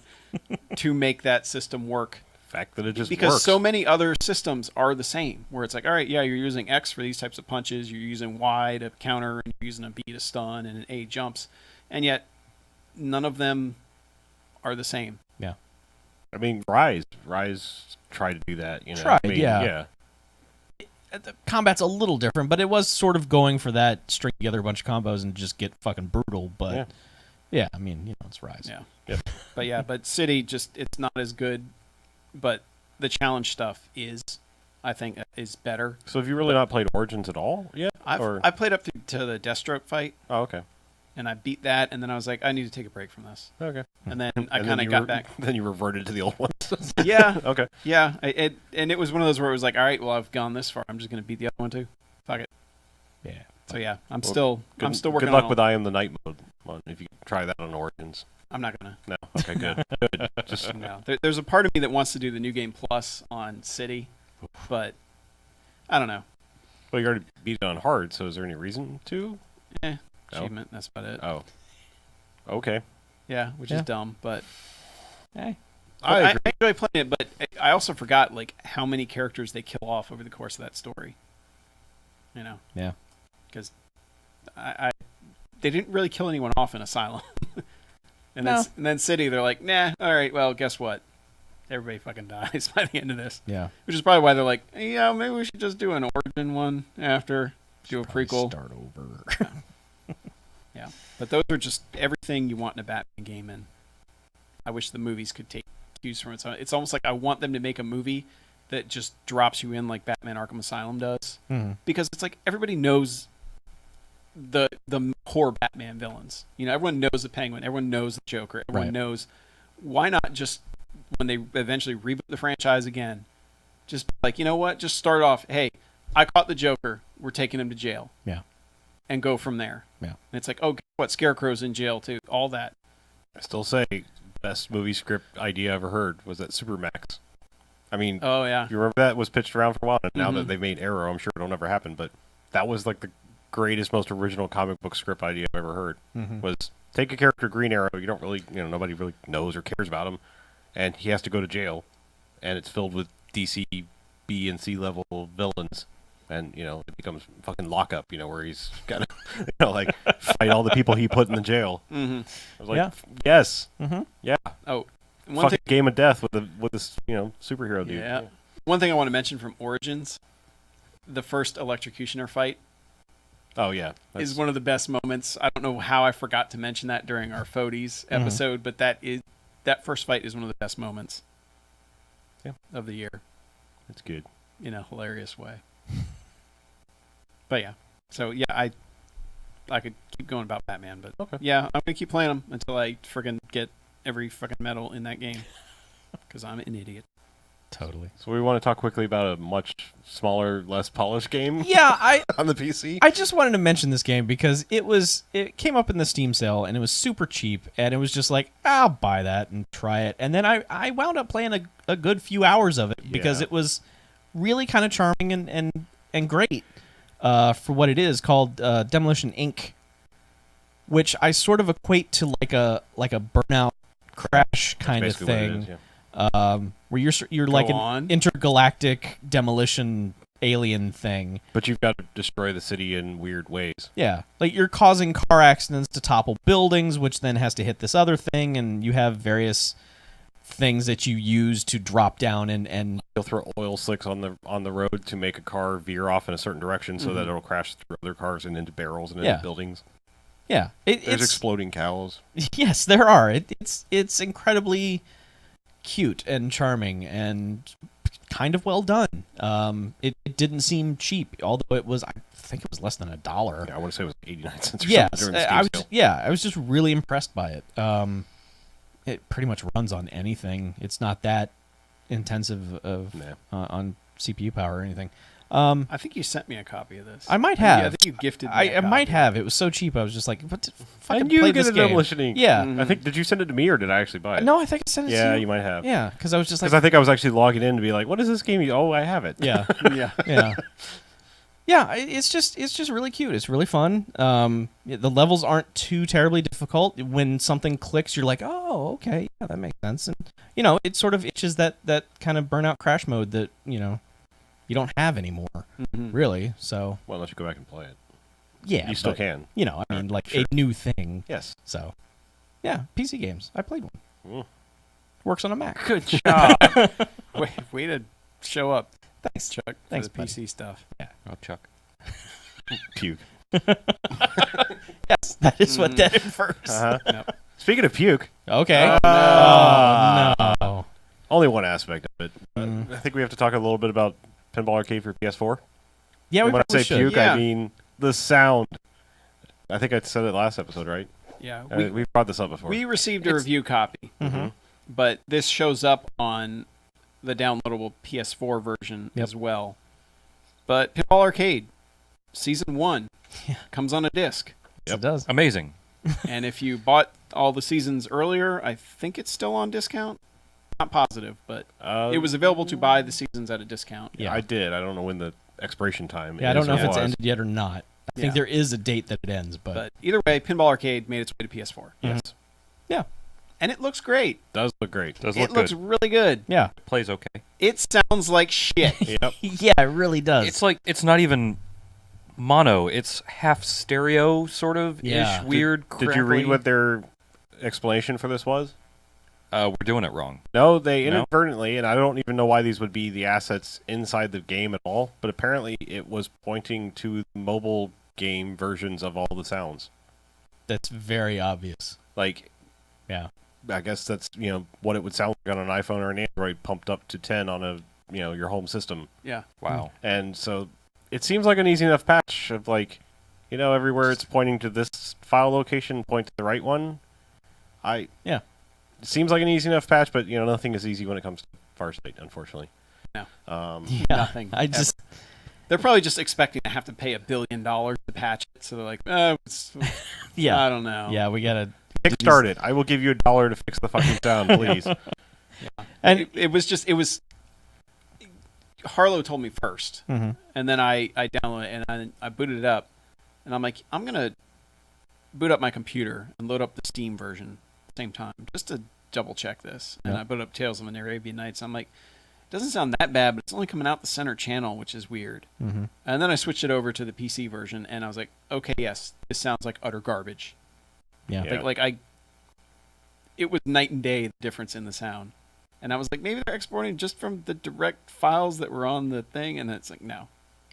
to make that system work. The fact that it just Because works. so many other systems are the same, where it's like, all right, yeah, you're using X for these types of punches, you're using Y to counter, and you're using a B to stun, and an A jumps, and yet none of them are the same. Yeah. I mean, Rise tried to do that. You know, Tried, I mean, yeah. The combat's a little different, but it was sort of going for that string together a bunch of combos and just get fucking brutal. But yeah, I mean, it's Rise. Yeah. Yep. But City it's not as good, but the challenge stuff I think is better. So have you really not played Origins at all yet? I played up to the Deathstroke fight, Oh, okay. and I beat that, and then I was like, I need to take a break from this, Okay. and then I And kind then of you got back. Then you reverted to the old ones. Yeah, Okay. yeah. And it was one of those where it was like, all right, well, I've gone this far, I'm just gonna beat the other one too. Fuck it. Yeah. So yeah, I'm Well, still working Good luck on with I Am the Night mode. If you try that on Origins. I'm not gonna. No. Okay. Good. Good. Just No, there's a part of me that wants to do the new game plus on City, but I don't know. well, you already beat it on hard. So is there any reason to? No? Achievement. That's about it. Oh. Okay. Yeah, which Yeah. is dumb, but Hey. I I agree. enjoy playing it. But I also forgot like how many characters they kill off over the course of that story. You know, Yeah. because they didn't really kill anyone off in Asylum, No. and then City, they're like, nah, all right, well, guess what? Everybody fucking dies by the end of this, Yeah. which is probably why they're like, yeah, maybe we should just do an origin one after, do a Probably prequel. Start over. Yeah, but those are just everything you want in a Batman game, and I wish the movies could take cues from it. So it's almost like I want them to make a movie that just drops you in like Batman Arkham Asylum does, because it's like everybody knows the core Batman villains. You know, everyone knows the Penguin, everyone knows the Joker, everyone Right. knows. Why not just when they eventually reboot the franchise again, just be like, you know what? Just start off. Hey, I caught the Joker. We're taking him to jail. Yeah. And go from there. Yeah. And it's like, oh, guess what? Scarecrow's in jail too. All that. I still say best movie script idea I ever heard was that Supermax. I mean, Oh yeah. you remember that was pitched around for a while, and now Mhm. that they've made Arrow, I'm sure it'll never happen. But that was like the greatest, most original comic book script idea I've ever heard. Was take a character Green Arrow, you don't really, nobody really knows or cares about him, and he has to go to jail, and it's filled with DC B and C level villains, and it becomes fucking lockup, where he's got to like fight all the people he put in the jail. Mm-hmm. I was like, Yeah. yes, Mm-hmm. Oh, one fucking thing. game of death with this superhero dude. Yeah. One thing I want to mention from Origins, the first electrocutioner fight Oh yeah, is one of the best moments. I don't know how I forgot to mention that during our Fodes episode, but that first fight is one of the best moments of the year it's good. in a hilarious way. But yeah, so yeah, I could keep going about Batman, but Okay. yeah, I'm gonna keep playing them until I friggin' get every fucking medal in that game because I'm an idiot. Totally. So we want to talk quickly about a much smaller, less polished game Yeah, on the PC. I just wanted to mention this game because it came up in the Steam sale and it was super cheap and it was just like, I'll buy that and try it. And then I wound up playing a good few hours of it because Yeah. it was really kind of charming and great for what it is, called Demolition Inc., which I sort of equate to like a Burnout Crash kind of Basically what it thing. is, yeah. Where you're like on. an intergalactic demolition alien thing. But you've got to destroy the city in weird ways. Yeah, like you're causing car accidents to topple buildings, which then has to hit this other thing, and you have various things that you use to drop down and You'll throw oil slicks on the road to make a car veer off in a certain direction so that it'll crash through other cars and into barrels and Yeah. into buildings. yeah, There's it's exploding cows. yes, there are. It's incredibly cute and charming and kind of well done. It didn't seem cheap, although it was. I think it was less than $1. Yeah, I want to say it was 89 cents or Yes, something during the I Steam was. sale. I was just really impressed by it. It pretty much runs on anything. It's not that intensive of Nah. on CPU power or anything. I think you sent me a copy of this. I might Yeah, I have. think you gifted me I a might copy. have. It was so cheap. I was just like, "What? Fucking And you play get this a game." Demolition Inc. Yeah. Mhm. I think, did you send it to me or did I actually buy it? No, I think I sent it to Yeah, you. you might have. Yeah, because I was just like, Because I think I was actually logging in to be like, what is this game? Oh, I have it. yeah, Yeah. yeah, yeah. It's just really cute. It's really fun. The levels aren't too terribly difficult. When something clicks, you're like, oh, okay, yeah, that makes sense. And it sort of itches that kind of burnout crash mode that you don't have anymore, Mhm. really. So Well, unless you go back and play it. yeah, You still but, can. I mean, like Sure. a new thing. Yes. So yeah, PC games. I played one. Mm. Works on a Mac. Good job. way to show up. Thanks. Chuck, Thanks, for the PC stuff. Oh, Chuck. Puke. Yes, that is what that infers. Uh-huh. Yep. Speaking of puke, Okay. Ah. Oh, no. only one aspect of it. Mm. I think we have to talk a little bit about Pinball Arcade for PS4. Yeah, we And when I probably say should. puke, Yeah. I mean the sound. I think I said it last episode, right? Yeah. We've brought this up before. We received a It's- review copy, Mm-hmm. but this shows up on the downloadable PS4 version Yep. as well. But Pinball Arcade, Season 1, Yeah. comes on a disc. Yes, it does. Amazing. And if you bought all the seasons earlier, I think it's still on discount. Not positive, but it was available to buy the seasons at a discount. Yeah. I did. I don't know when the expiration time Yeah, I is don't know or if it's was. ended yet or not. I think Yeah. there is a date that it ends, but, But either way, Pinball Arcade made its way to PS4. Yes. yeah, And it looks great. Does look great. Does It look looks good. really good. yeah, Plays okay. It sounds like shit. Yep. yeah, it really does. It's like it's not even mono. It's half stereo, sort of Yeah. ish. Weird. Did you read crackly. what their explanation for this was? We're doing it wrong. No, they No? inadvertently, and I don't even know why these would be the assets inside the game at all, but apparently it was pointing to mobile game versions of all the sounds. That's very obvious. Like, Yeah, I guess that's, what it would sound like on an iPhone or an Android pumped up to 10 on a, your home system. Yeah. Wow. And so it seems like an easy enough patch of like, everywhere it's pointing to this file location, point to the right one. yeah. It seems like an easy enough patch, but nothing is easy when it comes to Farsight, unfortunately. No. Yeah. Nothing. I just They're probably just expecting to have to pay $1 billion to patch it, so they're like, I yeah, don't know. yeah. We gotta. Kickstart it. I will give you $1 to fix the fucking sound, please. And It was Harlow told me first, Mhm. and then I downloaded it and I booted it up, and I'm like, I'm gonna boot up my computer and load up the Steam version at the same time just to double check this. And Yeah. I booted up Tales of an Arabian Nights. I'm like, it doesn't sound that bad, but it's only coming out the center channel, which is weird. Mm-hmm. And then I switched it over to the PC version, and I was like, okay, yes, this sounds like utter garbage. Yeah. Yeah. It was night and day the difference in the sound. And I was like, maybe they're exporting just from the direct files that were on the thing, and it's like, no.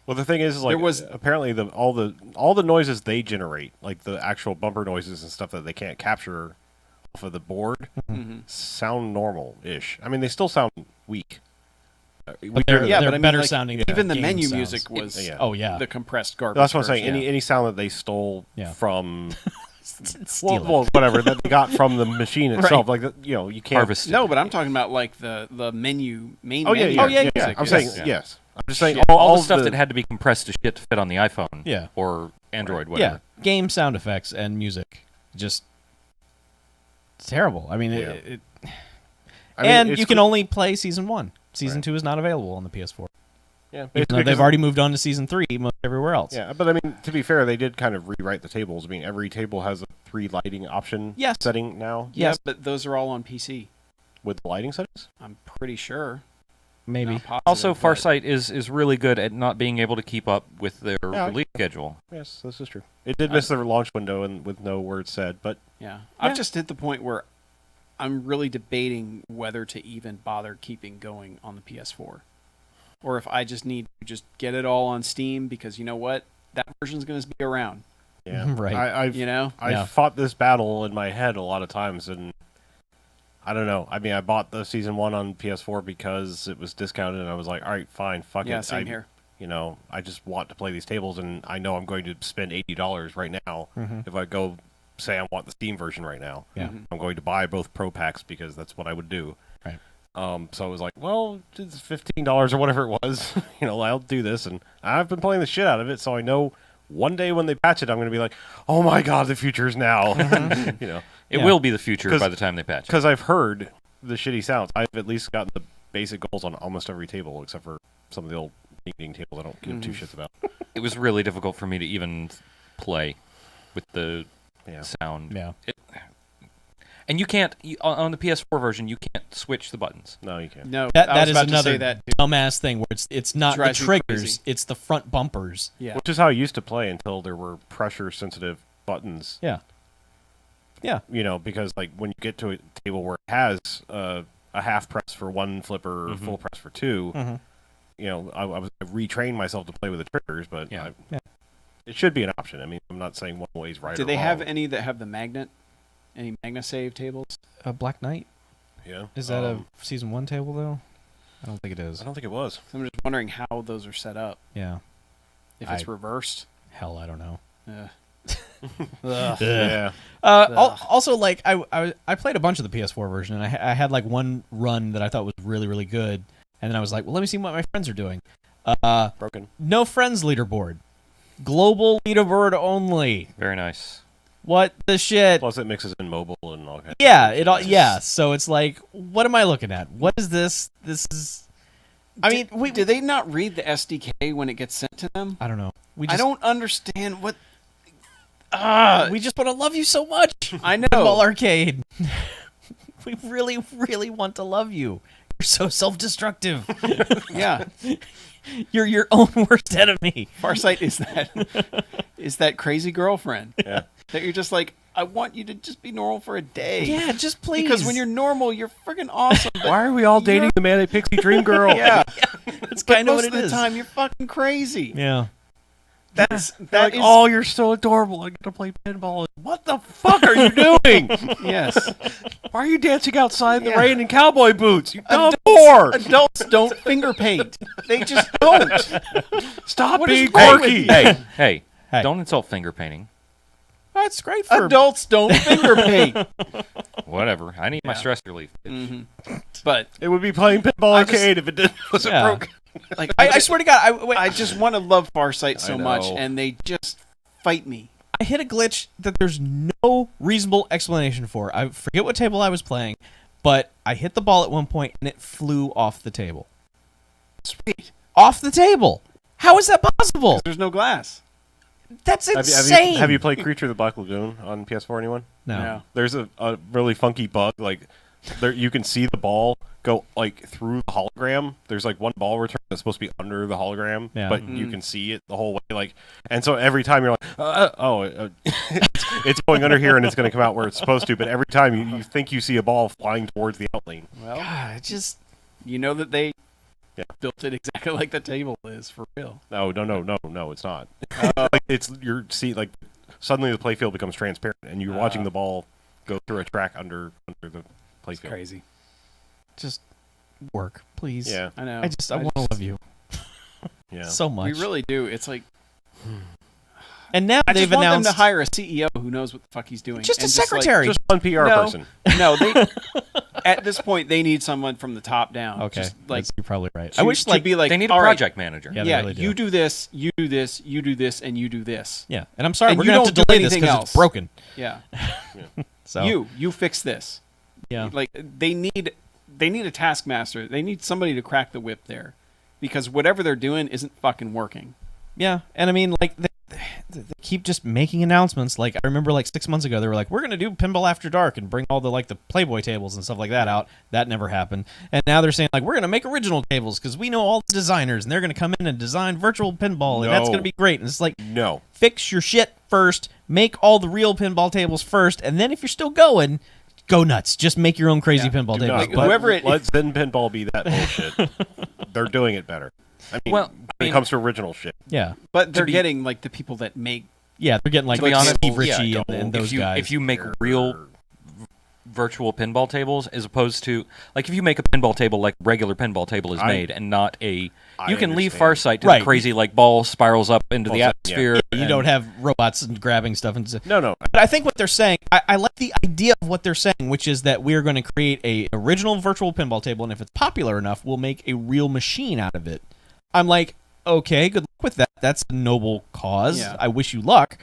Well, the thing is, like, There was- apparently all the noises they generate, like the actual bumper noises and stuff that they can't capture off of the board, Mm-hmm. sound normal-ish. I mean, they still sound weak. But Weaker they're, than- Yeah, they're but I mean, better like, sounding. even than the game menu sounds. music was Yeah. Oh yeah. the compressed garbage. That's what I'm saying. version. Any sound that they stole Yeah. from, Steal it. well, whatever that they got from the machine itself, like you can't. Harvest. No, but I'm talking about like the menu main. Oh yeah, menu yeah, Oh, yeah, yeah. music I'm is- saying yeah. yes. I'm just saying Shit. All the stuff that had to be compressed to shit to fit on the iPhone. Yeah. Or Android, Yeah, whatever. game sound effects and music, just terrible. I mean, Yeah. I mean, and it's you can cool- only play season 1. Season Right. 2 is not available on the PS4. yeah, Even basically though they've 'cause- already moved on to season 3 most everywhere else. Yeah, but I mean, to be fair, they did kind of rewrite the tables. I mean, every table has a 3 lighting option Yes. setting now Yeah, Yes. but those are all on PC. with the lighting settings. I'm pretty sure. Maybe. Not positive, Also, but- Farsight is really good at not being able to keep up with their Yeah. release schedule. Yes, this is true. It did miss the launch window and with no word said, but Yeah. Yeah. I've just hit the point where I'm really debating whether to even bother keeping going on the PS4. Or if I just need to just get it all on Steam because you know what? That version's going to be around, yeah, Right. I've you know? Yeah. fought this battle in my head a lot of times, and I don't know. I mean, I bought the season 1 on PS4 because it was discounted, and I was like, all right, fine, fuck Yeah, it. same here. I just want to play these tables, and I know I'm going to spend $80 right now Mhm. if I go say I want the Steam version right now. Yeah. Mhm. I'm going to buy both Pro Packs because that's what I would do. Right. So I was like, well, it's $15 or whatever it was. I'll do this, and I've been playing the shit out of it, so I know one day when they patch it, I'm going to be like, oh my god, the future's now. It will be the future 'Cause- by the time they patch it. Because I've heard the shitty sounds. I've at least gotten the basic goals on almost every table, except for some of the old eating tables I don't give two shits about. It was really difficult for me to even play with the Yeah. sound. Yeah. And you can't on the PS4 version. You can't switch the buttons. No, you can't. No, That I that was is about to say another that too. dumbass thing where it's not the Drives me triggers, crazy. it's the front bumpers. Yeah. Which is how I used to play until there were pressure-sensitive buttons. Yeah. Yeah. Because like when you get to a table where it has a half press for one flipper or full press for two, I retrained myself to play with the triggers, but Yeah. it should be an option. I mean, I'm not saying one way is right. Do or they have wrong. any that have the magnet? Any MagnaSave tables? Black Knight? Yeah. Is that a season 1 table though? I don't think it is. I don't think it was. I'm just wondering how those are set up. Yeah. If it's reversed. Hell, I don't know. Ugh. Yeah. Also, like I played a bunch of the PS4 version, and I had like one run that I thought was really really good, and then I was like, well, let me see what my friends are doing. Broken. No friends leaderboard, global leaderboard only. Very nice. What the shit? Plus, it mixes in mobile and all kinds. Yeah, it all. Yeah, so it's like, what am I looking at? What is this? This is. I mean, do they not read the SDK when it gets sent to them? I don't know. I don't understand what. We just want to love you so much. I know. Pinball Arcade. We really, really want to love you. You're so self-destructive. Yeah. You're your own worst enemy. Farsight is that crazy girlfriend. Yeah. That you're just like, I want you to just be normal for a day. Yeah, just please. Because when you're normal, you're friggin' awesome. but Why are we all dating the Manic Pixie Dream Girl? Yeah. that's But kind of most what of it the is. time, you're fucking crazy. Yeah. That's They're that like, is oh, you're so adorable. I get to play pinball. What the fuck are you doing? yes. Why are you dancing outside in the Yeah. rain in cowboy boots? You dumb Adults- whore! Adults don't finger paint. They just don't. Stop What being is wrong with quirky! you? Hey, Hey. don't insult finger painting. That's great for Adults don't finger paint. Whatever. I need my Yeah. stress relief. But It would be playing Pinball I just- Arcade if it wasn't Yeah. broken. like I swear to God, I just want to love Farsight so I much, know. and they just fight me. I hit a glitch that there's no reasonable explanation for. I forget what table I was playing, but I hit the ball at one point and it flew off the table. Sweet. Off the table. How is that possible? There's no glass. That's Have insane. you played Creature of the Black Lagoon on PS4, anyone? No. No. There's a really funky bug. Like, there you can see the ball go, like, through the hologram. There's, like, one ball return that's supposed to be under the hologram, Yeah. but you can see it the whole way. Like, and so every time you're like, it's going under here and it's going to come out where it's supposed to, but every time you think you see a ball flying towards the outlane. Well, God, it just you know that they Yeah. built it exactly like the table is for real. No, it's not. Like, like, suddenly the playfield becomes transparent and you're watching the ball go through a track under the playfield. Crazy. just work, please. Yeah, I know. I want to love you yeah. so much. We really do. It's like and now I they've just want announced them to hire a CEO who knows what the fuck he's doing. just a and secretary. Just one PR No. person. No, they. At this point, they need someone from the top down. okay, Just like you're probably right. to, I wish to like be like They need a "All right, project manager. Yeah, they Yeah, really do. you do this, you do this, you do this, and you do this. yeah, and I'm sorry and we're you gonna have to don't do delay this anything because else. it's broken. Yeah. So You fix this. yeah, Like they need a taskmaster. They need somebody to crack the whip there, because whatever they're doing isn't fucking working. yeah, and I mean like they keep just making announcements. Like I remember like 6 months ago they were like we're gonna do Pinball After Dark and bring all the like the Playboy tables and stuff like that out. That never happened. And now they're saying like we're gonna make original tables because we know all the designers and they're gonna come in and design virtual pinball and that's No. gonna be great. And it's like No. fix your shit first, make all the real pinball tables first, and then if you're still going, go nuts. Just make your own crazy pinball Do tables. not. Like, whoever it- let Zen Pinball be that bullshit. They're doing it better. I mean, Well, when it comes to original shit. Yeah. But they're be- getting like the people that make. Yeah, they're getting like To be honest, Steve yeah, Ritchie and those if you guys. if you make real virtual pinball tables as opposed to like if you make a pinball table like regular pinball table is made and not a you can leave understand. Farsight to Right. the crazy like ball spirals up into the Also, yeah. atmosphere. You and- don't have robots and grabbing stuff and No, no. But I think what they're saying, I like the idea of what they're saying, which is that we're going to create a original virtual pinball table, and if it's popular enough, we'll make a real machine out of it. I'm like, okay, good luck with that. That's a noble cause. Yeah. I wish you luck.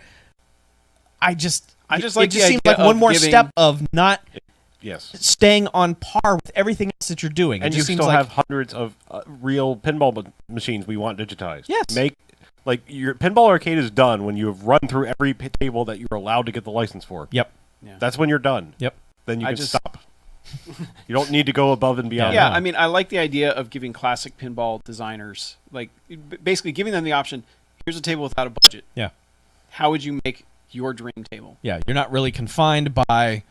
I just like it the just seems idea like one of more giving- step of not Yes. staying on par with everything else that you're doing. And it you just seems still like have hundreds of real pinball machines we want digitized. Yes. Make like your pinball arcade is done when you have run through every table that you're allowed to get the license for. Yep. Yeah. That's when you're done. Yep. Then you I can just- stop. You don't need to go above and beyond. Yeah, no. I mean, I like the idea of giving classic pinball designers, like, basically giving them the option, here's a table without a budget. Yeah. How would you make your dream table? Yeah, you're not really confined by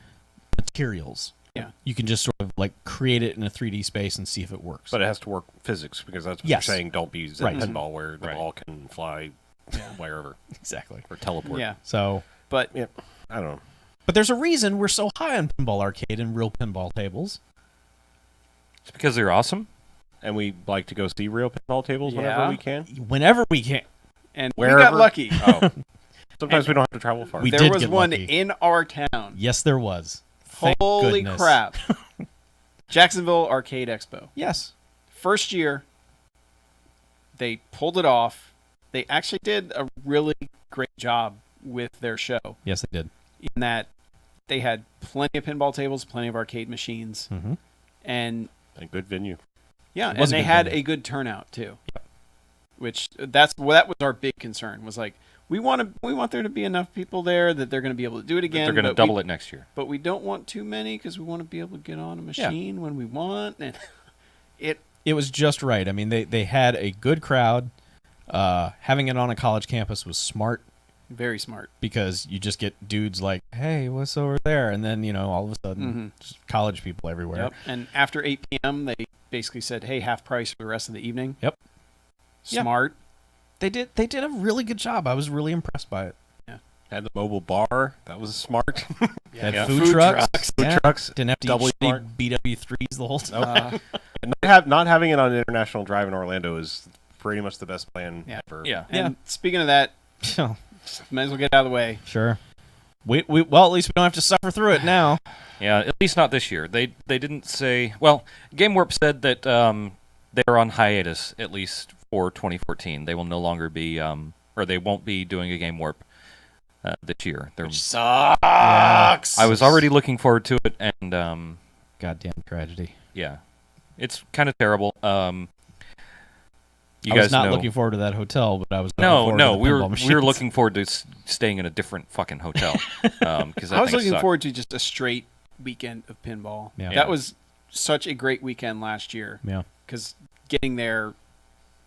materials. Yeah. You can just sort of like create it in a 3D space and see if it works. But it has to work physics because that's what Yes. you're saying. Don't be Zen Right. pinball where the Right. ball can fly wherever exactly. or teleport. Yeah, So, but Yeah. I don't know. but there's a reason we're so high on pinball arcade and real pinball tables. It's because they're awesome. And we like to go see real pinball tables Yeah. whenever we can. Whenever we can. and Wherever. we got lucky. Oh. Sometimes we don't have to travel far. We There did was get one lucky. in our town. Yes, there was. Thank Holy goodness. crap! Jacksonville Arcade Expo. Yes. First year, they pulled it off. They actually did a really great job with their show Yes, they did. in that they had plenty of pinball tables, plenty of arcade machines, Mm-hmm. and A good venue. yeah, It and was a they good had venue. a good turnout too. Which that was our big concern, was like we want there to be enough people there that they're going to be able to do it again. They're going to but double it next year. but we don't want too many because we want to be able to get on a machine when we want, and It was just right. I mean, they had a good crowd. Having it on a college campus was smart very smart. because you just get dudes like, hey, what's over there? And then, all of a sudden, Mhm. just college people everywhere. Yep. And after 8 p.m., they basically said, "Hey, half price for the rest of the evening." Yep. Yeah. Smart. They did a really good job. I was really impressed by it. Had the mobile bar. That was smart. They had Yeah. food, Food trucks. trucks. Yeah. Trucks. Didn't have to Doubly eat smart. shitty BW3s the whole time. And not having it on International Drive in Orlando is pretty much the best plan Yeah. ever. Yeah. And speaking of that, might as well get out of the way. Sure. Well, at least we don't have to suffer through it now. Yeah, at least not this year. They didn't say. Well, Game Warp said that they're on hiatus at least for 2014. They will no longer be, or they won't be doing a Game Warp this year. They're, Sucks. I was already looking forward to it, and Goddamn tragedy. yeah, it's kind of terrible. You I guys was not know. looking forward to that hotel, but I was looking No, forward no, to the we were pinball we were machines. looking forward to staying in a different fucking hotel. Because I was looking forward to just a straight weekend of pinball. Yeah. That was such a great weekend last year. Yeah. Because getting there,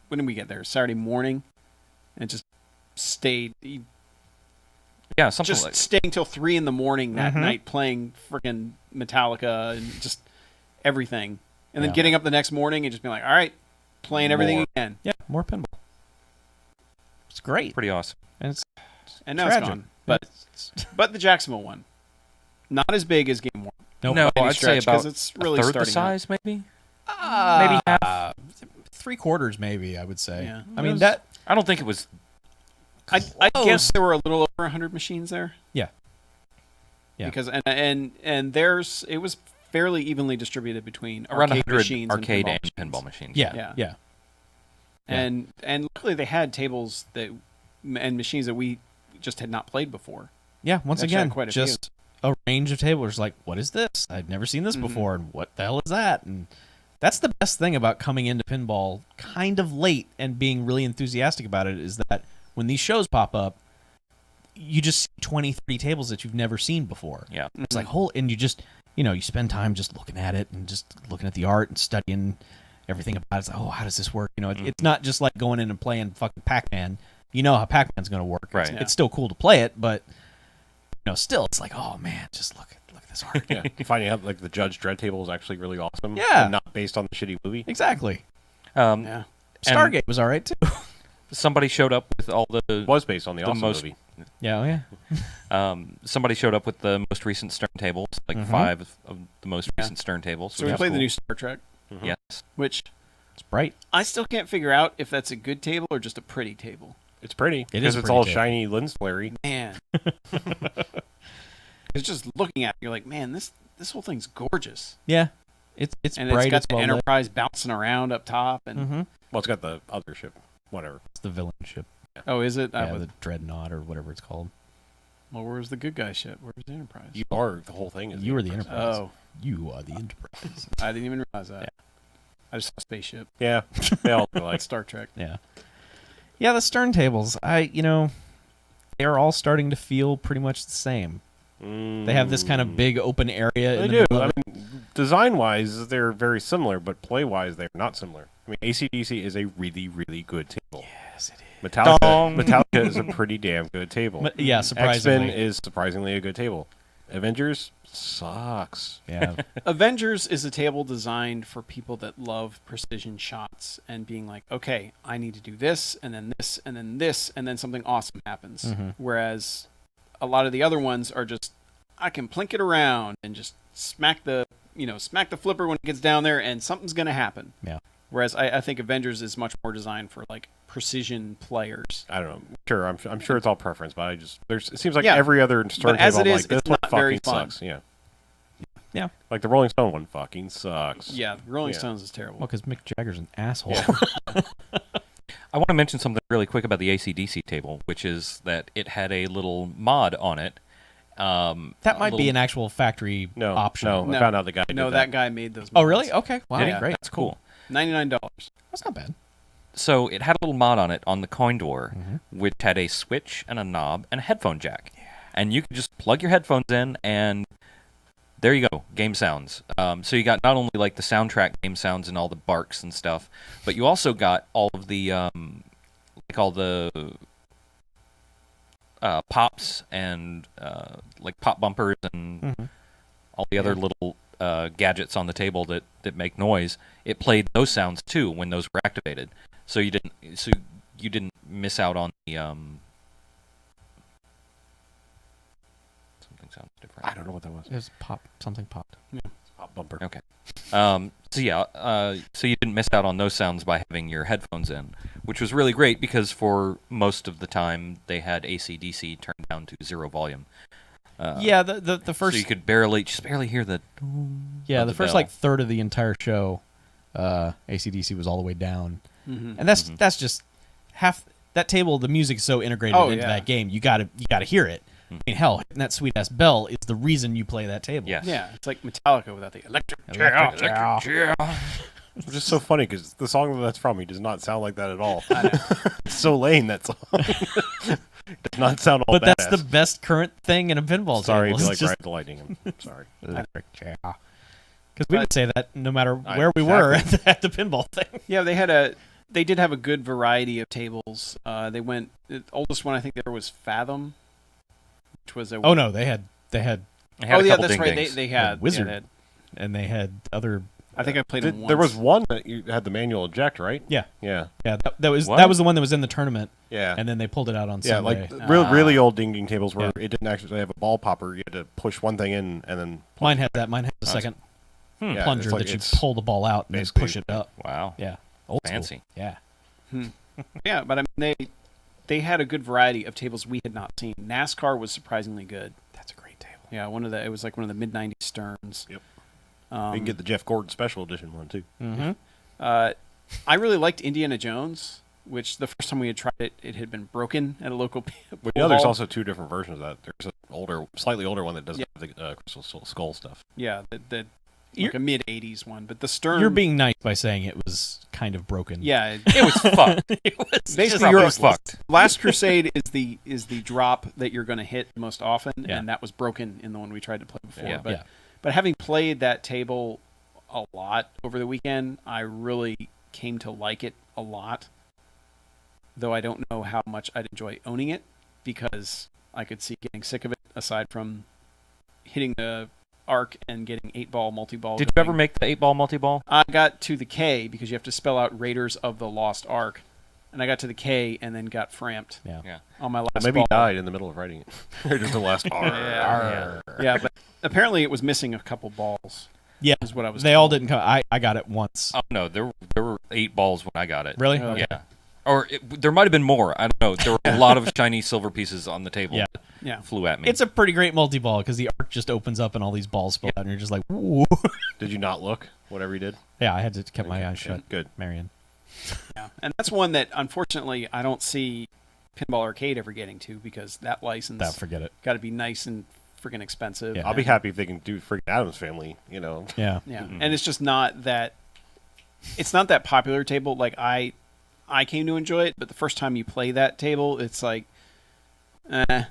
when did we get there? Saturday morning, and just stayed, Yeah, something just like. staying till 3 in the morning that Mhm. night playing freaking Metallica and just everything, and then Yeah. getting up the next morning and just being like, all right, playing everything More. again, Yeah, more pinball. It's great. Pretty awesome. And it's and now tragic. it's gone. But the Jacksonville one, not as big as Game Warp. Nope. No, by any I'd say stretch, 'cause about it's really a third the starting size, maybe. maybe half. 3/4 maybe, I would say. Yeah. I mean, Those- that I don't think it was. I Close. guess there were a little over 100 machines there. Yeah. Yeah. Because and there's it was fairly evenly distributed between Around arcade 100 machines arcade and and pinball machines. yeah, Yeah. yeah. And luckily they had tables and machines that we just had not played before. Yeah, once Actually, again, quite a just a range of tables like, what is this? I'd never seen this Mhm. before, and what the hell is that? And that's the best thing about coming into pinball kind of late and being really enthusiastic about it, is that when these shows pop up, you just see 20, 30 tables that you've never seen before. Yeah. It's like and you just, you spend time just looking at it and just looking at the art and studying everything about it. It's like, oh, how does this work? It's not just like going in and playing fucking Pac-Man. You know how Pac-Man's going to work. Right. It's still cool to play it, but still it's like, oh man, just look at this art. Yeah. Finding out like the Judge Dredd table is actually really awesome. Yeah. And not based on the shitty movie. Exactly. Um, Yeah. And- Stargate was all right too. Somebody showed up with all the It was based on the awesome most movie. Yeah, oh yeah. Somebody showed up with the most recent Stern tables, like Mhm. 5 of the most recent Stern tables. So which we is played the cool. new Star Trek, Yes. which It's bright. I still can't figure out if that's a good table or just a pretty table. It's pretty. It because is a it's pretty all table. shiny lens flary. Man. It's just looking at it, you're like, man, this whole thing's gorgeous. Yeah. It's And bright. it's got It's the well lit. Enterprise bouncing around up top. And Mm-hmm. Well, it's got the other ship. Whatever. It's the villain ship. Oh, is it? Yeah, the Dreadnought or whatever it's called. Well, where's the good guy ship? Where's the Enterprise? You are the whole thing. Is You are the Enterprise. Enterprise. Oh, You are the Enterprise. I didn't even realize that. I just saw spaceship. Yeah. They all look Like like. Star Trek. Yeah. Yeah, the Stern tables. They're all starting to feel pretty much the same. They have this kind of big open area. They in the do. middle I of it. mean, design-wise, they're very similar, but play-wise, they're not similar. I mean, AC/DC is a really, really good table. Yes, it is. Metallica is a pretty damn good table. Yeah, surprisingly. X-Men is surprisingly a good table. Avengers sucks. Yeah. Avengers is a table designed for people that love precision shots and being like, okay, I need to do this, and then this, and then this, and then something awesome happens. Mhm. Whereas a lot of the other ones are just, I can plink it around and just smack the flipper when it gets down there, and something's going to happen. Yeah. Whereas I think Avengers is much more designed for like precision players. I don't know. Sure, I'm sure it's all preference, but it seems like Yeah. every other Stern But as table, it I'm is, like, this it's one not very fucking fun. sucks. Yeah. Yeah. Like the Rolling Stone one fucking sucks. Yeah, Rolling Yeah. Stones is terrible. Well, because Mick Jagger's an asshole. I want to mention something really quick about the AC/DC table, which is that it had a little mod on it. That might be an actual factory No, option. no, No. I found out the guy No, did that guy made those. Oh, mods. really? Okay. Wow, Yeah, great. that's cool. $99. That's not bad. So it had a little mod on it on the coin door, Mhm. which had a switch and a knob and a headphone jack. And you could just plug your headphones in, and there you go, game sounds. So you got not only like the soundtrack game sounds and all the barks and stuff, but you also got all of the all the pops and like pop bumpers and Mhm. all the other little gadgets on the table that make noise. It played those sounds too when those were activated. So you didn't miss out on the something sounds different. I don't know what that was. It was something popped. Pop bumper. Okay. So you didn't miss out on those sounds by having your headphones in, which was really great because for most of the time they had AC/DC turned down to 0 volume. Yeah, the first So you could barely hear the. yeah of the the first bell. like third of the entire show, AC/DC was all the way down, Mhm. and that's just half that table. The music's so integrated Oh, into yeah. that game. You gotta hear it. I mean, hell, hitting that sweet ass bell is the reason you play that table. Yes. Yeah, it's like Metallica without the electric. Which is so funny because the song that that's from, he does not sound like that at all. It's so lame, that song. Does not sound all But that's the badass. best current thing in a pinball Sorry, table. if you like It's just Ride the Lightning. I'm sorry. electric chair. Because we would say that no matter I- where we were exactly. at the pinball thing. Yeah, they did have a good variety of tables. The oldest one I think there was Fathom, which was a. Oh no, they had It had Oh a yeah, couple that's right. ding-dings. They had Wizard. yeah, they had- and they had other. I think I played them once. There was one that you had the manual eject, right? Yeah, Yeah. yeah. That was What? that was the one that was in the tournament, Yeah. and then they pulled it out on Yeah, Sunday. like really old ding tables where Yeah. it didn't actually have a ball popper. You had to push one thing in and then Mine had that. Mine had the second yeah, plunger it's like that you it's pull the ball out and then basically- push it up. Wow. Yeah, old school. Fancy. Yeah, Yeah, but I mean they had a good variety of tables we had not seen. NASCAR was surprisingly good. that's a great table. Yeah, it was like one of the mid-90s Sterns. Yep. Um, you can get the Jeff Gordon special edition one too. Mm-hmm. I really liked Indiana Jones, which the first time we had tried it, it had been broken at a local But pool you know, there's hall. also two different versions of that. There's an slightly older one that doesn't have the crystal skull stuff. Yeah, the You're- like a mid-80s one. But the Stern... You're being nice by saying it was kind of broken. Yeah, It was fucked. it was basically Probably your fucked. Last Crusade is the drop that you're going to hit most often, Yeah. and that was broken in the one we tried to play before. Yeah. But having played that table a lot over the weekend, I really came to like it a lot. Though I don't know how much I'd enjoy owning it, because I could see getting sick of it. Aside from hitting the arc and getting 8-ball multi-ball. Did you ever make the 8-ball multi-ball? I got to the K because you have to spell out Raiders of the Lost Ark. and I got to the K and then got framped Yeah. Yeah. on my last Maybe he ball. died in the middle of writing it. Or just the last R. Yeah, but apparently it was missing a couple balls. Yeah. Is what I was They all told. didn't come. I got it once. Oh no, there were 8 balls when I got it. Really? Oh, Yeah. Or there might have been more. I don't know. There were a lot of shiny silver pieces on the table Yeah. that Yeah. flew at me. It's a pretty great multi-ball because the arc just opens up and all these balls spill out, and you're just like, woo. Did you not look? Whatever you did? Yeah, I had to keep my eyes shut. Good. Marion. Yeah. And that's one that unfortunately I don't see Pinball Arcade ever getting to because that license Forget it. got to be nice and freaking expensive. Yeah. I'll be happy if they can do freaking Adams Family, you know. Yeah. Yeah, and it's just not that. It's not that popular table. Like I came to enjoy it, but the first time you play that table, it's like, I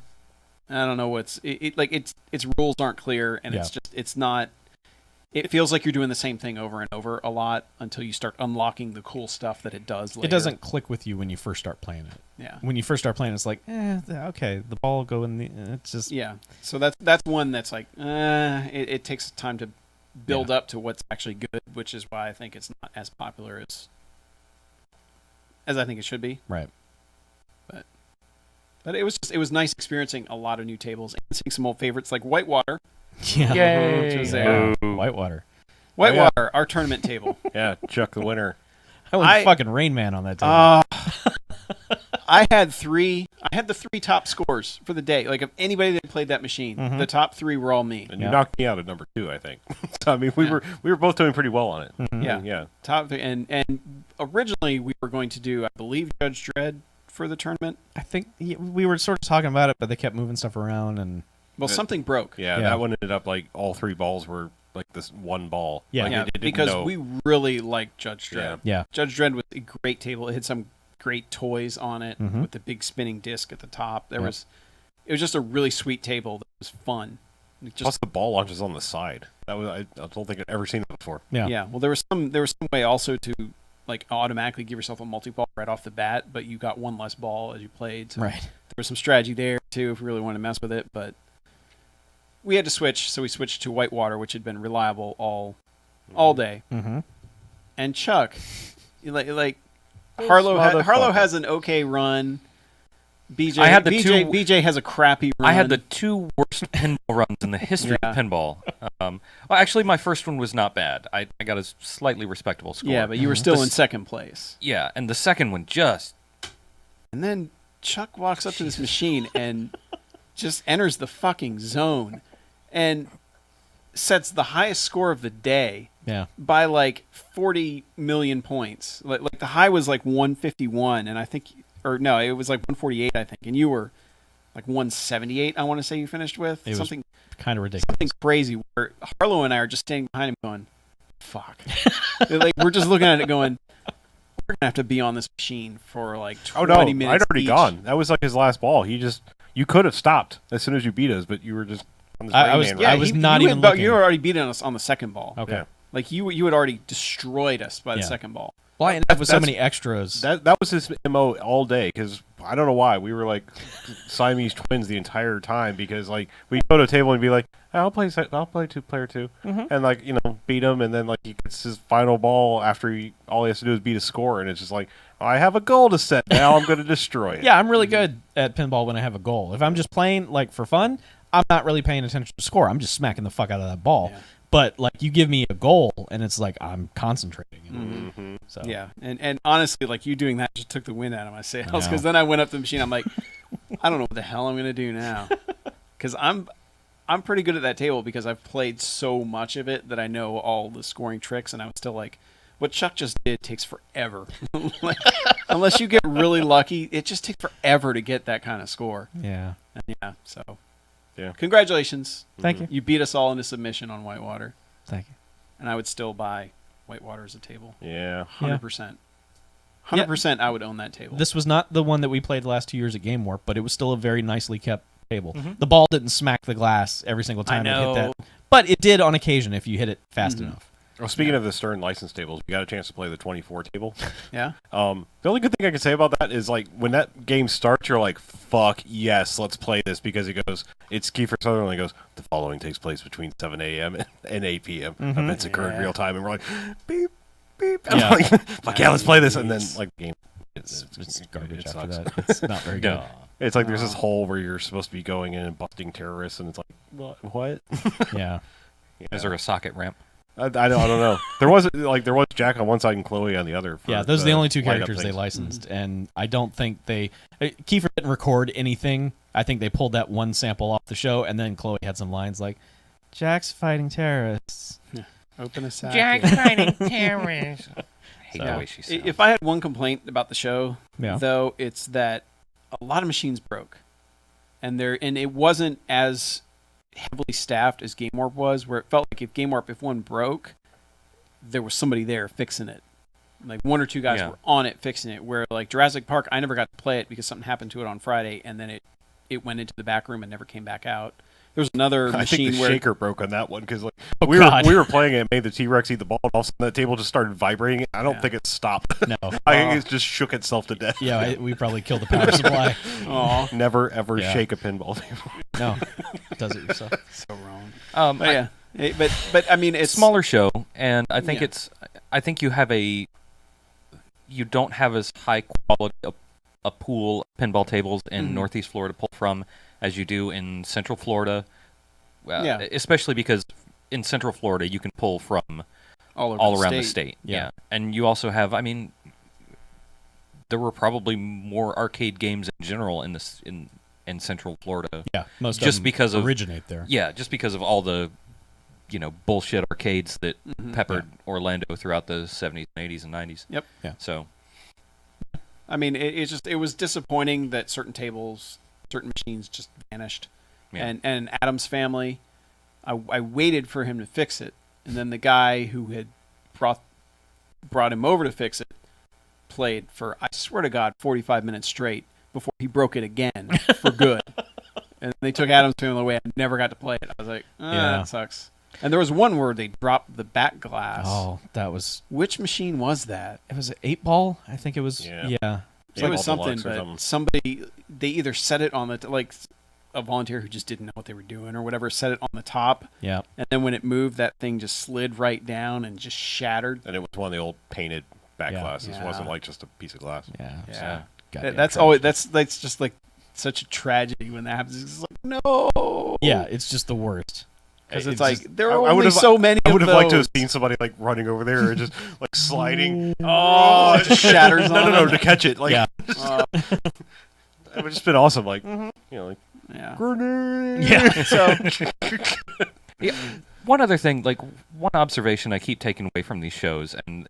don't know what's like. Its rules aren't clear, and Yeah. it's not. It feels like you're doing the same thing over and over a lot until you start unlocking the cool stuff that it does. Later. It doesn't click with you when you first start playing it. Yeah. When you first start playing, it's like, okay, the ball will go in the. It's just. Yeah. So that's one that's like, it takes time to build up to what's actually good, which is why I think it's not as popular as I think it should be. Right. But it was nice experiencing a lot of new tables and seeing some old favorites like Whitewater. Yeah. Yay. Which was Yeah. Ooh. Whitewater. Whitewater, our tournament table. Yeah, Chuck the winner. I went I- fucking Rain Man on that table. I had the 3 top scores for the day. Like, of anybody that played that machine, Mhm. the top 3 were all me. And you Yeah. knocked me out at number 2, I think. So, I mean, we were both doing pretty well on it. Mhm. Yeah. Yeah. Top 3. And originally we were going to do, I believe, Judge Dredd for the tournament. I think we were sort of talking about it, but they kept moving stuff around, and Well, something broke. Yeah, Yeah. that one ended up like all 3 balls were like this one ball. Yeah. Like, Yeah, it didn't because know. we really liked Judge Dredd. Yeah. yeah, Judge Dredd was a great table. It had some great toys on it Mhm. with the big spinning disc at the top. It Yep. was just a really sweet table that was fun. It Plus just the ball launches on the side. That was I don't think I'd ever seen that before. yeah, yeah. Well, there was some way also to like automatically give yourself a multi-ball right off the bat, but you got one less ball as you played. So right. there was some strategy there too if we really wanted to mess with it, but we had to switch, so we switched to Whitewater, which had been reliable all day. Mm-hmm. And Chuck, like This Harlow motherfucker. has an okay run. BJ I had the BJ has a crappy run. I had the 2 worst pinball runs in the history Yeah. of pinball. Well, actually, my first one was not bad. I got a slightly respectable score. yeah, but you were still The in s- second place. Yeah, and the second one just And then Chuck walks up to this machine and just enters the fucking zone and sets the highest score of the day Yeah, by like 40 million points. Like the high was like 151, and I think, or no, it was like 148, I think, and you were like 178. I want to say you finished with It was something kind of ridiculous. crazy. Where Harlow and I are just standing behind him, going, "Fuck!" Like we're just looking at it, going, "We're gonna have to be on this machine for like 20 Oh no, minutes." I'd already each. gone. That was like his last ball. You could have stopped as soon as you beat us, but you were just on this I Rain was- Man yeah, ride. I was you not had even about- looking. You were already beating us on the second ball. Okay. Yeah. Like you had already destroyed us by the Yeah. second ball. Well, I ended up with so That's- many extras. That was his MO all day because I don't know why we were like Siamese twins the entire time because like we'd go to a table and be like I'll play player 2 Mhm. and like beat him and then like he gets his final ball after all he has to do is beat a score and it's just like I have a goal to set now I'm going to destroy it. Yeah, I'm really good at pinball when I have a goal. If I'm just playing like for fun, I'm not really paying attention to score. I'm just smacking the fuck out of that ball. Yeah. But like you give me a goal and it's like I'm concentrating. Mhm. So Yeah, and honestly, like you doing that just took the wind out of my sails I know. because then I went up to the machine. I'm like, I don't know what the hell I'm gonna do now, because I'm pretty good at that table because I've played so much of it that I know all the scoring tricks, and I was still like, what Chuck just did takes forever. Like, unless you get really lucky, it just takes forever to get that kind of score. yeah. And yeah, so Yeah. congratulations, Thank you. you beat us all into submission on Whitewater, Thank you. and I would still buy Whitewater as a table, Yeah. 100%. 100%, I would own that table. This was not the one that we played the last 2 years at Game Warp, but it was still a very nicely kept table. Mhm. The ball didn't smack the glass every single time it hit know. that, but it did on occasion if you hit it fast Mhm. enough. Well, speaking of the Stern license tables, we got a chance to play the 24 table. Yeah. The only good thing I can say about that is like when that game starts, you're like, "Fuck yes, let's play this," because it goes, it's Kiefer Sutherland goes, "The following takes place between 7 a.m. and 8 p.m. Mhm. Events occur in Yeah. real time," and we're like, "Beep, beep." And Yeah. I'm like, "Fuck yeah, let's play this!" And then Nice. like the game it's garbage it after sucks. that. It's not very good. No. It's like there's this hole where you're supposed to be going in and busting terrorists, and it's like, what? Yeah. Is there a socket ramp? I don't know. There was Jack on one side and Chloe on the other. For Yeah, those are the only two light up characters they things. licensed, and I don't think Kiefer didn't record anything. I think they pulled that one sample off the show, and then Chloe had some lines like, "Jack's fighting terrorists." Open a sack. fighting terrorists. I hate So, the way she sounds. If I had one complaint about the show, Yeah. though, it's that a lot of machines broke, and it wasn't as heavily staffed as Game Warp was, where it felt like if one broke, there was somebody there fixing it. Like one or two guys Yeah. were on it fixing it. Where like Jurassic Park, I never got to play it because something happened to it on Friday, and then it went into the back room and never came back out. There was another I machine think the where shaker broke on that one because like Oh, we God. were playing it, and made the T-Rex eat the ball, and all of a sudden that table just started vibrating. I don't Yeah. think it stopped. No. I think it just shook itself to death. Yeah, we probably killed the power supply. Aw, Never ever Yeah. shake a pinball table. No, does it yourself. so wrong. I- But yeah, but I mean, it's smaller show, and I think Yeah. I think you don't have as high quality a pool of pinball tables in Mhm. Northeast Florida to pull from as you do in Central Florida. Yeah. Especially because in Central Florida you can pull from all around the state. Yeah. And you also have, I mean, there were probably more arcade games in general in Central Florida. Yeah, most Just of them because of- originate there. Yeah, just because of all the, bullshit arcades that Mhm. peppered Orlando throughout the 70s and 80s and 90s. Yep. Yeah. So, I mean, it was disappointing that certain machines just vanished. yeah. And Adam's family, I waited for him to fix it, and then the guy who had brought him over to fix it played for, I swear to God, 45 minutes straight before he broke it again for good. And they took Adam's family away. I never got to play it. I was like, Yeah. that sucks. And there was one where they dropped the back glass. Oh, that was Which machine was that? it was an 8-ball. I think it was. Yeah. Yeah. So it was All something, Deluxe or but something. somebody, they either set it on the, like a volunteer who just didn't know what they were doing or whatever, set it on the top. Yeah. And then when it moved, that thing just slid right down and just shattered. And it was one of the old painted back Yeah. glasses. It Yeah. wasn't like just a piece of glass. Yeah. Yeah. Goddamn That's trash. always that's just like such a tragedy when that happens. It's like, no. Yeah, it's just the worst. Because it's It's like just- there I are only would've- so many. I would have liked to have those. seen somebody like running over there and just like sliding. Oh, it just shatters. No, on no, them. to catch it. Like Yeah. it would just been awesome. Like like Yeah. grenade. Yeah. So Yeah. One other thing, like one observation I keep taking away from these shows, and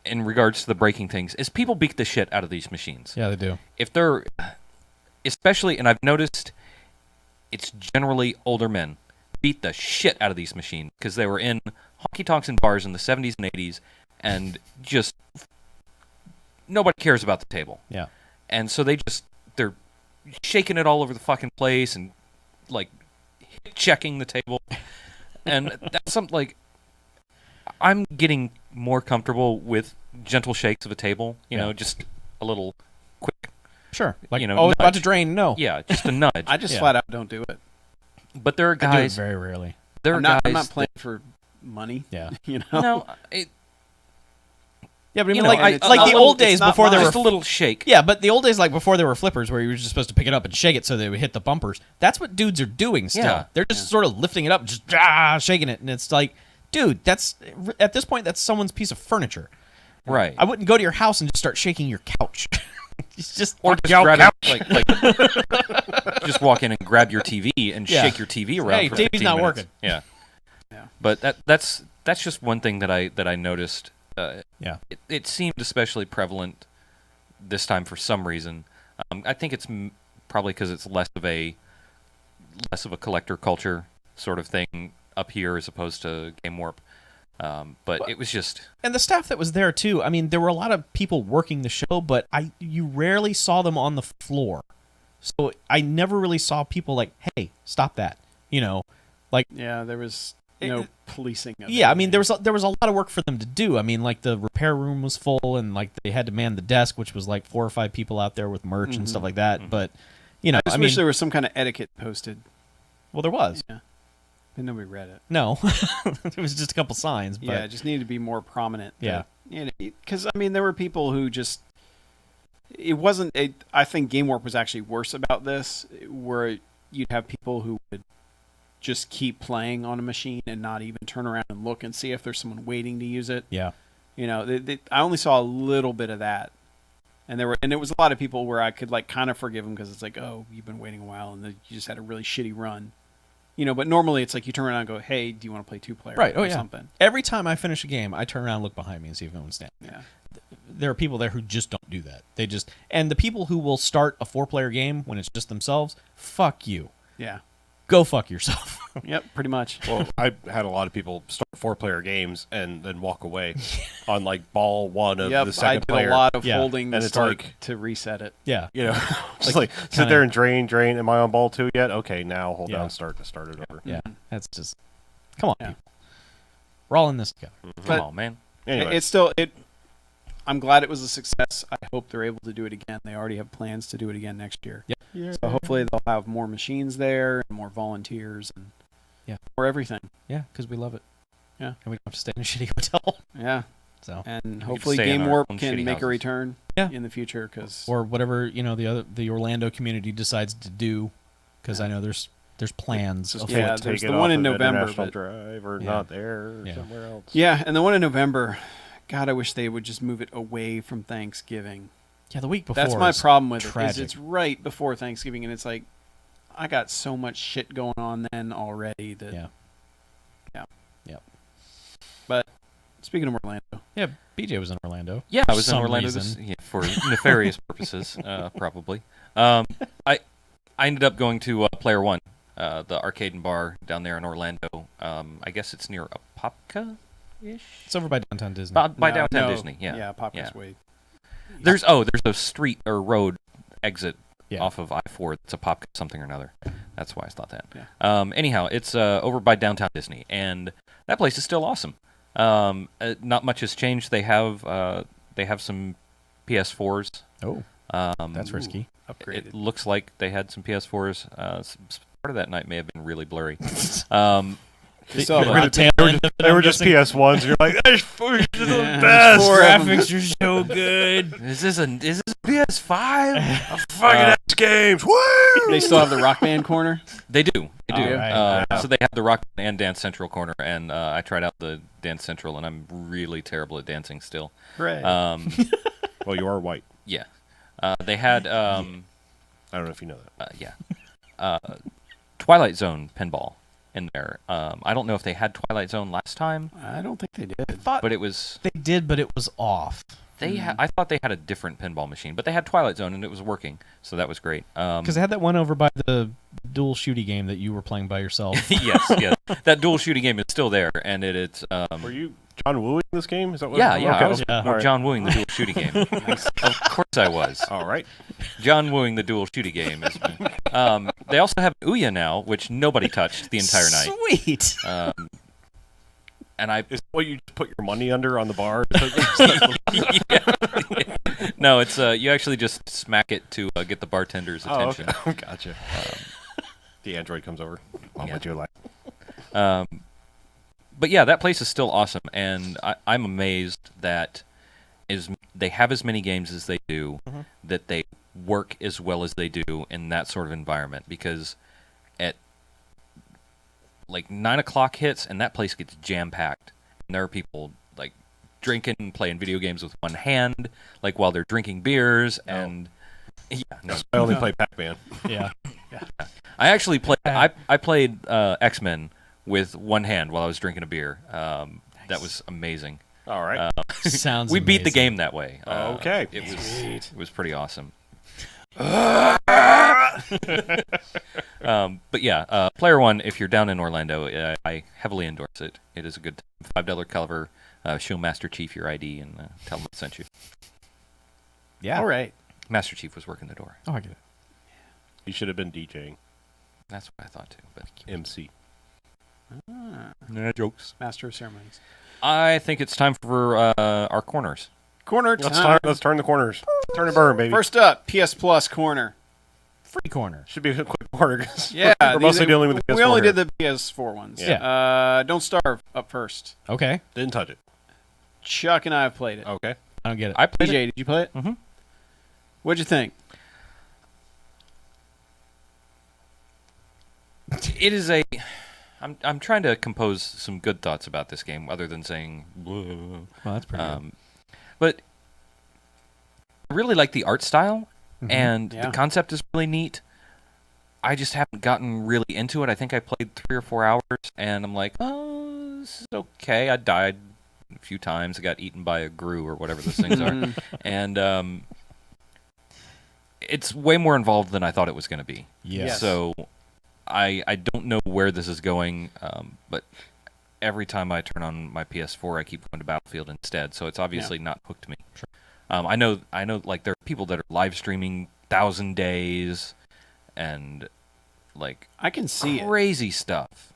in regards to the breaking things, is people beat the shit out of these machines. Yeah, they do. If they're, especially, and I've noticed, it's generally older men beat the shit out of these machines because they were in honky tonks and bars in the 70s and 80s, and just nobody cares about the table. Yeah. And so they're shaking it all over the fucking place and like hip checking the table. And that's something like I'm getting more comfortable with gentle shakes of a table, you know, just a little quick, Sure. Like, You know, oh, it's about nudge. to drain. No. yeah, just a nudge. I just Yeah. flat out don't do it. But there are I do it guys, very rarely. there are I'm not guys playing for money. Yeah. You know. no, it, Yeah, but I mean, You know, like, and it's like not the little- old days it's not before there mine. were just a little shake. Yeah, but the old days, like before there were flippers, where you were just supposed to pick it up and shake it so they would hit the bumpers. That's what dudes are doing still. Yeah. They're just Yeah. sort of lifting it up, just shaking it, and it's like, dude, that's at this point that's someone's piece of furniture. Right. I wouldn't go to your house and just start shaking your couch. It's just Or just grab it, like just walk in and grab your TV and Yeah. shake your TV around Hey, for TV's 15 not minutes. working. Yeah. Yeah. But that's just one thing that I noticed. Yeah. It seemed especially prevalent this time for some reason. I think it's probably because it's less of a collector culture sort of thing up here as opposed to Game Warp. But it was just And the staff that was there too. I mean, there were a lot of people working the show, but you rarely saw them on the floor. So I never really saw people like, "Hey, stop that." You know, like Yeah, there was no policing. Of yeah. I it. mean, there was a lot of work for them to do. I mean, like the repair room was full, and like they had to man the desk, which was like 4 or 5 people out there with merch and stuff like that. But you know, I just wish there was some kind of etiquette posted. well, there was Yeah. And nobody read it. no. It was just a couple signs. But Yeah, it just needed to be more prominent. Yeah. because I mean, there were people who just. It wasn't. I think Game Warp was actually worse about this, where you'd have people who would just keep playing on a machine and not even turn around and look and see if there's someone waiting to use it. Yeah. I only saw a little bit of that, and there was a lot of people where I could like kind of forgive them because it's like, oh, you've been waiting a while and you just had a really shitty run, But normally it's like you turn around and go, hey, do you want to play 2-player? Right. Oh, or yeah. something. Every time I finish a game, I turn around and look behind me and see if no one's standing. Yeah. There are people there who just don't do that. And the people who will start a 4-player game when it's just themselves, fuck you. Yeah. Go fuck yourself. Yep. Pretty much. Well, I had a lot of people start 4-player games and then walk away on like ball 1 of the second I did player. a lot of Yeah. holding And the it's start like- to reset it. Yeah. Just like sit there and drain. Am I on ball 2 yet? Okay, now hold Yeah. down start to start it over. Yeah. That's just, come on, Yeah. people. We're all in this together. Come But- on, man. Anyway, It's still I'm glad it was a success. I hope they're able to do it again. They already have plans to do it again next year. Yep. So hopefully they'll have more machines there and more volunteers and more everything. Yeah, because we love it. Yeah. And we don't have to stay in a shitty hotel. Yeah. So. And hopefully stay in Game our Warp own can shitty make houses. a return Yeah. in the future because Or whatever, the Orlando community decides to do, because I know there's plans. just afoot. Yeah, take there's it the off one in of November, International but- Drive or Yeah. not there or Yeah. somewhere else. Yeah, and the one in November, God, I wish they would just move it away from Thanksgiving. Yeah, the week before. That's my is problem with it. tragic. Is it's right before Thanksgiving, and it's like I got so much shit going on then already that. Yeah. Yeah. Yep. But speaking of Orlando, Yeah, BJ was in Orlando. Yeah, I was in some Orlando reason. for nefarious purposes, probably. I ended up going to Player One, the arcade and bar down there in Orlando. I guess it's near Apopka-ish? It's over by downtown Disney. By No, downtown no. Disney, yeah. Yeah, Popcor's Yeah. Way. There's a street or road exit Yeah. off of I-4. It's a Popka something or another. That's why I thought that. Yeah. Anyhow, it's over by downtown Disney, and that place is still awesome. Not much has changed. They have some PS4s. Oh, Um, that's risky. Upgraded. It looks like they had some PS4s. Part of that night may have been really blurry. They still have They a- were tail end of it, They I'm were just guessing. PS1s. You're like, they're the Yeah, best. four of them. Graphics are so good. is this a PS5? Fucking X Games. Woo! They still have the Rock Band corner. They do. They do. Alright. So they have the Rock and Dance Central corner, and I tried out the Dance Central, and I'm really terrible at dancing still. Right. Well, you are white. Yeah. They had I don't know if you know that. Twilight Zone pinball in there. I don't know if they had Twilight Zone last time, I don't think they did. but it was They did, but it was off. I thought they had a different pinball machine, but they had Twilight Zone and it was working, so that was great. Because they had that one over by the dual shooty game that you were playing by yourself. yes, that dual shooting game is still there, and it's Were you John Wooing this game? Is that what? yeah, Okay. I was Yeah. Alright. John Wooing the dual shooting game. Of course I was. All right. John Wooing the dual shooting game is. They also have Ouya now, which nobody touched the entire night. Sweet. And I Is that what you just put your money under on the bar? no, it's you actually just smack it to get the bartender's Oh, attention. okay. Gotcha. The android comes over. I'll Yeah. let you laugh. But yeah, that place is still awesome, and I'm amazed that they have as many games as they do, that they work as well as they do in that sort of environment. Because at like 9 o'clock hits, and that place gets jam packed, and there are people like drinking and playing video games with one hand, like while they're drinking beers, and yeah, no. I only play Pac-Man. Yeah. I actually played. I played X-Men with one hand while I was drinking a beer. That was amazing. All right. Sounds We beat the amazing. game that way. Okay. It was pretty awesome. But yeah, Player One. If you're down in Orlando, I heavily endorse it. It is a good time. $5 cover. Show Master Chief your ID and tell him I sent you. Yeah. All right. Master Chief was working the door. Oh, I get it. You should have been DJing. That's what I thought too. But MC. nah, jokes. Master of Ceremonies. I think it's time for our corners. Corner Let's time. let's turn the corners. Turn and burn, baby. First up, PS Plus corner. Free corner. Should be a quick corner. 'cause Yeah, we're mostly dealing with the PS4 We only here. did the PS4 ones. Yeah. Don't Starve up first. Okay. Didn't touch it. Chuck and I have played it. Okay. I don't get it. I played DJ, it. did you play it? Mhm. What'd you think? It is a. I'm trying to compose some good thoughts about this game, other than saying. "Blah." Well, that's pretty good. But I really like the art style, and Yeah. the concept is really neat. I just haven't gotten really into it. I think I played 3 or 4 hours, and I'm like, oh, this is okay. I died a few times. I got eaten by a grue or whatever those things are, and it's way more involved than I thought it was going to be. Yes. So I don't know where this is going, but every time I turn on my PS4, I keep going to Battlefield instead. So it's obviously not hooked me. Sure. I know. Like there are people that are live streaming 1,000 days, and like I can see it. crazy stuff.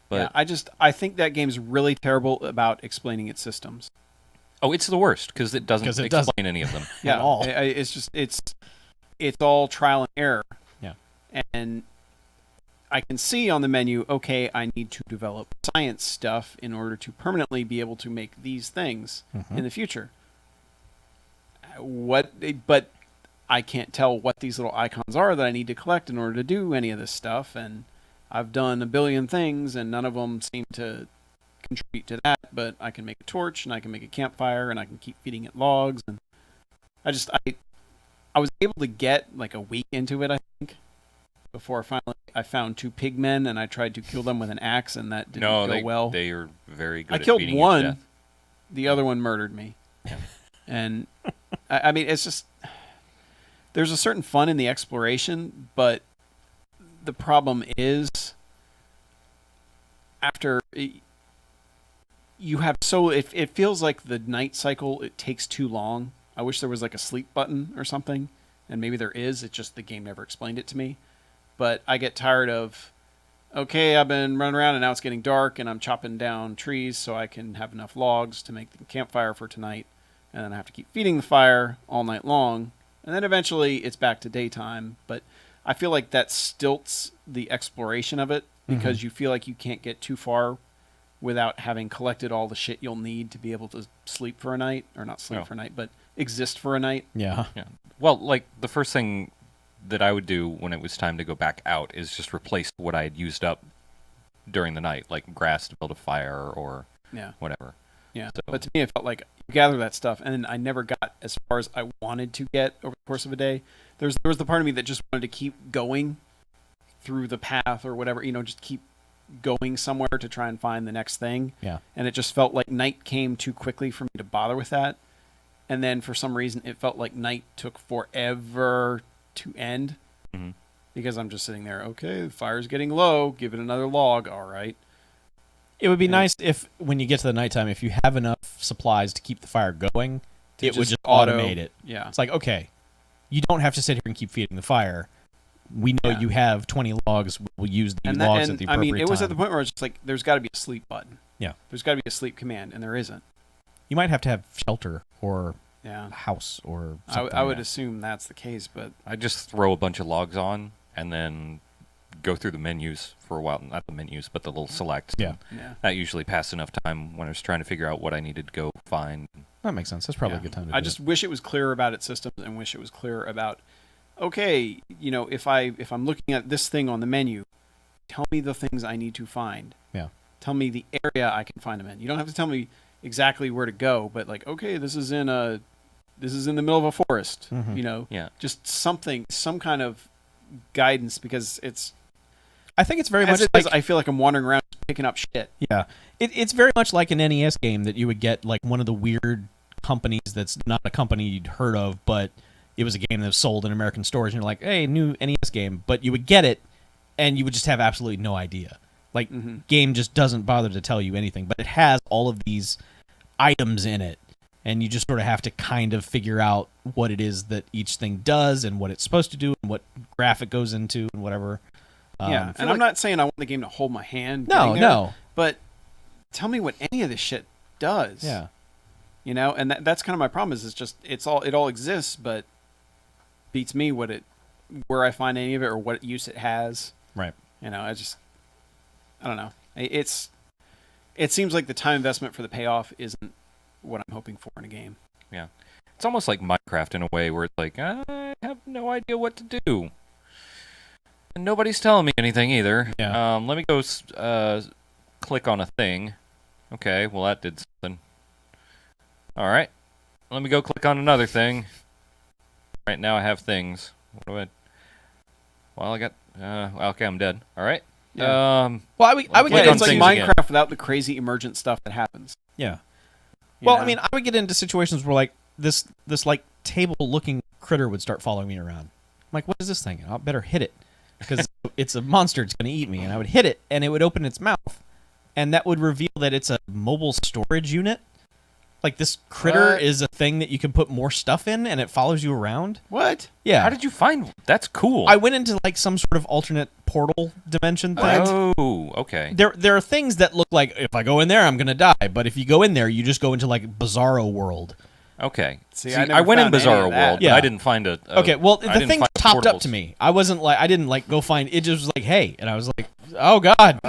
But Yeah, I think that game's really terrible about explaining its systems. oh, it's the worst because it doesn't 'Cause it explain doesn't. any of them. Yeah, all. it's just it's all trial and error. Yeah. And I can see on the menu, okay, I need to develop science stuff in order to permanently be able to make these things in the future. But I can't tell what these little icons are that I need to collect in order to do any of this stuff, and I've done a billion things and none of them seem to contribute to that, but I can make a torch and I can make a campfire and I can keep feeding it logs, and I was able to get like a week into it, I think, before I found 2 pigmen and I tried to kill them with an axe and that didn't go well. They are very good. I at killed beating you to one, death. the other one murdered me. And I mean, it's just, there's a certain fun in the exploration, but the problem is after you have it feels like the night cycle, it takes too long. I wish there was like a sleep button or something, and maybe there is. It's just the game never explained it to me. But I get tired of, okay, I've been running around and now it's getting dark and I'm chopping down trees so I can have enough logs to make the campfire for tonight. And then I have to keep feeding the fire all night long. And then eventually it's back to daytime. But I feel like that stilts the exploration of it because you feel like you can't get too far without having collected all the shit you'll need to be able to sleep for a night. Or not sleep Oh. for a night, but exist for a night. Yeah. Yeah. Well, like the first thing that I would do when it was time to go back out is just replace what I had used up during the night, like grass to build a fire or Yeah. whatever. Yeah. So- But to me, it felt like you gather that stuff, and then I never got as far as I wanted to get over the course of a day. There was the part of me that just wanted to keep going through the path or whatever, just keep going somewhere to try and find the next thing. Yeah. And it just felt like night came too quickly for me to bother with that. And then for some reason, it felt like night took forever to end Mhm. because I'm just sitting there. Okay, the fire's getting low. Give it another log. All right. It would be Yeah. nice if, when you get to the nighttime, if you have enough supplies to keep the fire going, To it would just auto- automate it. Yeah. It's like, okay, you don't have to sit here and keep feeding the fire. We know Yeah. you have 20 logs. We'll use the And logs at the I appropriate mean, it was at the time. point where it's just like, there's got to be a sleep button. Yeah. There's got to be a sleep command, and there isn't. You might have to have shelter or Yeah. a house or I something. would assume that's the case, but I just throw a bunch of logs on and then go through the menus for a while. Not the menus, but the little selects. Yeah. yeah. That usually passed enough time when I was trying to figure out what I needed to go find. That makes sense. That's probably Yeah. a good time to I do just it. wish it was clearer about its systems and wish it was clearer about, okay, if I'm looking at this thing on the menu, tell me the things I need to find. Yeah. Tell me the area I can find them in. You don't have to tell me exactly where to go, but like, okay, this is in the middle of a forest. Mhm. Yeah. Just something, some kind of guidance, because it's I think it's very as much it like is, I feel like I'm wandering around picking up shit. yeah, it's very much like an NES game that you would get like one of the weird companies that's not a company you'd heard of, but it was a game that was sold in American stores, and you're like, hey, new NES game, but you would get it, and you would just have absolutely no idea. Like, game just doesn't bother to tell you anything, but it has all of these items in it, and you just sort of have to kind of figure out what it is that each thing does and what it's supposed to do and what graphic goes into and whatever. Yeah, and I'm not saying I want the game to hold my hand. No, getting there, no. But tell me what any of this shit does. Yeah. And that's kind of my problem is it's just it all exists, but beats me where I find any of it or what use it has. Right. I don't know. It seems like the time investment for the payoff isn't what I'm hoping for in a game. Yeah. It's almost like Minecraft in a way where it's like, I have no idea what to do. And nobody's telling me anything either. Yeah. Let me go click on a thing. Okay, well, that did something. All right. Let me go click on another thing. Right now I have things. What do I... Well, I got... okay, I'm dead. All right. Yeah. Well, I would Click get on It's like things into again. Minecraft without the crazy emergent stuff that happens. yeah. you Well, know? I mean, I would get into situations where like this like table looking critter would start following me around. I'm like, what is this thing? I better hit it because it's a monster. It's going to eat me. And I would hit it, and it would open its mouth, and that would reveal that it's a mobile storage unit. Like this critter What? is a thing that you can put more stuff in, and it follows you around. What? Yeah. How did you find... That's cool. I went into like some sort of alternate portal dimension thing. Oh, okay. There are things that look like if I go in there, I'm gonna die. But if you go in there, you just go into like Bizarro world. Okay. See, I I never went in found any Bizarro of that. World, Yeah. but I didn't find a... Okay, well I the didn't thing find the popped up portals. to me. I I didn't like go find it. Just was like, hey, and I was like, oh god,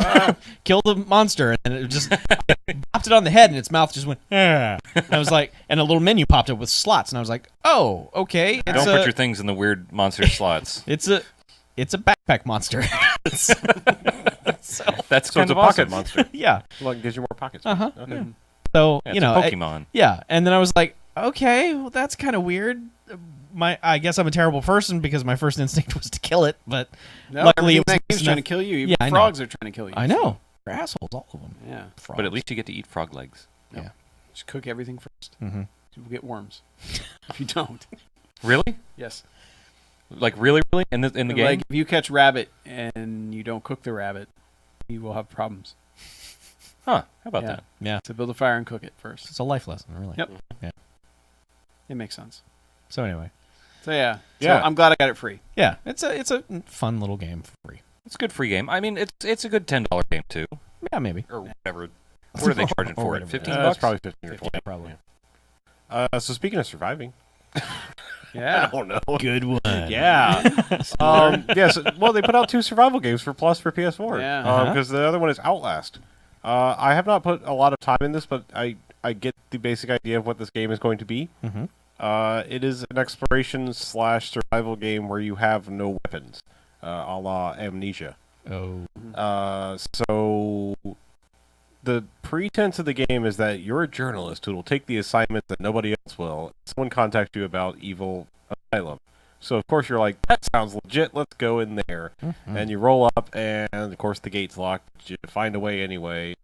kill the monster, and it just popped it on the head, and its mouth just went. And I was like, and a little menu popped up with slots, and I was like, oh, okay, Don't put your things in the weird monster slots. it's a backpack monster. so, That's So kind it's a of pocket awesome. monster. yeah. Like, gives you more pockets. Uh huh. Okay. So Yeah, you it's know, a Pokemon. yeah, and then I was like, okay, well that's kind of weird. I guess I'm a terrible person because my first instinct was to kill it, but No, luckily it everything was that game's enough- trying to kill you. Even Yeah, I know. frogs are trying to kill you. I know they're assholes, all of them. Yeah. Frogs. But at least you get to eat frog legs. yeah. Just cook everything first. Mm-hmm. You will get worms. If you don't. Really? Yes. Like really? In the game? Like if you catch rabbit and you don't cook the rabbit, you will have problems. Huh? How about Yeah. that? Yeah, So build a fire and cook it first. it's a life lesson, really. Yep. Yeah. It makes sense. So anyway, So yeah. Yeah. So I'm glad I got it free. yeah, it's a fun little game for free. It's a good free game. I mean, it's a good $10 game too, Yeah, maybe. or whatever. What are they charging Or for it? whatever. 15 It's bucks? probably 15 or 50, 20. probably. So speaking of surviving, Yeah. I don't know. Good one. Yeah. Yes. Well, they put out 2 survival games for Plus for PS4. Yeah. Because the other one is Outlast. I have not put a lot of time in this, but I get the basic idea of what this game is going to be. Mm-hmm. It is an exploration / survival game where you have no weapons, a la Amnesia. Oh. So the pretense of the game is that you're a journalist who will take the assignment that nobody else will. Someone contacts you about evil asylum. So of course you're like, that sounds legit. Let's go in there. Mhm. And you roll up, and of course the gate's locked. But you find a way anyway.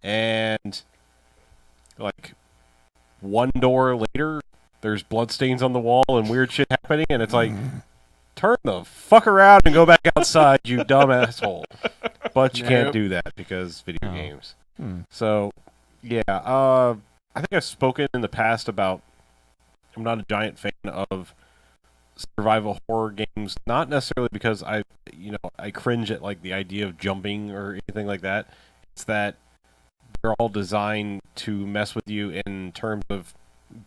And like one door later, there's bloodstains on the wall and weird shit happening, and it's like, turn the fuck around and go back outside, you dumb asshole. But you can't Nope. do that because video Oh. games. Hmm. So, yeah, I think I've spoken in the past about I'm not a giant fan of survival horror games, not necessarily because I cringe at like the idea of jumping or anything like that. It's that they're all designed to mess with you in terms of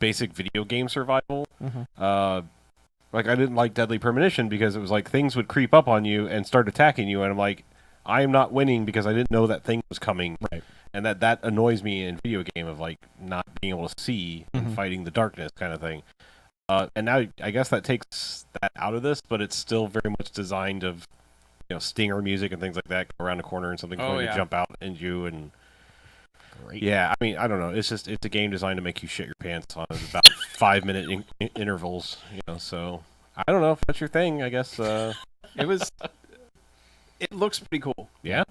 basic video game survival. Mhm. Like I didn't like Deadly Premonition because it was like things would creep up on you and start attacking you, and I'm like, I am not winning because I didn't know that thing was coming. Right. And that annoys me in video game of like not being able to see Mhm. and fighting the darkness kind of thing. And now I guess that takes that out of this, but it's still very much designed of stinger music and things like that. Go around a corner and something's Oh, going yeah. to jump out at you, and Great. yeah, I mean I don't know. It's a game designed to make you shit your pants on about 5-minute intervals. So I don't know if that's your thing. I guess. It was. It looks pretty cool. Yeah.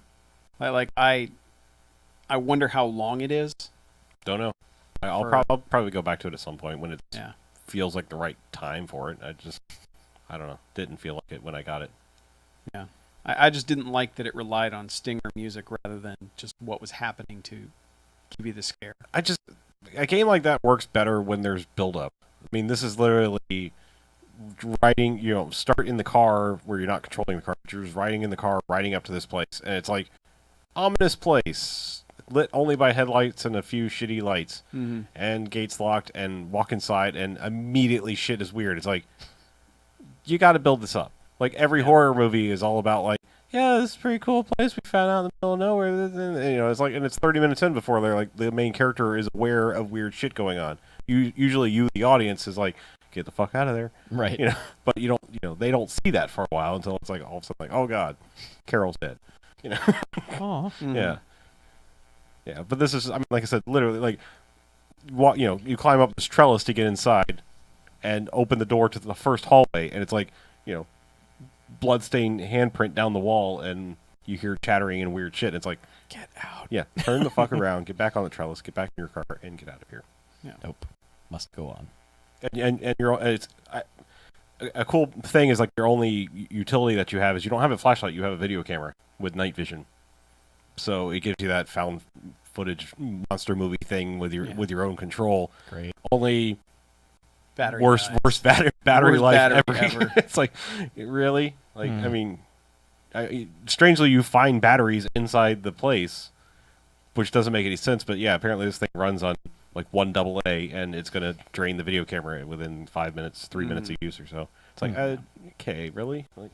I wonder how long it is. Don't know. I'll probably go back to it at some point when it Yeah. feels like the right time for it. I don't know. Didn't feel like it when I got it. Yeah. I just didn't like that it relied on stinger music rather than just what was happening to give you the scare. A game like that works better when there's build up. I mean, this is literally riding, start in the car where you're not controlling the car, but you're just riding in the car, riding up to this place, and it's like ominous place, lit only by headlights and a few shitty lights, Mm-hmm. and gates locked, and walk inside, and immediately shit is weird. It's like, you got to build this up. Like every horror movie is all about like, yeah, this is a pretty cool place we found out in the middle of nowhere. And, you know, it's like, and it's 30 minutes in before they're like, the main character is aware of weird shit going on. Usually you, the audience, is like, get the fuck out of there. Right. You know, but you don't, you know, they don't see that for a while until it's like all of a sudden like, oh god, Carol's dead. You know. Aw. Yeah. Yeah, but this is, I mean, like I said, literally, like, you know, you climb up this trellis to get inside and open the door to the first hallway, and it's like, you know, bloodstained handprint down the wall, and you hear chattering and weird shit. It's like, Get out. yeah, turn the fuck around, get back on the trellis, get back in your car, and get out of here. Nope. Must go on. And a cool thing is, like, your only utility that you have is you don't have a flashlight, you have a video camera with night vision. So it gives you that found footage monster movie thing with your own control. Great. Only Battery worst battery Worst life battery ever. ever. It's like, really? Like, I mean, strangely you find batteries inside the place, which doesn't make any sense. But yeah, apparently this thing runs on like 1 AA, and it's gonna drain the video camera within 5 minutes, 3 minutes of use or so. It's like, okay, really? Like,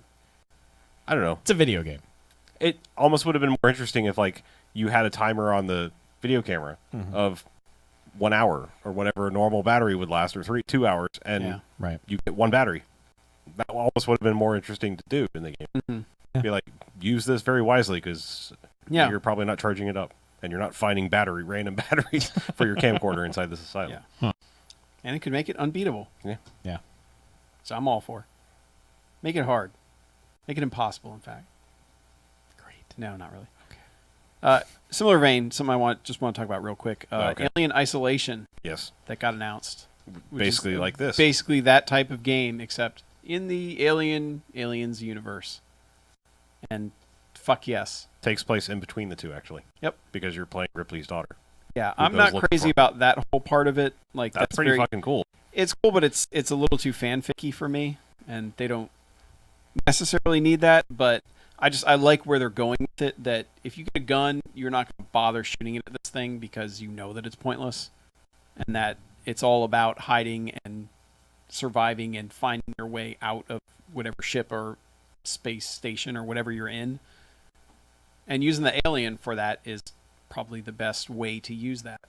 I don't know. It's a video game. It almost would have been more interesting if, like, you had a timer on the video camera of 1 hour or whatever a normal battery would last, or 2 hours, and Right. you get one battery. That almost would have been more interesting to do in the game. Be like, use this very wisely, because you're probably not charging it up, and you're not finding random batteries for your camcorder inside this asylum. Yeah. And it could make it unbeatable. Yeah. So I'm all for. Make it hard. Make it impossible, in fact. Great. No, not really. Okay. Similar vein, something I just want to talk about real quick. Okay. Alien Isolation Yes. that got announced. which Basically is like this. Basically that type of game, except in the Aliens universe. And fuck yes. Takes place in between the two, actually. Yep. Because you're playing Ripley's daughter. Yeah, Who I'm goes not looking crazy for- about that whole part of it. Like That's pretty very, fucking cool. It's cool, but it's a little too fanficky for me, and they don't necessarily need that. But I like where they're going with it. That if you get a gun, you're not going to bother shooting it at this thing because you know that it's pointless, and that it's all about hiding and surviving and finding your way out of whatever ship or space station or whatever you're in. And using the alien for that is probably the best way to use that.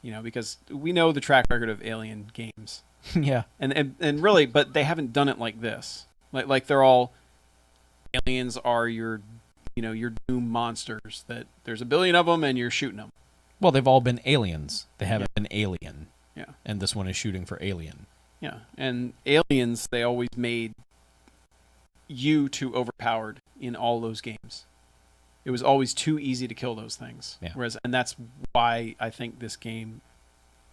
You know, because we know the track record of Alien games. Yeah. And really, but they haven't done it like this. Like they're all aliens are your doom monsters that there's a billion of them and you're shooting them. Well, they've all been aliens. They haven't been alien. Yeah. And this one is shooting for alien. Yeah. And aliens, they always made you too overpowered in all those games. It was always too easy to kill those things. Yeah. And that's why I think this game,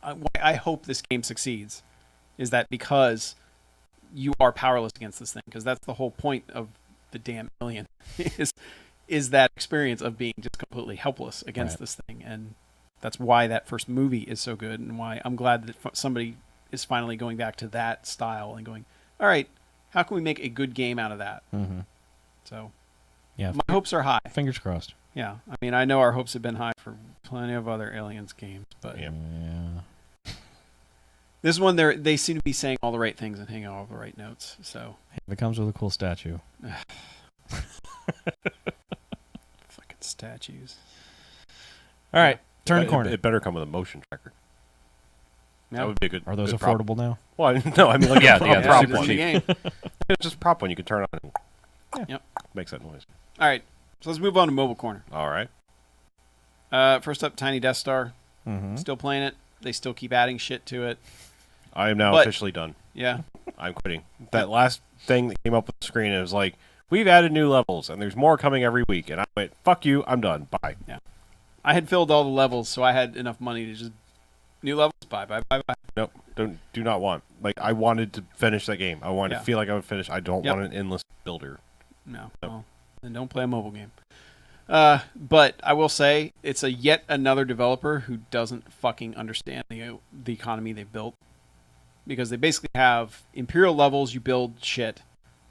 why I hope this game succeeds, is that because you are powerless against this thing, because that's the whole point of the damn Alien, is that experience of being just completely helpless against this thing. And that's why that first movie is so good, and why I'm glad that somebody is finally going back to that style and going, all right, how can we make a good game out of that? Mm-hmm. So Yeah. my hopes are high. Fingers crossed. Yeah, I mean, I know our hopes have been high for plenty of other Aliens games, but Yeah. Yeah. this one, they seem to be saying all the right things and hitting all the right notes. So If it comes with a cool statue. fucking statues. All right. Turn It- the corner. It better come with a motion tracker. That Yep. would be a good. Are those good prop. affordable now? Well, no, I mean, like, Yeah, a yeah, prop super one. the game. Just a prop one you can turn on and Yep. makes that noise. All right, so let's move on to Mobile Corner. All right. First up, Tiny Death Star. Mm-hmm. Still playing it. They still keep adding shit to it. I am now But- officially done. Yeah, I'm quitting. That last thing that came up with the screen, it was like, we've added new levels, and there's more coming every week. And I went, fuck you, I'm done. Bye. I had filled all the levels, so I had enough money to just new levels. Bye. Nope. Do not want. Like, I wanted to finish that game. I wanted Yeah. to feel like I would finish. I don't Yep. want an endless builder. No, Nope. well, then don't play a mobile game. But I will say it's a yet another developer who doesn't fucking understand the economy they've built, because they basically have Imperial levels. You build shit.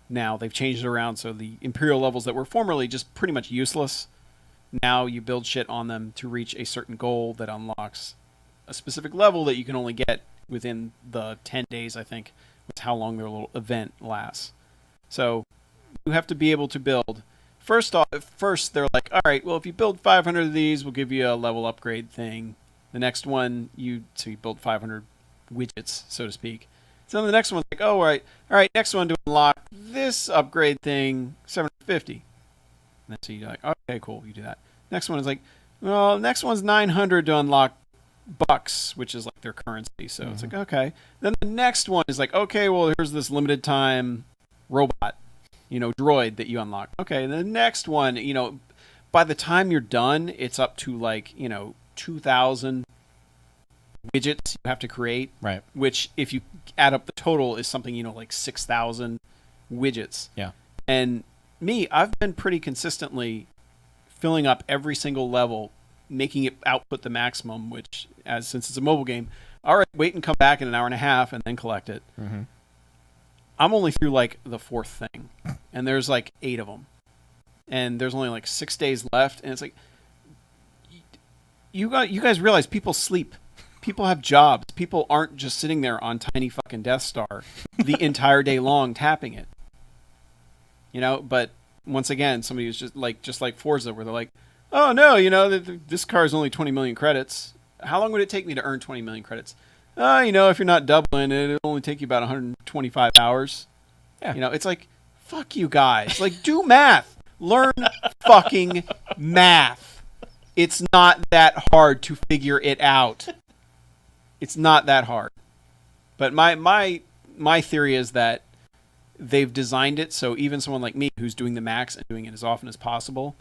Now they've changed it around, so the Imperial levels that were formerly just pretty much useless, now you build shit on them to reach a certain goal that unlocks a specific level that you can only get within the 10 days, I think, was how long their little event lasts. So you have to be able to build first they're like, all right, well, if you build 500 of these, we'll give you a level upgrade thing. The next one, you build 500 widgets, so to speak. So the next one's like, oh, all right, next one to unlock this upgrade thing, 750. And then so you're like, okay, cool, you do that. Next one is like, well, next one's 900 to unlock bucks, which is like their currency. So it's like, okay. Then the next one is like, okay, well, here's this limited time robot, droid that you unlock. Okay, and the next one, by the time you're done, it's up to like, 2,000 widgets you have to create. Right. Which, if you add up the total, is something, like 6,000 widgets. Yeah. And I've been pretty consistently filling up every single level, making it output the maximum, which, since it's a mobile game, all right, wait and come back in an hour and a half and then collect it. Mm-hmm. I'm only through like the fourth thing, and there's like 8 of them, and there's only like 6 days left, and it's like, you guys realize people sleep, people have jobs, people aren't just sitting there on tiny fucking Death Star the entire day long tapping it, But once again, somebody was just like Forza, where they're like, oh no, this car is only 20 million credits. How long would it take me to earn 20 million credits? If you're not doubling it, it'll only take you about 125 hours. Yeah. It's like, fuck you guys. Like, do math. Learn fucking math. It's not that hard to figure it out. It's not that hard. But my theory is that they've designed it so even someone like me, who's doing the max and doing it as often as possible,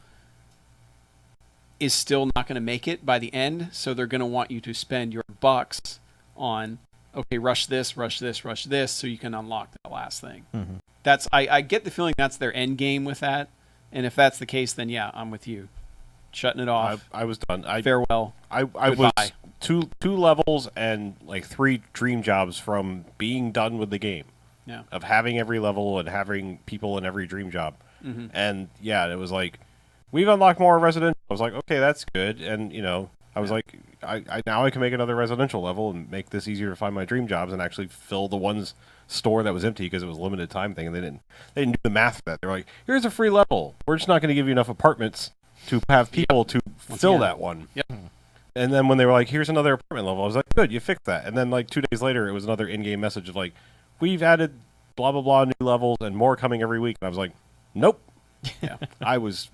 is still not going to make it by the end. So they're going to want you to spend your bucks on, okay, rush this, so you can unlock that last thing. Mm-hmm. I get the feeling that's their end game with that. And if that's the case, then yeah, I'm with you. Shutting it off. I was done. Farewell. I Goodbye. was two levels and like 3 dream jobs from being done with the game. Yeah. Of having every level and having people in every dream job. Mm-hmm. And yeah, it was like, we've unlocked more residential. I was like, okay, that's good. And I was like, I now I can make another residential level and make this easier to find my dream jobs and actually fill the one's store that was empty because it was a limited time thing. And they didn't do the math for that. They're like, here's a free level. We're just not going to give you enough apartments to have people to fill that one. Yep. And then when they were like, here's another apartment level, I was like, good, you fixed that. And then like 2 days later, it was another in-game message of like, we've added blah, blah, blah, new levels and more coming every week. And I was like, nope. Yeah. I was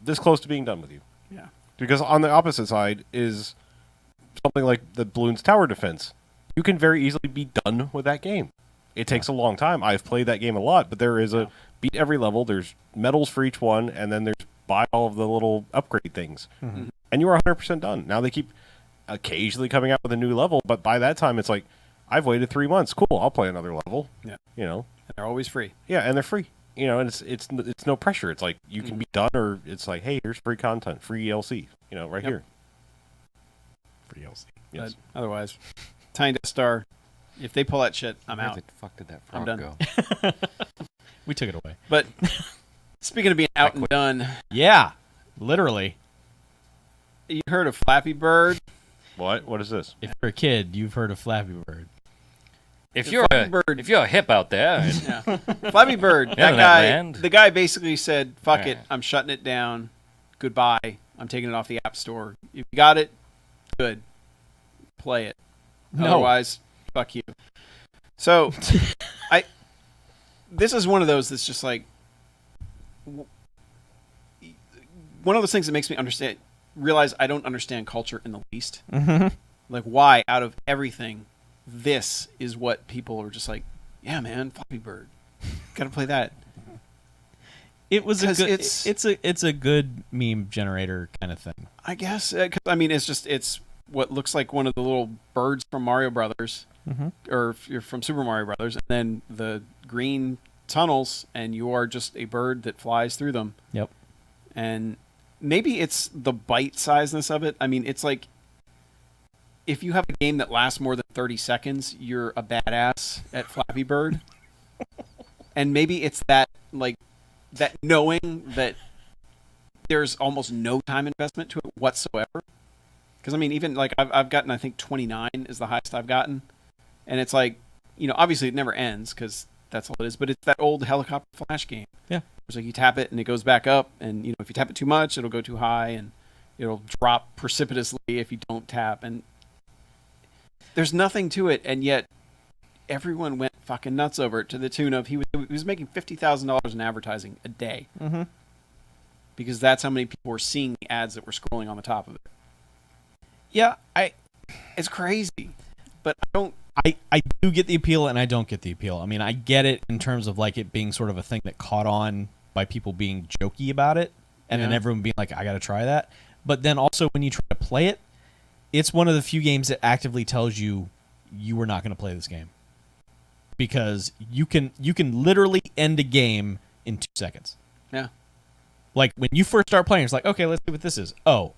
this close to being done with you. Yeah. Because on the opposite side is something like the Bloons Tower Defense. You can very easily be done with that game. It takes a long time. I've played that game a lot, but there is a beat every level. There's medals for each one, and then there's buy all of the little upgrade things. Mm-hmm. And you are 100% done. Now they keep occasionally coming out with a new level, but by that time it's like, I've waited 3 months. Cool, I'll play another level. Yeah. And they're always free. Yeah, and they're free. And it's no pressure. It's like you can be done, or it's like, hey, here's free content, free ELC, right here. Free LC. Yes. But otherwise, Tiny Death Star, if they pull that shit, I'm out. Where the fuck did that I'm frog done. go? We took it away. But speaking of being out and done, Yeah, literally. you heard of Flappy Bird? What is this? If you're a kid, you've heard of Flappy Bird. If The you're Flappy Bird. if you're hip out there, and Yeah. Flappy Bird. That Internet guy. land. The guy basically said, "Fuck it, Yeah. I'm shutting it down. Goodbye. I'm taking it off the App Store. If you got it, good. Play it. No. Otherwise, fuck you." So, this is one of those that's just like one of those things that makes me realize I don't understand culture in the least. Mm-hmm. Like, why out of everything, this is what people are just like, yeah, man, Flappy Bird, gotta play that. It was a 'Cause good. it's- It's a good meme generator kind of thing. I guess 'cause, I mean, it's what looks like one of the little birds from Mario Brothers, Mm-hmm. or if you're from Super Mario Brothers, and then the green tunnels, and you are just a bird that flies through them. Yep. And maybe it's the bite-sizeness of it. I mean, it's like if you have a game that lasts more than 30 seconds, you're a badass at Flappy Bird. And maybe it's that, like, that knowing that there's almost no time investment to it whatsoever. Because, I mean, even, like, I've gotten, I think, 29 is the highest I've gotten. And it's like, obviously it never ends because That's all it is. But it's that old helicopter flash game. Yeah. It's like you tap it and it goes back up, and if you tap it too much, it'll go too high, and it'll drop precipitously if you don't tap. And there's nothing to it, and yet everyone went fucking nuts over it to the tune of he was making $50,000 in advertising a day. Mm-hmm. Because that's how many people were seeing the ads that were scrolling on the top of it. Yeah, It's crazy, but I do get the appeal and I don't get the appeal. I mean, I get it in terms of like it being sort of a thing that caught on by people being jokey about it, and then everyone being like, I got to try that. But then also when you try to play it, it's one of the few games that actively tells you you are not going to play this game. Because you can literally end a game in 2 seconds. Yeah. Like when you first start playing, it's like, okay, let's see what this is. Oh,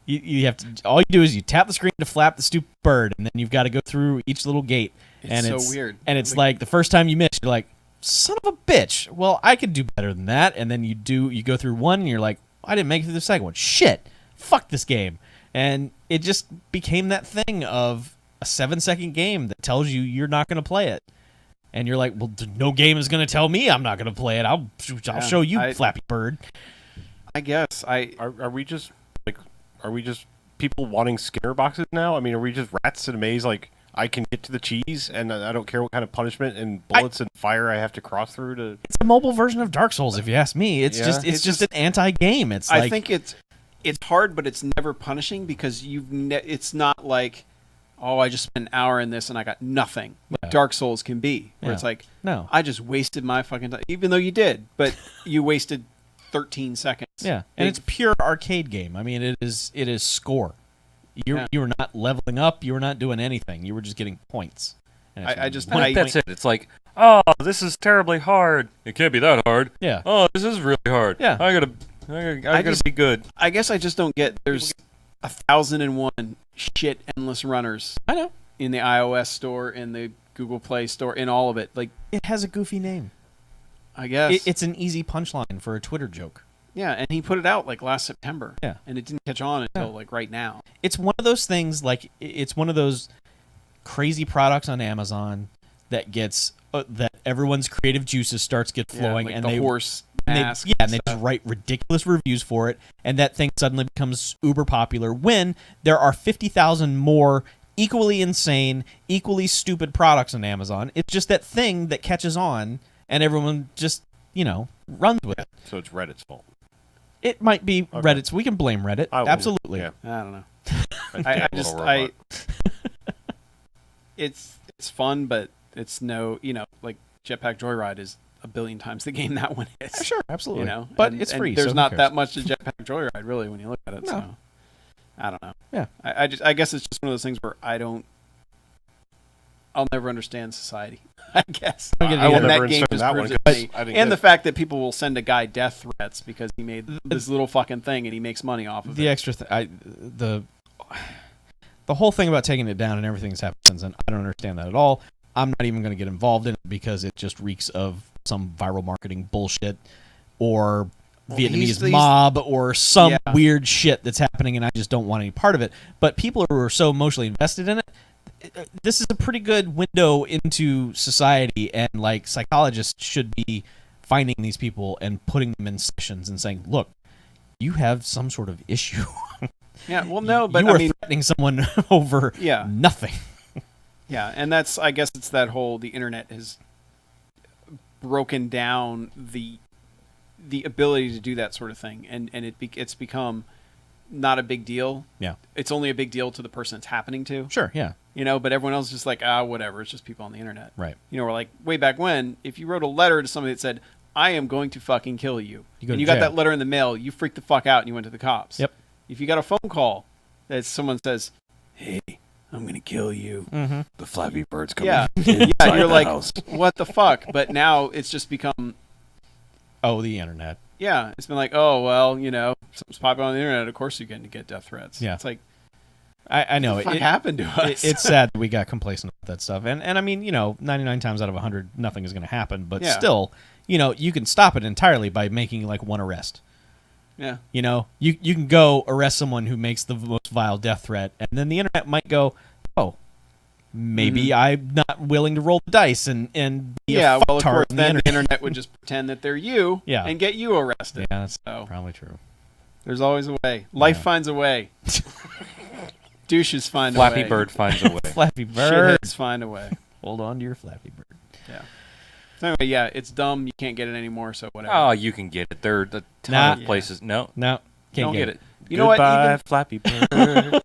you have to. All you do is you tap the screen to flap the stupid bird, and then you've got to go through each little gate. It's so weird. And it's like the first time you miss, you're like, son of a bitch. Well, I could do better than that. And then you go through one, and you're like, I didn't make it through the second one. Shit, fuck this game. And it just became that thing of a 7-second game that tells you you're not going to play it. And you're like, well, no game is going to tell me I'm not going to play it. I'll show you, Flappy Bird. I guess Are we just people wanting Skinner boxes now? I mean, are we just rats in a maze? Like, I can get to the cheese, and I don't care what kind of punishment and bullets and fire I have to cross through to. It's a mobile version of Dark Souls, if you ask me. It's Yeah. just just an anti-game. It's I like, think it's hard, but it's never punishing because it's not like, oh, I just spent an hour in this and I got nothing. Like Yeah. Dark Souls can be, where Yeah. it's like, no. I just wasted my fucking time, even though you did, but you wasted 13 seconds. Yeah, and it's pure arcade game. I mean, it is score. You were not leveling up. You were not doing anything. You were just getting points. And it's I just- one I- That's it. It's like, oh, this is terribly hard. It can't be that hard. Yeah. Oh, this is really hard. Yeah. I gotta just- be good. I guess I just don't get. There's 1,001 shit endless runners I know. in the iOS store, in the Google Play store, in all of it. Like, It has a goofy name. I guess It's an easy punchline for a Twitter joke. yeah, and he put it out like last September. Yeah. and it didn't catch on until Yeah. like right now. It's one of those things, like, it's one of those crazy products on Amazon that gets that everyone's creative juices starts get flowing, like and the they horse and they, mask. and they stuff. just write ridiculous reviews for it, and that thing suddenly becomes uber popular when there are 50,000 more equally insane, equally stupid products on Amazon. It's just that thing that catches on, and everyone just, runs with it. So it's Reddit's fault. It might be Okay. Reddit's. We can blame Reddit. I will. Absolutely. Yeah. I don't know. I just it's fun, but it's no, like Jetpack Joyride is a billion times the game that one is. Sure, absolutely. But it's and free. there's so who not cares? that much to Jetpack Joyride really when you look at it. No. So I don't know. Yeah. I guess it's just one of those things where I'll never understand society. I guess. I get it I will either. never that game understand just that proves one it to 'cause me. I didn't And get the it. fact that people will send a guy death threats because he made this little fucking thing and he makes money off of The it. extra the whole thing about taking it down and everything that's happened since then, I don't understand that at all. I'm not even going to get involved in it because it just reeks of some viral marketing bullshit or Vietnamese he's- mob or some Yeah. weird shit that's happening, and I just don't want any part of it. But people who are so emotionally invested in it, this is a pretty good window into society, and like psychologists should be finding these people and putting them in sessions and saying, look, you have some sort of issue. Yeah, well, no, but you I are mean, threatening someone over Yeah. nothing. yeah, and that's, I guess it's that whole, the internet has broken down the ability to do that sort of thing, and it's become not a big deal. Yeah. It's only a big deal to the person it's happening to, Sure, yeah. but everyone else is just like, whatever, it's just people on the internet. Right. We're like, way back when, if you wrote a letter to somebody that said, I am going to fucking kill you, You go and to you got jail. that letter in the mail, you freaked the fuck out and you went to the cops. Yep. If you got a phone call that someone says, hey, I'm going to kill you. Mm-hmm. The Flappy Bird's coming. Yeah. inside Yeah, you're the like, house. what the fuck? But now it's just become, Oh, the internet. yeah, it's been like, oh, well, something's popular on the internet. Of course you're going to get death threats. Yeah. It's like, I know. what the fuck happened to us? It's sad that we got complacent with that stuff. And I mean, 99 times out of 100, nothing is going to happen. But Yeah. still, you can stop it entirely by making like one arrest. yeah. You can go arrest someone who makes the most vile death threat, and then the internet might go, oh, maybe I'm not willing to roll the dice and be Yeah, a well, of fucktard course, on then the the internet would just pretend that they're you Yeah. and get you arrested. Yeah, that's So probably true. there's always a way. Life Yeah. finds a way. Douches find a way. Flappy Bird finds a way. Flappy Bird. Shitheads find a way. Hold on to your Flappy Bird. Yeah. So anyway, yeah, it's dumb. You can't get it anymore, so whatever. Oh, you can get it. There are a ton Nah. of places. No, No, can't don't get it. You know what? Goodbye, Even, Flappy Bird.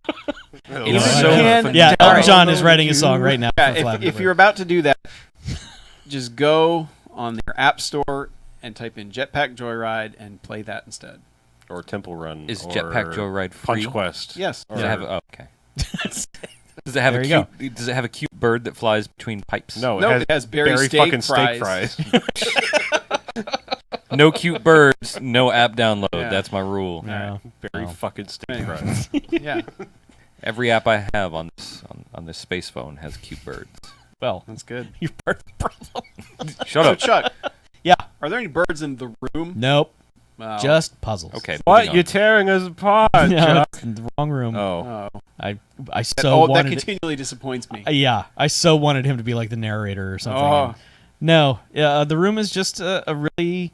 It is Yeah. so can- Yeah, All Elton right. John is writing a song right now. yeah, for Flappy if Bird. you're about to do that, just go on your app store and type in Jetpack Joyride and play that instead. Or Temple Run. Is or Jetpack Joyride free? Punch Quest. Yes. Does Or- it have? Oh, okay. Does it have There a you cute? Does it have a cute bird that flies between pipes? No, No, it has berry steak fucking steak fries. No cute birds. No app download. Yeah. That's my rule. No. Berry Oh. fucking steak Anyway. fries. Yeah, Every app I have on this space phone has cute birds. Well, that's good. you're part of the problem. Shut So up. Chuck, Yeah. are there any birds in the room? Nope. Wow. Just puzzles. Okay. What? moving You're on. tearing us apart, No, Chuck. it's in the wrong room. Oh. Oh, I so that wanted it. continually disappoints me. Yeah, I so wanted him to be like the narrator or something. Oh. And no, the room is just a really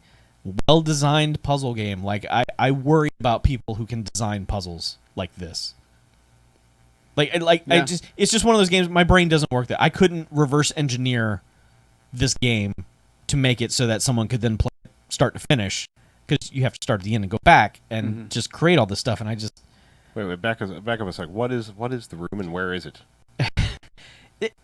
well-designed puzzle game. Like I worry about people who can design puzzles like this. I Yeah. just it's just one of those games. My brain doesn't work that I couldn't reverse engineer this game to make it so that someone could then play it start to finish, because you have to start at the end and go back and Mhm. just create all this stuff. And I just Wait, back up a sec. What is the room and where is it?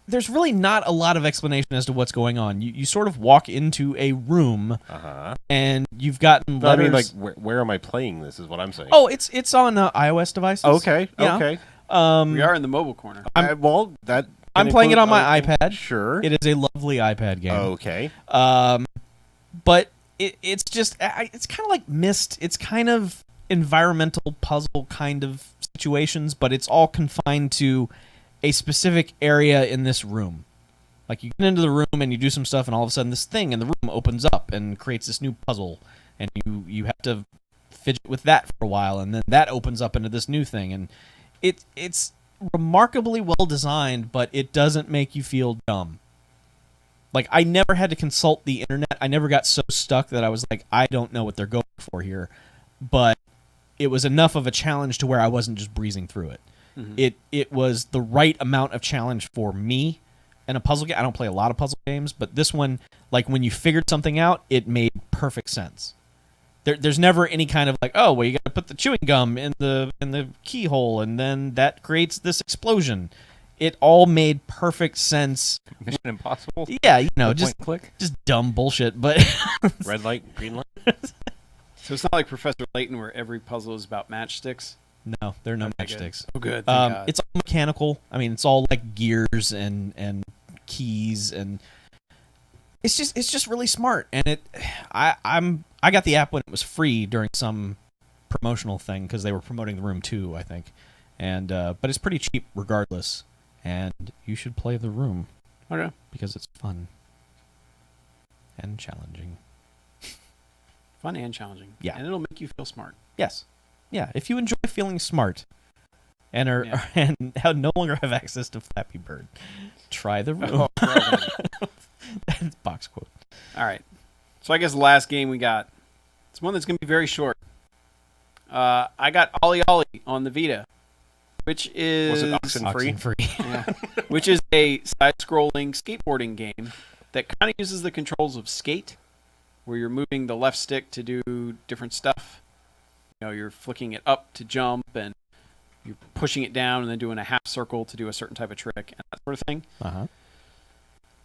there's really not a lot of explanation as to what's going on. You sort of walk into a room Uh-huh. and you've gotten No, I letters. mean, like, where am I playing this is what I'm saying. Oh, it's on iOS devices. Okay, you know? okay. We are in the mobile corner. Well, that... I'm can playing it include on my other things. iPad. Sure. It is a lovely iPad game. Okay. But it's just it's kind of like Myst. It's kind of environmental puzzle kind of situations, but it's all confined to a specific area in this room. Like you get into the room and you do some stuff, and all of a sudden this thing in the room opens up and creates this new puzzle, and you have to fidget with that for a while, and then that opens up into this new thing, and it's remarkably well designed, but it doesn't make you feel dumb. Like, I never had to consult the internet. I never got so stuck that I was like, I don't know what they're going for here. But it was enough of a challenge to where I wasn't just breezing through it. Mhm. It was the right amount of challenge for me in a puzzle game. I don't play a lot of puzzle games, but this one, like, when you figured something out, it made perfect sense. There's never any kind of like, oh, well, you got to put the chewing gum in the keyhole, and then that creates this explosion. It all made perfect sense. Mission Impossible. Yeah, you know, Point just click. dumb bullshit, but Red light, green light. So it's not like Professor Layton where every puzzle is about matchsticks. no, there are no Okay, good. matchsticks. Oh, good. It's all mechanical. I mean, it's all like gears and keys, and it's just really smart. And I got the app when it was free during some promotional thing because they were promoting the Room 2, I think. And but it's pretty cheap regardless. And you should play the Room Okay. because it's fun and challenging. Fun and challenging. Yeah. And it'll make you feel smart. Yes. Yeah, if you enjoy feeling smart and are Yeah. and no longer have access to Flappy Bird, try the Room. That's box quote. All right. So I guess the last game we got. It's one that's going to be very short. I got Ollie Ollie on the Vita, which is Was it oxen-free? Oxen-free. yeah, which is a side-scrolling skateboarding game that kind of uses the controls of Skate, where you're moving the left stick to do different stuff. You know, you're flicking it up to jump, and you're pushing it down, and then doing a half circle to do a certain type of trick, and that sort of thing. Uh-huh.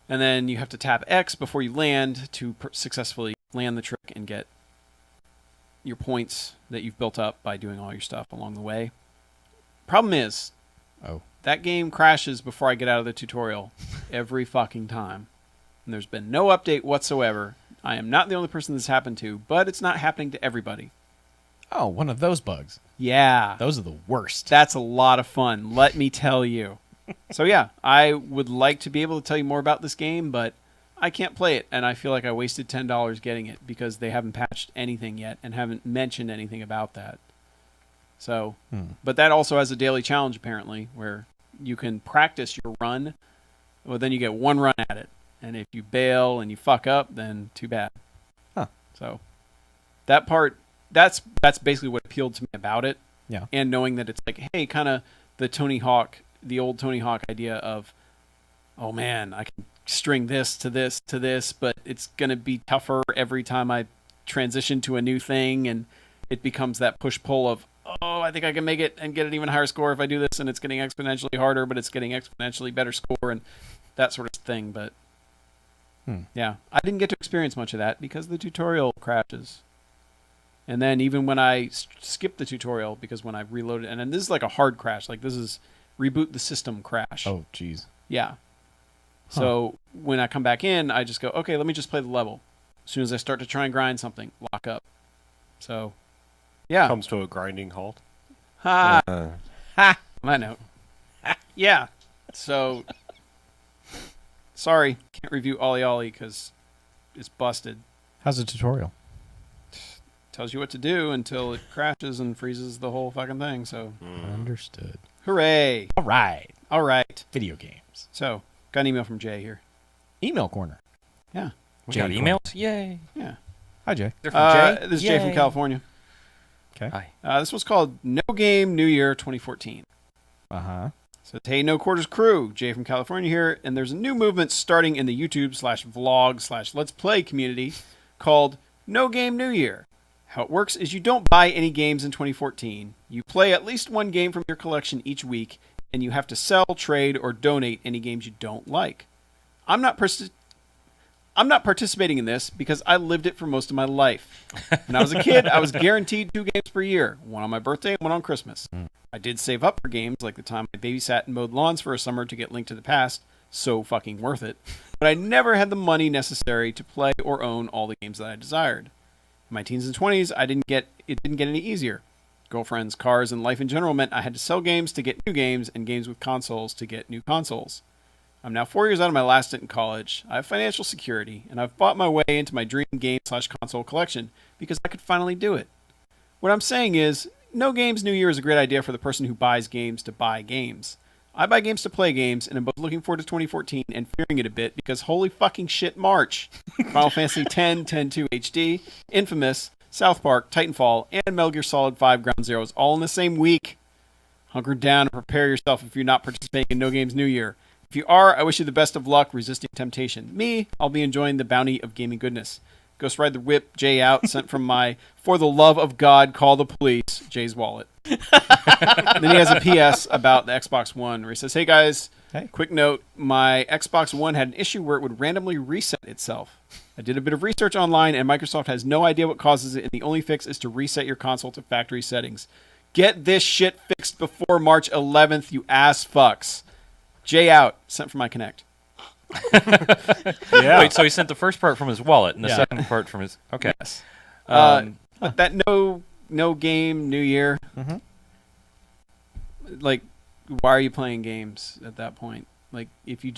And then you have to tap X before you land to successfully land the trick and get your points that you've built up by doing all your stuff along the way. Problem is, that game crashes before I get out of the tutorial every fucking time. And there's been no update whatsoever. I am not the only person this happened to, but it's not happening to everybody. Oh, one of those bugs. Yeah. Those are the worst. That's a lot of fun, let me tell you. So yeah, I would like to be able to tell you more about this game, but I can't play it, and I feel like I wasted $10 getting it because they haven't patched anything yet and haven't mentioned anything about that. So, but that also has a daily challenge apparently, where you can practice your run well, then you get one run at it. And if you bail and you fuck up, then too bad. Huh. So that part, that's basically what appealed to me about it. Yeah. And knowing that it's like, hey, kind of the old Tony Hawk idea of, oh man, I can string this to this to this, but it's going to be tougher every time I transition to a new thing. And it becomes that push-pull of, oh, I think I can make it and get an even higher score if I do this, and it's getting exponentially harder, but it's getting exponentially better score and that sort of thing. But yeah, I didn't get to experience much of that because the tutorial crashes. And then even when I skipped the tutorial, because when I reloaded, and then this is like a hard crash, like this is reboot the system crash. Oh, jeez. Yeah. So when I come back in, I just go, okay, let me just play the level. As soon as I start to try and grind something, lock up. So, yeah. Comes to a grinding halt. Ha! Ha! On that note. Yeah. So, sorry, can't review Ollie Ollie because it's busted. How's the tutorial? Tells you what to do until it crashes and freezes the whole fucking thing. So, Understood. hooray! All right. All right. Video games. So, got an email from Jay here. Email corner. Yeah. We Jay got emails? Yay. Yeah. Hi, Jay. They're from Jay? This is Jay from Yay. California. Okay. Hi. This was called No Game New Year 2014. Uh-huh. So, hey, No Quarters crew, Jay from California here, and there's a new movement starting in the YouTube/vlog/Let's Play community called No Game New Year. How it works is you don't buy any games in 2014. You play at least one game from your collection each week, and you have to sell, trade, or donate any games you don't like. I'm not participating in this because I lived it for most of my life. When I was a kid, I was guaranteed 2 games per year, one on my birthday and one on Christmas. I did save up for games like the time I babysat and mowed lawns for a summer to get Link to the Past, so fucking worth it. But I never had the money necessary to play or own all the games that I desired. In my teens and 20s, it didn't get any easier. Girlfriends, cars, and life in general meant I had to sell games to get new games and games with consoles to get new consoles. I'm now 4 years out of my last stint in college. I have financial security, and I've bought my way into my dream game/console collection because I could finally do it. What I'm saying is, No Games New Year is a great idea for the person who buys games to buy games. I buy games to play games, and I'm both looking forward to 2014 and fearing it a bit because holy fucking shit, March! Final Fantasy X, 10-2 HD, Infamous, South Park, Titanfall, and Metal Gear Solid 5 Ground Zeroes all in the same week. Hunker down and prepare yourself if you're not participating in No Games New Year. If you are, I wish you the best of luck resisting temptation. Me, I'll be enjoying the bounty of gaming goodness. Ghost Ride the Whip, Jay out, sent from my For the Love of God, Call the Police, Jay's wallet. Then he has a PS about the Xbox One where he says, hey guys, Hey. quick note, my Xbox One had an issue where it would randomly reset itself. I did a bit of research online and Microsoft has no idea what causes it and the only fix is to reset your console to factory settings. Get this shit fixed before March 11th, you ass fucks. Jay out, sent from my Kinect. Yeah. Wait, so he sent the first part from his wallet and the Yeah. second part from his... Okay. Yes. But that no game, New Year. Mhm. Like, why are you playing games at that point? Like, if you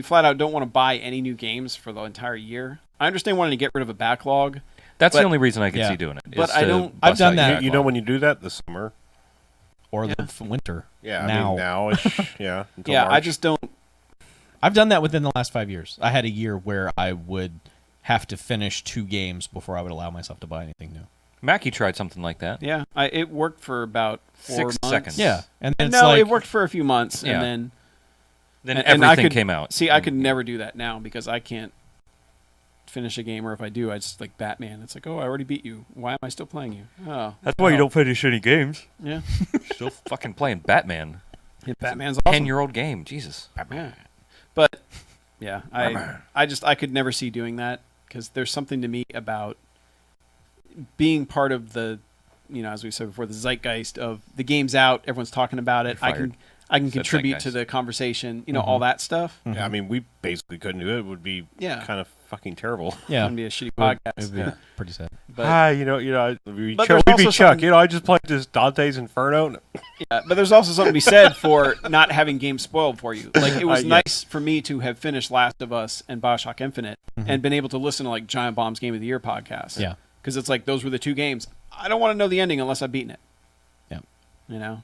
flat out don't want to buy any new games for the entire year. I understand wanting to get rid of a backlog, That's But- the only reason I could Yeah. see doing it. But is I to don't- I've bust done out that. your You know backlog. when you do that? The summer. Or Yeah. the winter. Yeah, I Now. mean now-ish. Yeah. Until yeah, March. I just don't. I've done that within the last 5 years. I had a year where I would have to finish 2 games before I would allow myself to buy anything new. Mackie tried something like that. Yeah, it worked for about 4 6 months. seconds. Yeah, and then No, it's like, it worked for a few months, Yeah. and then Then and I everything could- came out. See, I could never do that now because I can't finish a game, or if I do, I just like Batman. It's like, oh, I already beat you. Why am I still playing you? Oh, That's why you don't finish any games. Yeah, Still fucking playing Batman. Batman's awesome. 10-year-old game. Jesus. Yeah. But yeah, I could never see doing that because there's something to me about being part of the, as we said before, the zeitgeist of the game's out, everyone's talking about it. You're I can Said contribute to zeitgeist. the conversation, all that stuff. Yeah, I mean, we basically couldn't do it. It would be Yeah. kind of fucking terrible. yeah, It'd be a shitty it podcast. would be Yeah. pretty sad. But we'd be But Chuck. there's We'd be also Chuck. something- I just played this Dante's Inferno. yeah, but there's also something to be said for not having games spoiled for you. Like, it was Yeah. nice for me to have finished Last of Us and BioShock Infinite and been able to listen to like Giant Bomb's Game of the Year podcast. Yeah. Because it's like those were the 2 games. I don't want to know the ending unless I've beaten it. Yeah.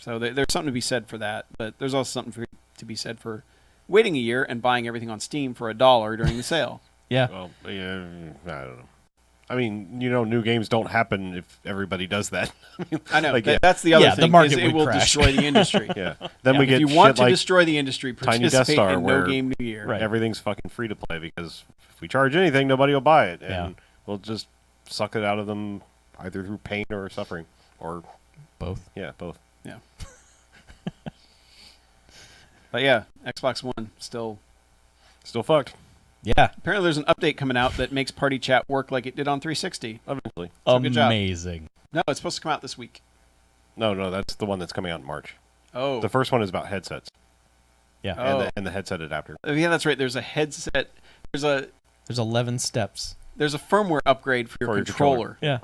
So there's something to be said for that, but there's also something to be said for waiting a year and buying everything on Steam for $1 during the sale. Yeah. Well, yeah, I don't know. I mean, new games don't happen if everybody does that. I know. Like, yeah. That's the other Yeah, the thing. market Is it would will crash. destroy the industry. Yeah. Then we If get you want shit to like destroy the industry, Tiny Death participate Star in where No Game New Year. Right. everything's fucking free to play because if we charge anything, nobody will buy it, and Yeah. we'll just suck it out of them either through pain or suffering, or Both. yeah, both. Yeah. But yeah, Xbox One still. Still fucked. Yeah. Apparently, there's an update coming out that makes Party Chat work like it did on 360. Eventually. So good job. Amazing. No, it's supposed to come out this week. No, that's the one that's coming out in March. Oh. The first one is about headsets Yeah. Oh. and the headset adapter. Yeah, that's right. There's a headset. There's 11 steps. There's a firmware upgrade for your controller. Yeah.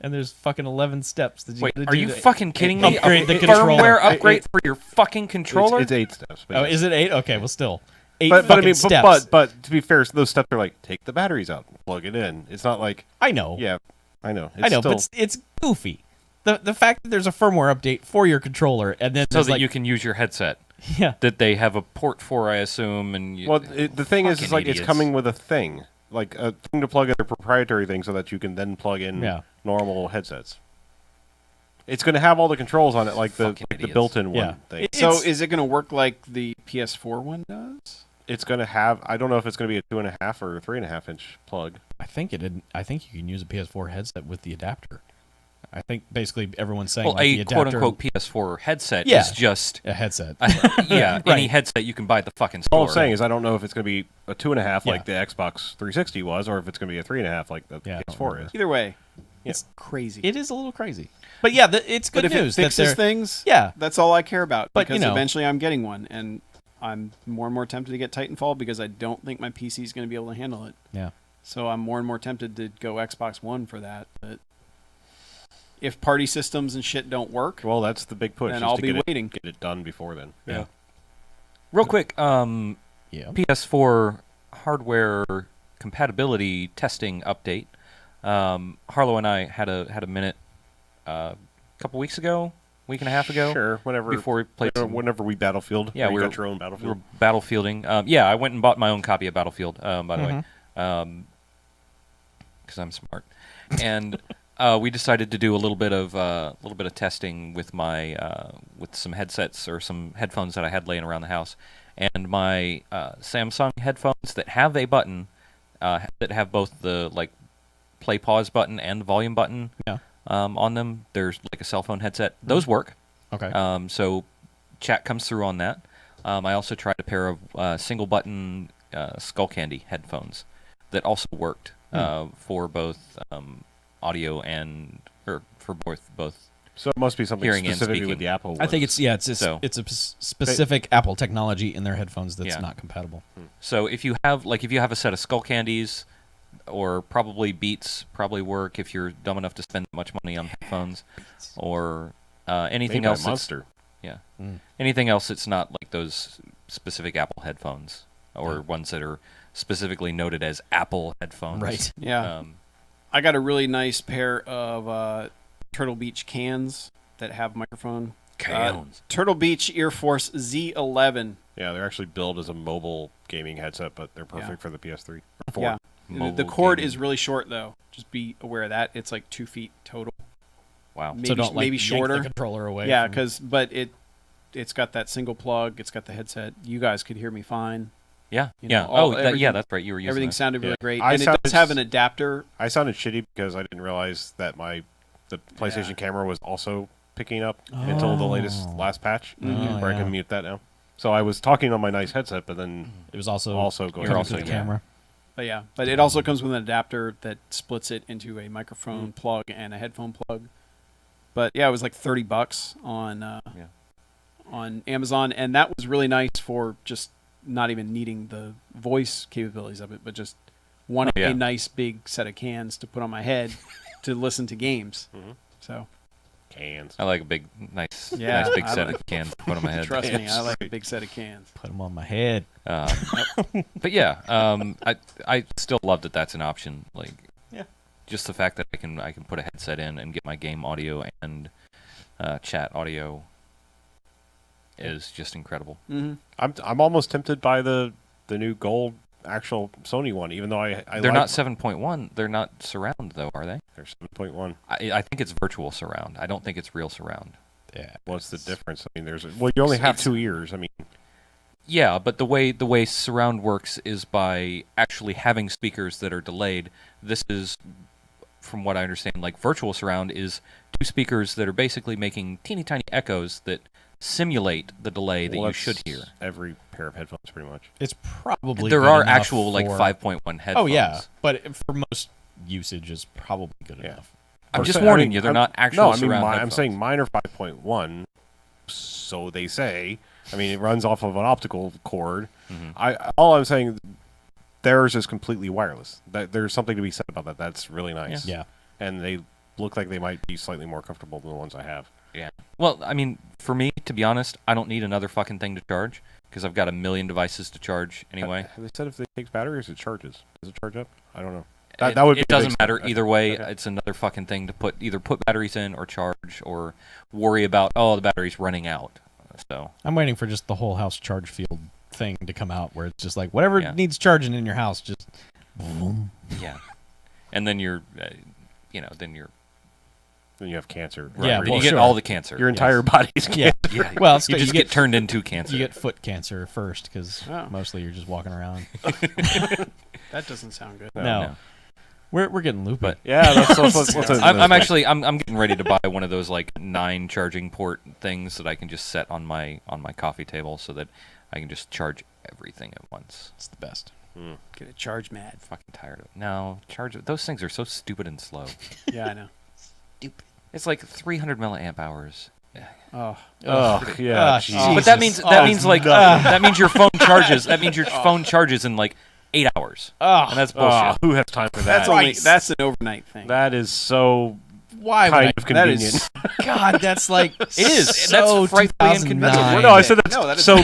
And there's fucking 11 steps that you Wait, gotta are do you to fucking kidding me? upgrade the A controller. firmware upgrade for your fucking controller? It's 8 steps. Oh, is it 8? Okay, well, still. 8 but I fucking mean, steps. but to be fair, those steps are like take the batteries out, plug it in. It's not like I know. yeah, I know. It's I know, still, but it's goofy. The fact that there's a firmware update for your controller and then so there's that like, you can use your headset. yeah. That they have a port for, I assume. And you, well, the thing is, fucking like it's idiots. coming with a thing, like a thing to plug in a proprietary thing, so that you can then plug in Yeah. normal headsets. It's going to have all the controls on it, like the Fucking idiots. built-in one Yeah. thing. So It's- is it going to work like the PS4 one does? It's going to have. I don't know if it's going to be a 2.5 or 3.5 inch plug. I think I think you can use a PS4 headset with the adapter. I think basically everyone's saying well, like the a adapter, quote-unquote PS4 headset Yeah. is just... a headset. yeah, any Right. headset you can buy at the fucking store. All I'm saying is I don't know if it's going to be a 2.5 like Yeah. the Xbox 360 was, or if it's going to be a 3.5 like the Yeah, I don't PS4 remember. is. Either way, Yeah. it's crazy. It is a little crazy, but yeah, it's good but if news it that fixes they're things, yeah. that's all I care about. But, Because you know. eventually I'm getting one, and I'm more and more tempted to get Titanfall because I don't think my PC is going to be able to handle it. Yeah. So I'm more and more tempted to go Xbox One for that. But if party systems and shit don't work, Well, that's the big push. then is I'll to be get waiting. Get it done before then. Yeah. Real quick, Yeah. PS4 hardware compatibility testing update. Harlow and I had a minute a couple weeks ago, week and a half ago. Sure, whenever Before we played some- whenever we Battlefield. Yeah, or you we got were- your own We Battlefield. were battlefielding. Yeah, I went and bought my own copy of Battlefield, by the way, because I'm smart. And we decided to do a little bit of testing with my with some headsets or some headphones that I had laying around the house, and my Samsung headphones that have a button that have both the like play pause button and the volume button Yeah. on them. There's like a cell phone headset. Those work. Okay. So chat comes through on that. I also tried a pair of single button Skull Candy headphones that also worked for both audio and or for both. So it must be something Hearing and specifically speaking. with the Apple. I think ones. it's a specific Apple technology in their headphones that's Yeah. not compatible. So if you have a set of Skull Candies or probably Beats probably work if you're dumb enough to spend that much money on headphones or anything Made by else that's- Monster. Yeah. Mm. Anything else that's not like those specific Apple headphones or ones that are specifically noted as Apple headphones. Right. Yeah. Um, I got a really nice pair of Turtle Beach cans that have microphone. Turtle Beach Ear Force Z11. Yeah, they're actually billed as a mobile gaming headset, but they're perfect Yeah. for the PS3. Or 4. Yeah. The Mobile cord gaming. is really short though. Just be aware of that. It's like 2 feet total. Wow. Maybe, so don't like maybe yank shorter. the controller away. Yeah, from- but it's got that single plug. It's got the headset. You guys could hear me fine. Yeah. You Yeah. know, all- Yeah, everything- that's right. You were using Everything that. sounded really Yeah. great, I and it sounded does have s- an adapter. I sounded shitty because I didn't realize that the PlayStation Yeah. camera was also picking up until the last patch, Oh, where I yeah. can mute that now. So I was talking on my nice headset, but then It was also Also going coming You're also- through the yeah. camera. But it also comes with an adapter that splits it into a microphone Mm. plug and a headphone plug. But yeah, it was like $30 on Amazon, and that was really nice for just not even needing the voice capabilities of it, but just wanting Oh, yeah. a nice big set of cans to put on my head to listen to games. Mhm. So cans. I like a big, nice, Yeah, nice big I set like- of cans to put on my head. trust me, Cans, I like a right. big set of cans. Put them on my head. But yeah, I still love that that's an option. Like, Yeah. just the fact that I can put a headset in and get my game audio and chat audio is just incredible. Mm-hmm. I'm almost tempted by the new gold actual Sony one, even though I They're like not 7.1. They're not surround though, are they? They're 7.1. I think it's virtual surround. I don't think it's real surround. Yeah. What's the difference? I mean, you only have It's- 2 ears. I mean, Yeah, but the way surround works is by actually having speakers that are delayed. This is, from what I understand, like virtual surround is 2 speakers that are basically making teeny tiny echoes that simulate the delay that well, you should that's hear. every pair of headphones, pretty much. It's probably There good are enough actual like for- 5.1 headphones. Oh yeah, but for most usage, is probably good Yeah. enough. I'm just I warning mean, you, they're I'm- not actual No, I mean, surround I'm headphones. saying mine are 5.1, so they say. I mean, it runs off of an optical cord. Mhm. All I'm saying, theirs is completely wireless. There's something to be said about that. That's really nice. Yeah. And they look like they might be slightly more comfortable than the ones I have. Yeah. Well, I mean, for me, to be honest, I don't need another fucking thing to charge because I've got a million devices to charge anyway. Have they said if it takes batteries, it charges? Does it charge up? I don't know. It, That would. it be a big doesn't matter step. either way. Okay. It's another fucking thing to either put batteries in or charge or worry about. Oh, the battery's running out. So I'm waiting for just the whole house charge field thing to come out, where it's just like whatever Yeah. needs charging in your house, just boom. yeah, and then you're, then you're Then you have cancer. Yeah, then well, you get sure. all the cancer. Your entire body's Yeah. yeah. Well, you still, just get turned into cancer. you get foot cancer first because Oh. mostly you're just walking around. That doesn't sound good. No, no. we're getting loopy. But- Yeah, that's I'm getting ready to buy one of those like 9 charging port things that I can just set on my coffee table so that I can just charge everything at once. It's the best. Get a charge mad. I'm fucking tired of it. No, those things are so stupid and slow. Yeah, I know. It's like 300 milliamp hours. Oh, Oh yeah. Ah, geez. Jesus. But that means that means your phone charges. That means your phone charges in like 8 hours, Oh, and that's bullshit. Who has time for that? that's only that's an overnight thing. That is so why would kind I? of that convenient. is God, that's like It is. so That's frightfully inconvenient. 2009. No, I said that's No, that is so.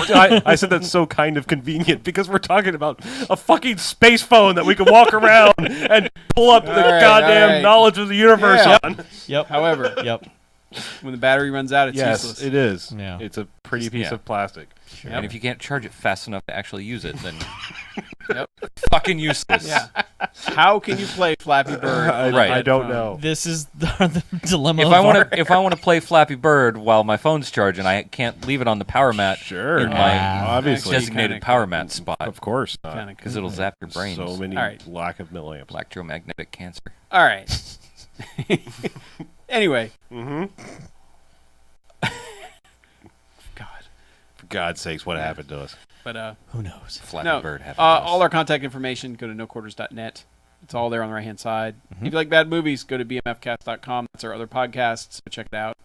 I said that's so kind of convenient because we're talking about a fucking space phone that we can walk around and pull up the right, goddamn all right. knowledge of the universe Yeah. on. Yep. However, Yep. when the battery runs out, it's Yes, useless. it is. Yeah. It's a pretty piece Yeah. of plastic. Sure. And if you can't charge it fast enough to actually use it, then Yep. fucking useless. Yeah. How can you play Flappy Bird? on a Right. I don't headphone? know. This is the dilemma. If of I want our- to, play Flappy Bird while my phone's charging, I can't leave it on the power mat Sure. in my obviously. designated Kinda power cool. mat spot Of course not. Kinda because cool. it'll zap your brains. So many All right. lack of milliamps. Electromagnetic cancer. All right. Anyway, Mm-hmm. God. For God's sakes, what happened to us? But who knows? Flappy no, Bird. all our contact information, go to noquarters.net. It's all there on the right-hand side. If you like bad movies, go to bmfcast.com. That's our other podcast, so check it out.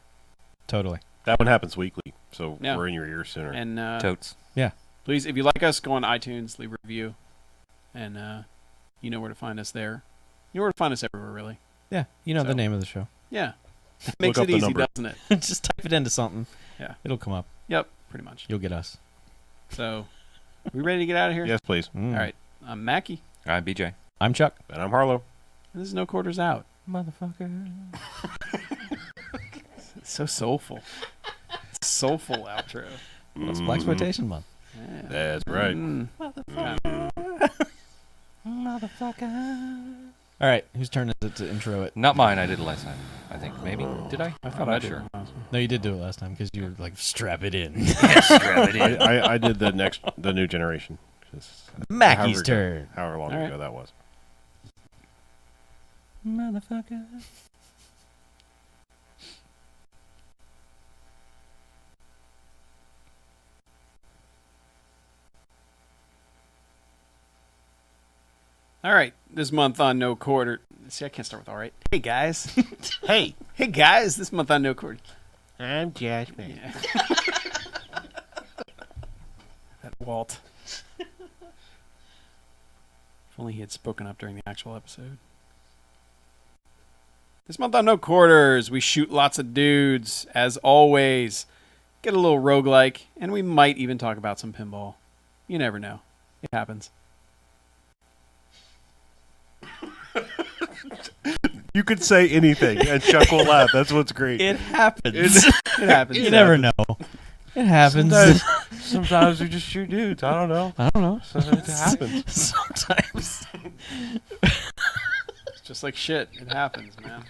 Totally. That one happens weekly, so Yeah. we're in your ears sooner. And Totes. please, if you like us, go on iTunes, leave a review, and you know where to find us there. You know where to find us everywhere, really. Yeah. You know So- the name of the show. Yeah. Makes up it the easy, number. doesn't it? Just type it into something. Yeah. It'll come up. Yep, pretty much. You'll get us. So, we ready to get out of here? Yes, please. Mm. All right. I'm Mackie, All right, BJ. I'm Chuck. And I'm Harlow. and this is No Quarters Out. Motherfucker. It's so soulful. It's a soulful outro. Well, it's Black Exploitation Month. Yeah. That's right. Mm. Motherfucker. All right. Whose turn is it to intro it? Not mine. I did it last time. I think maybe. Did I? I I'm thought not I did. sure. No, you did do it last time because you were like, strap it in. I did the new generation. 'Cause Mackie's however- turn. However long All right. ago that was. Motherfucker. All right. This month on No Quarter. See, I can't start with all right. Hey, guys. Hey, guys. This month on No Quarter. I'm Jasmine. Yeah. That Walt. If only he had spoken up during the actual episode. This month on No Quarters, we shoot lots of dudes, as always. Get a little roguelike, and we might even talk about some pinball. You never know. It happens. You could say anything, and Chuck will laugh. That's what's great. It happens. It happens. you never know. It happens. Sometimes we just shoot dudes. I don't know. I don't know. Sometimes it happens. Sometimes. It's just like shit. It happens, man.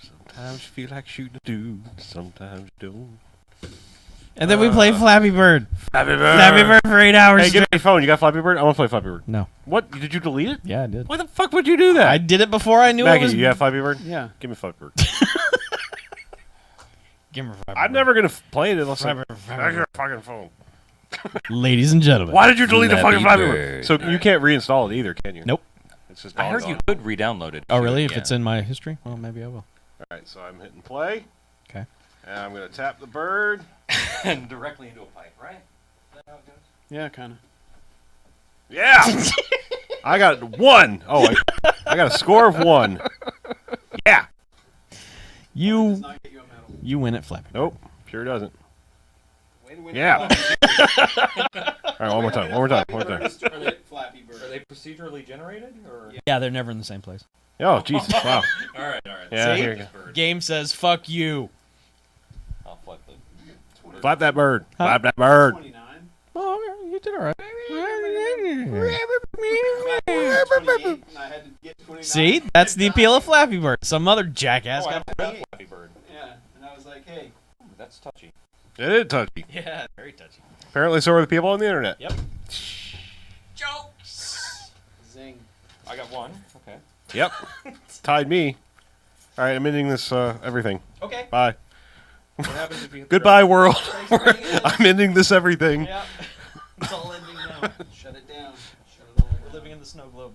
Sometimes you feel like shooting a dude. Sometimes you don't. And then we play Flappy Bird. Flappy Bird. Flappy Bird for 8 hours. Hey, give me straight. your phone. You got Flappy Bird? I want to play Flappy Bird. No. What? Did you delete it? Yeah, I did. Why the fuck would you do that? I did it before I knew it Maggie, was. you have Flappy Bird? Yeah. Give me Flappy Bird. Give me Flappy I'm Bird. never going to play it unless I... Flappy Bird, Flappy Back your Bird. fucking phone. Ladies and gentlemen. Why did you delete the fucking Flappy Flappy Bird? Bird. So you can't reinstall it either, can you? Nope. It's just I heard gone. you could re-download it. Oh, really? If Yeah. it's in my history? Well, maybe I will. All right, so I'm hitting play. Okay. And I'm going to tap the bird. and directly into a pipe, right? Is that how it goes? Yeah, kind of. Yeah! I got 1. Oh, I got a score of 1. Yeah! You win at Flappy Bird. Nope, sure doesn't. Way to win. Yeah. All right, one more time. One more time. Flappy Bird. Are they procedurally generated, or? Yeah, they're never in the same place. Oh, Jesus. Wow. All right. Yeah, See? here you go. Game says, fuck you. I'll flip the. Flap that bird. Flap that bird. 29. Oh, you did all right. See? That's the appeal of Flappy Bird. Some other jackass got... Flappy Bird. Yeah, and I was like, hey. Ooh, that's touchy. It is touchy. Yeah, very touchy. Apparently, so are the people on the internet. Yep. Jokes. Zing. I got 1. Okay. Yep. Tied me. All right, I'm ending this everything. Okay. Bye. What happens if you hit the Goodbye, world. I'm ending this everything. Yeah. It's all ending now. Shut it down. Shut it all We're living in the snow globe.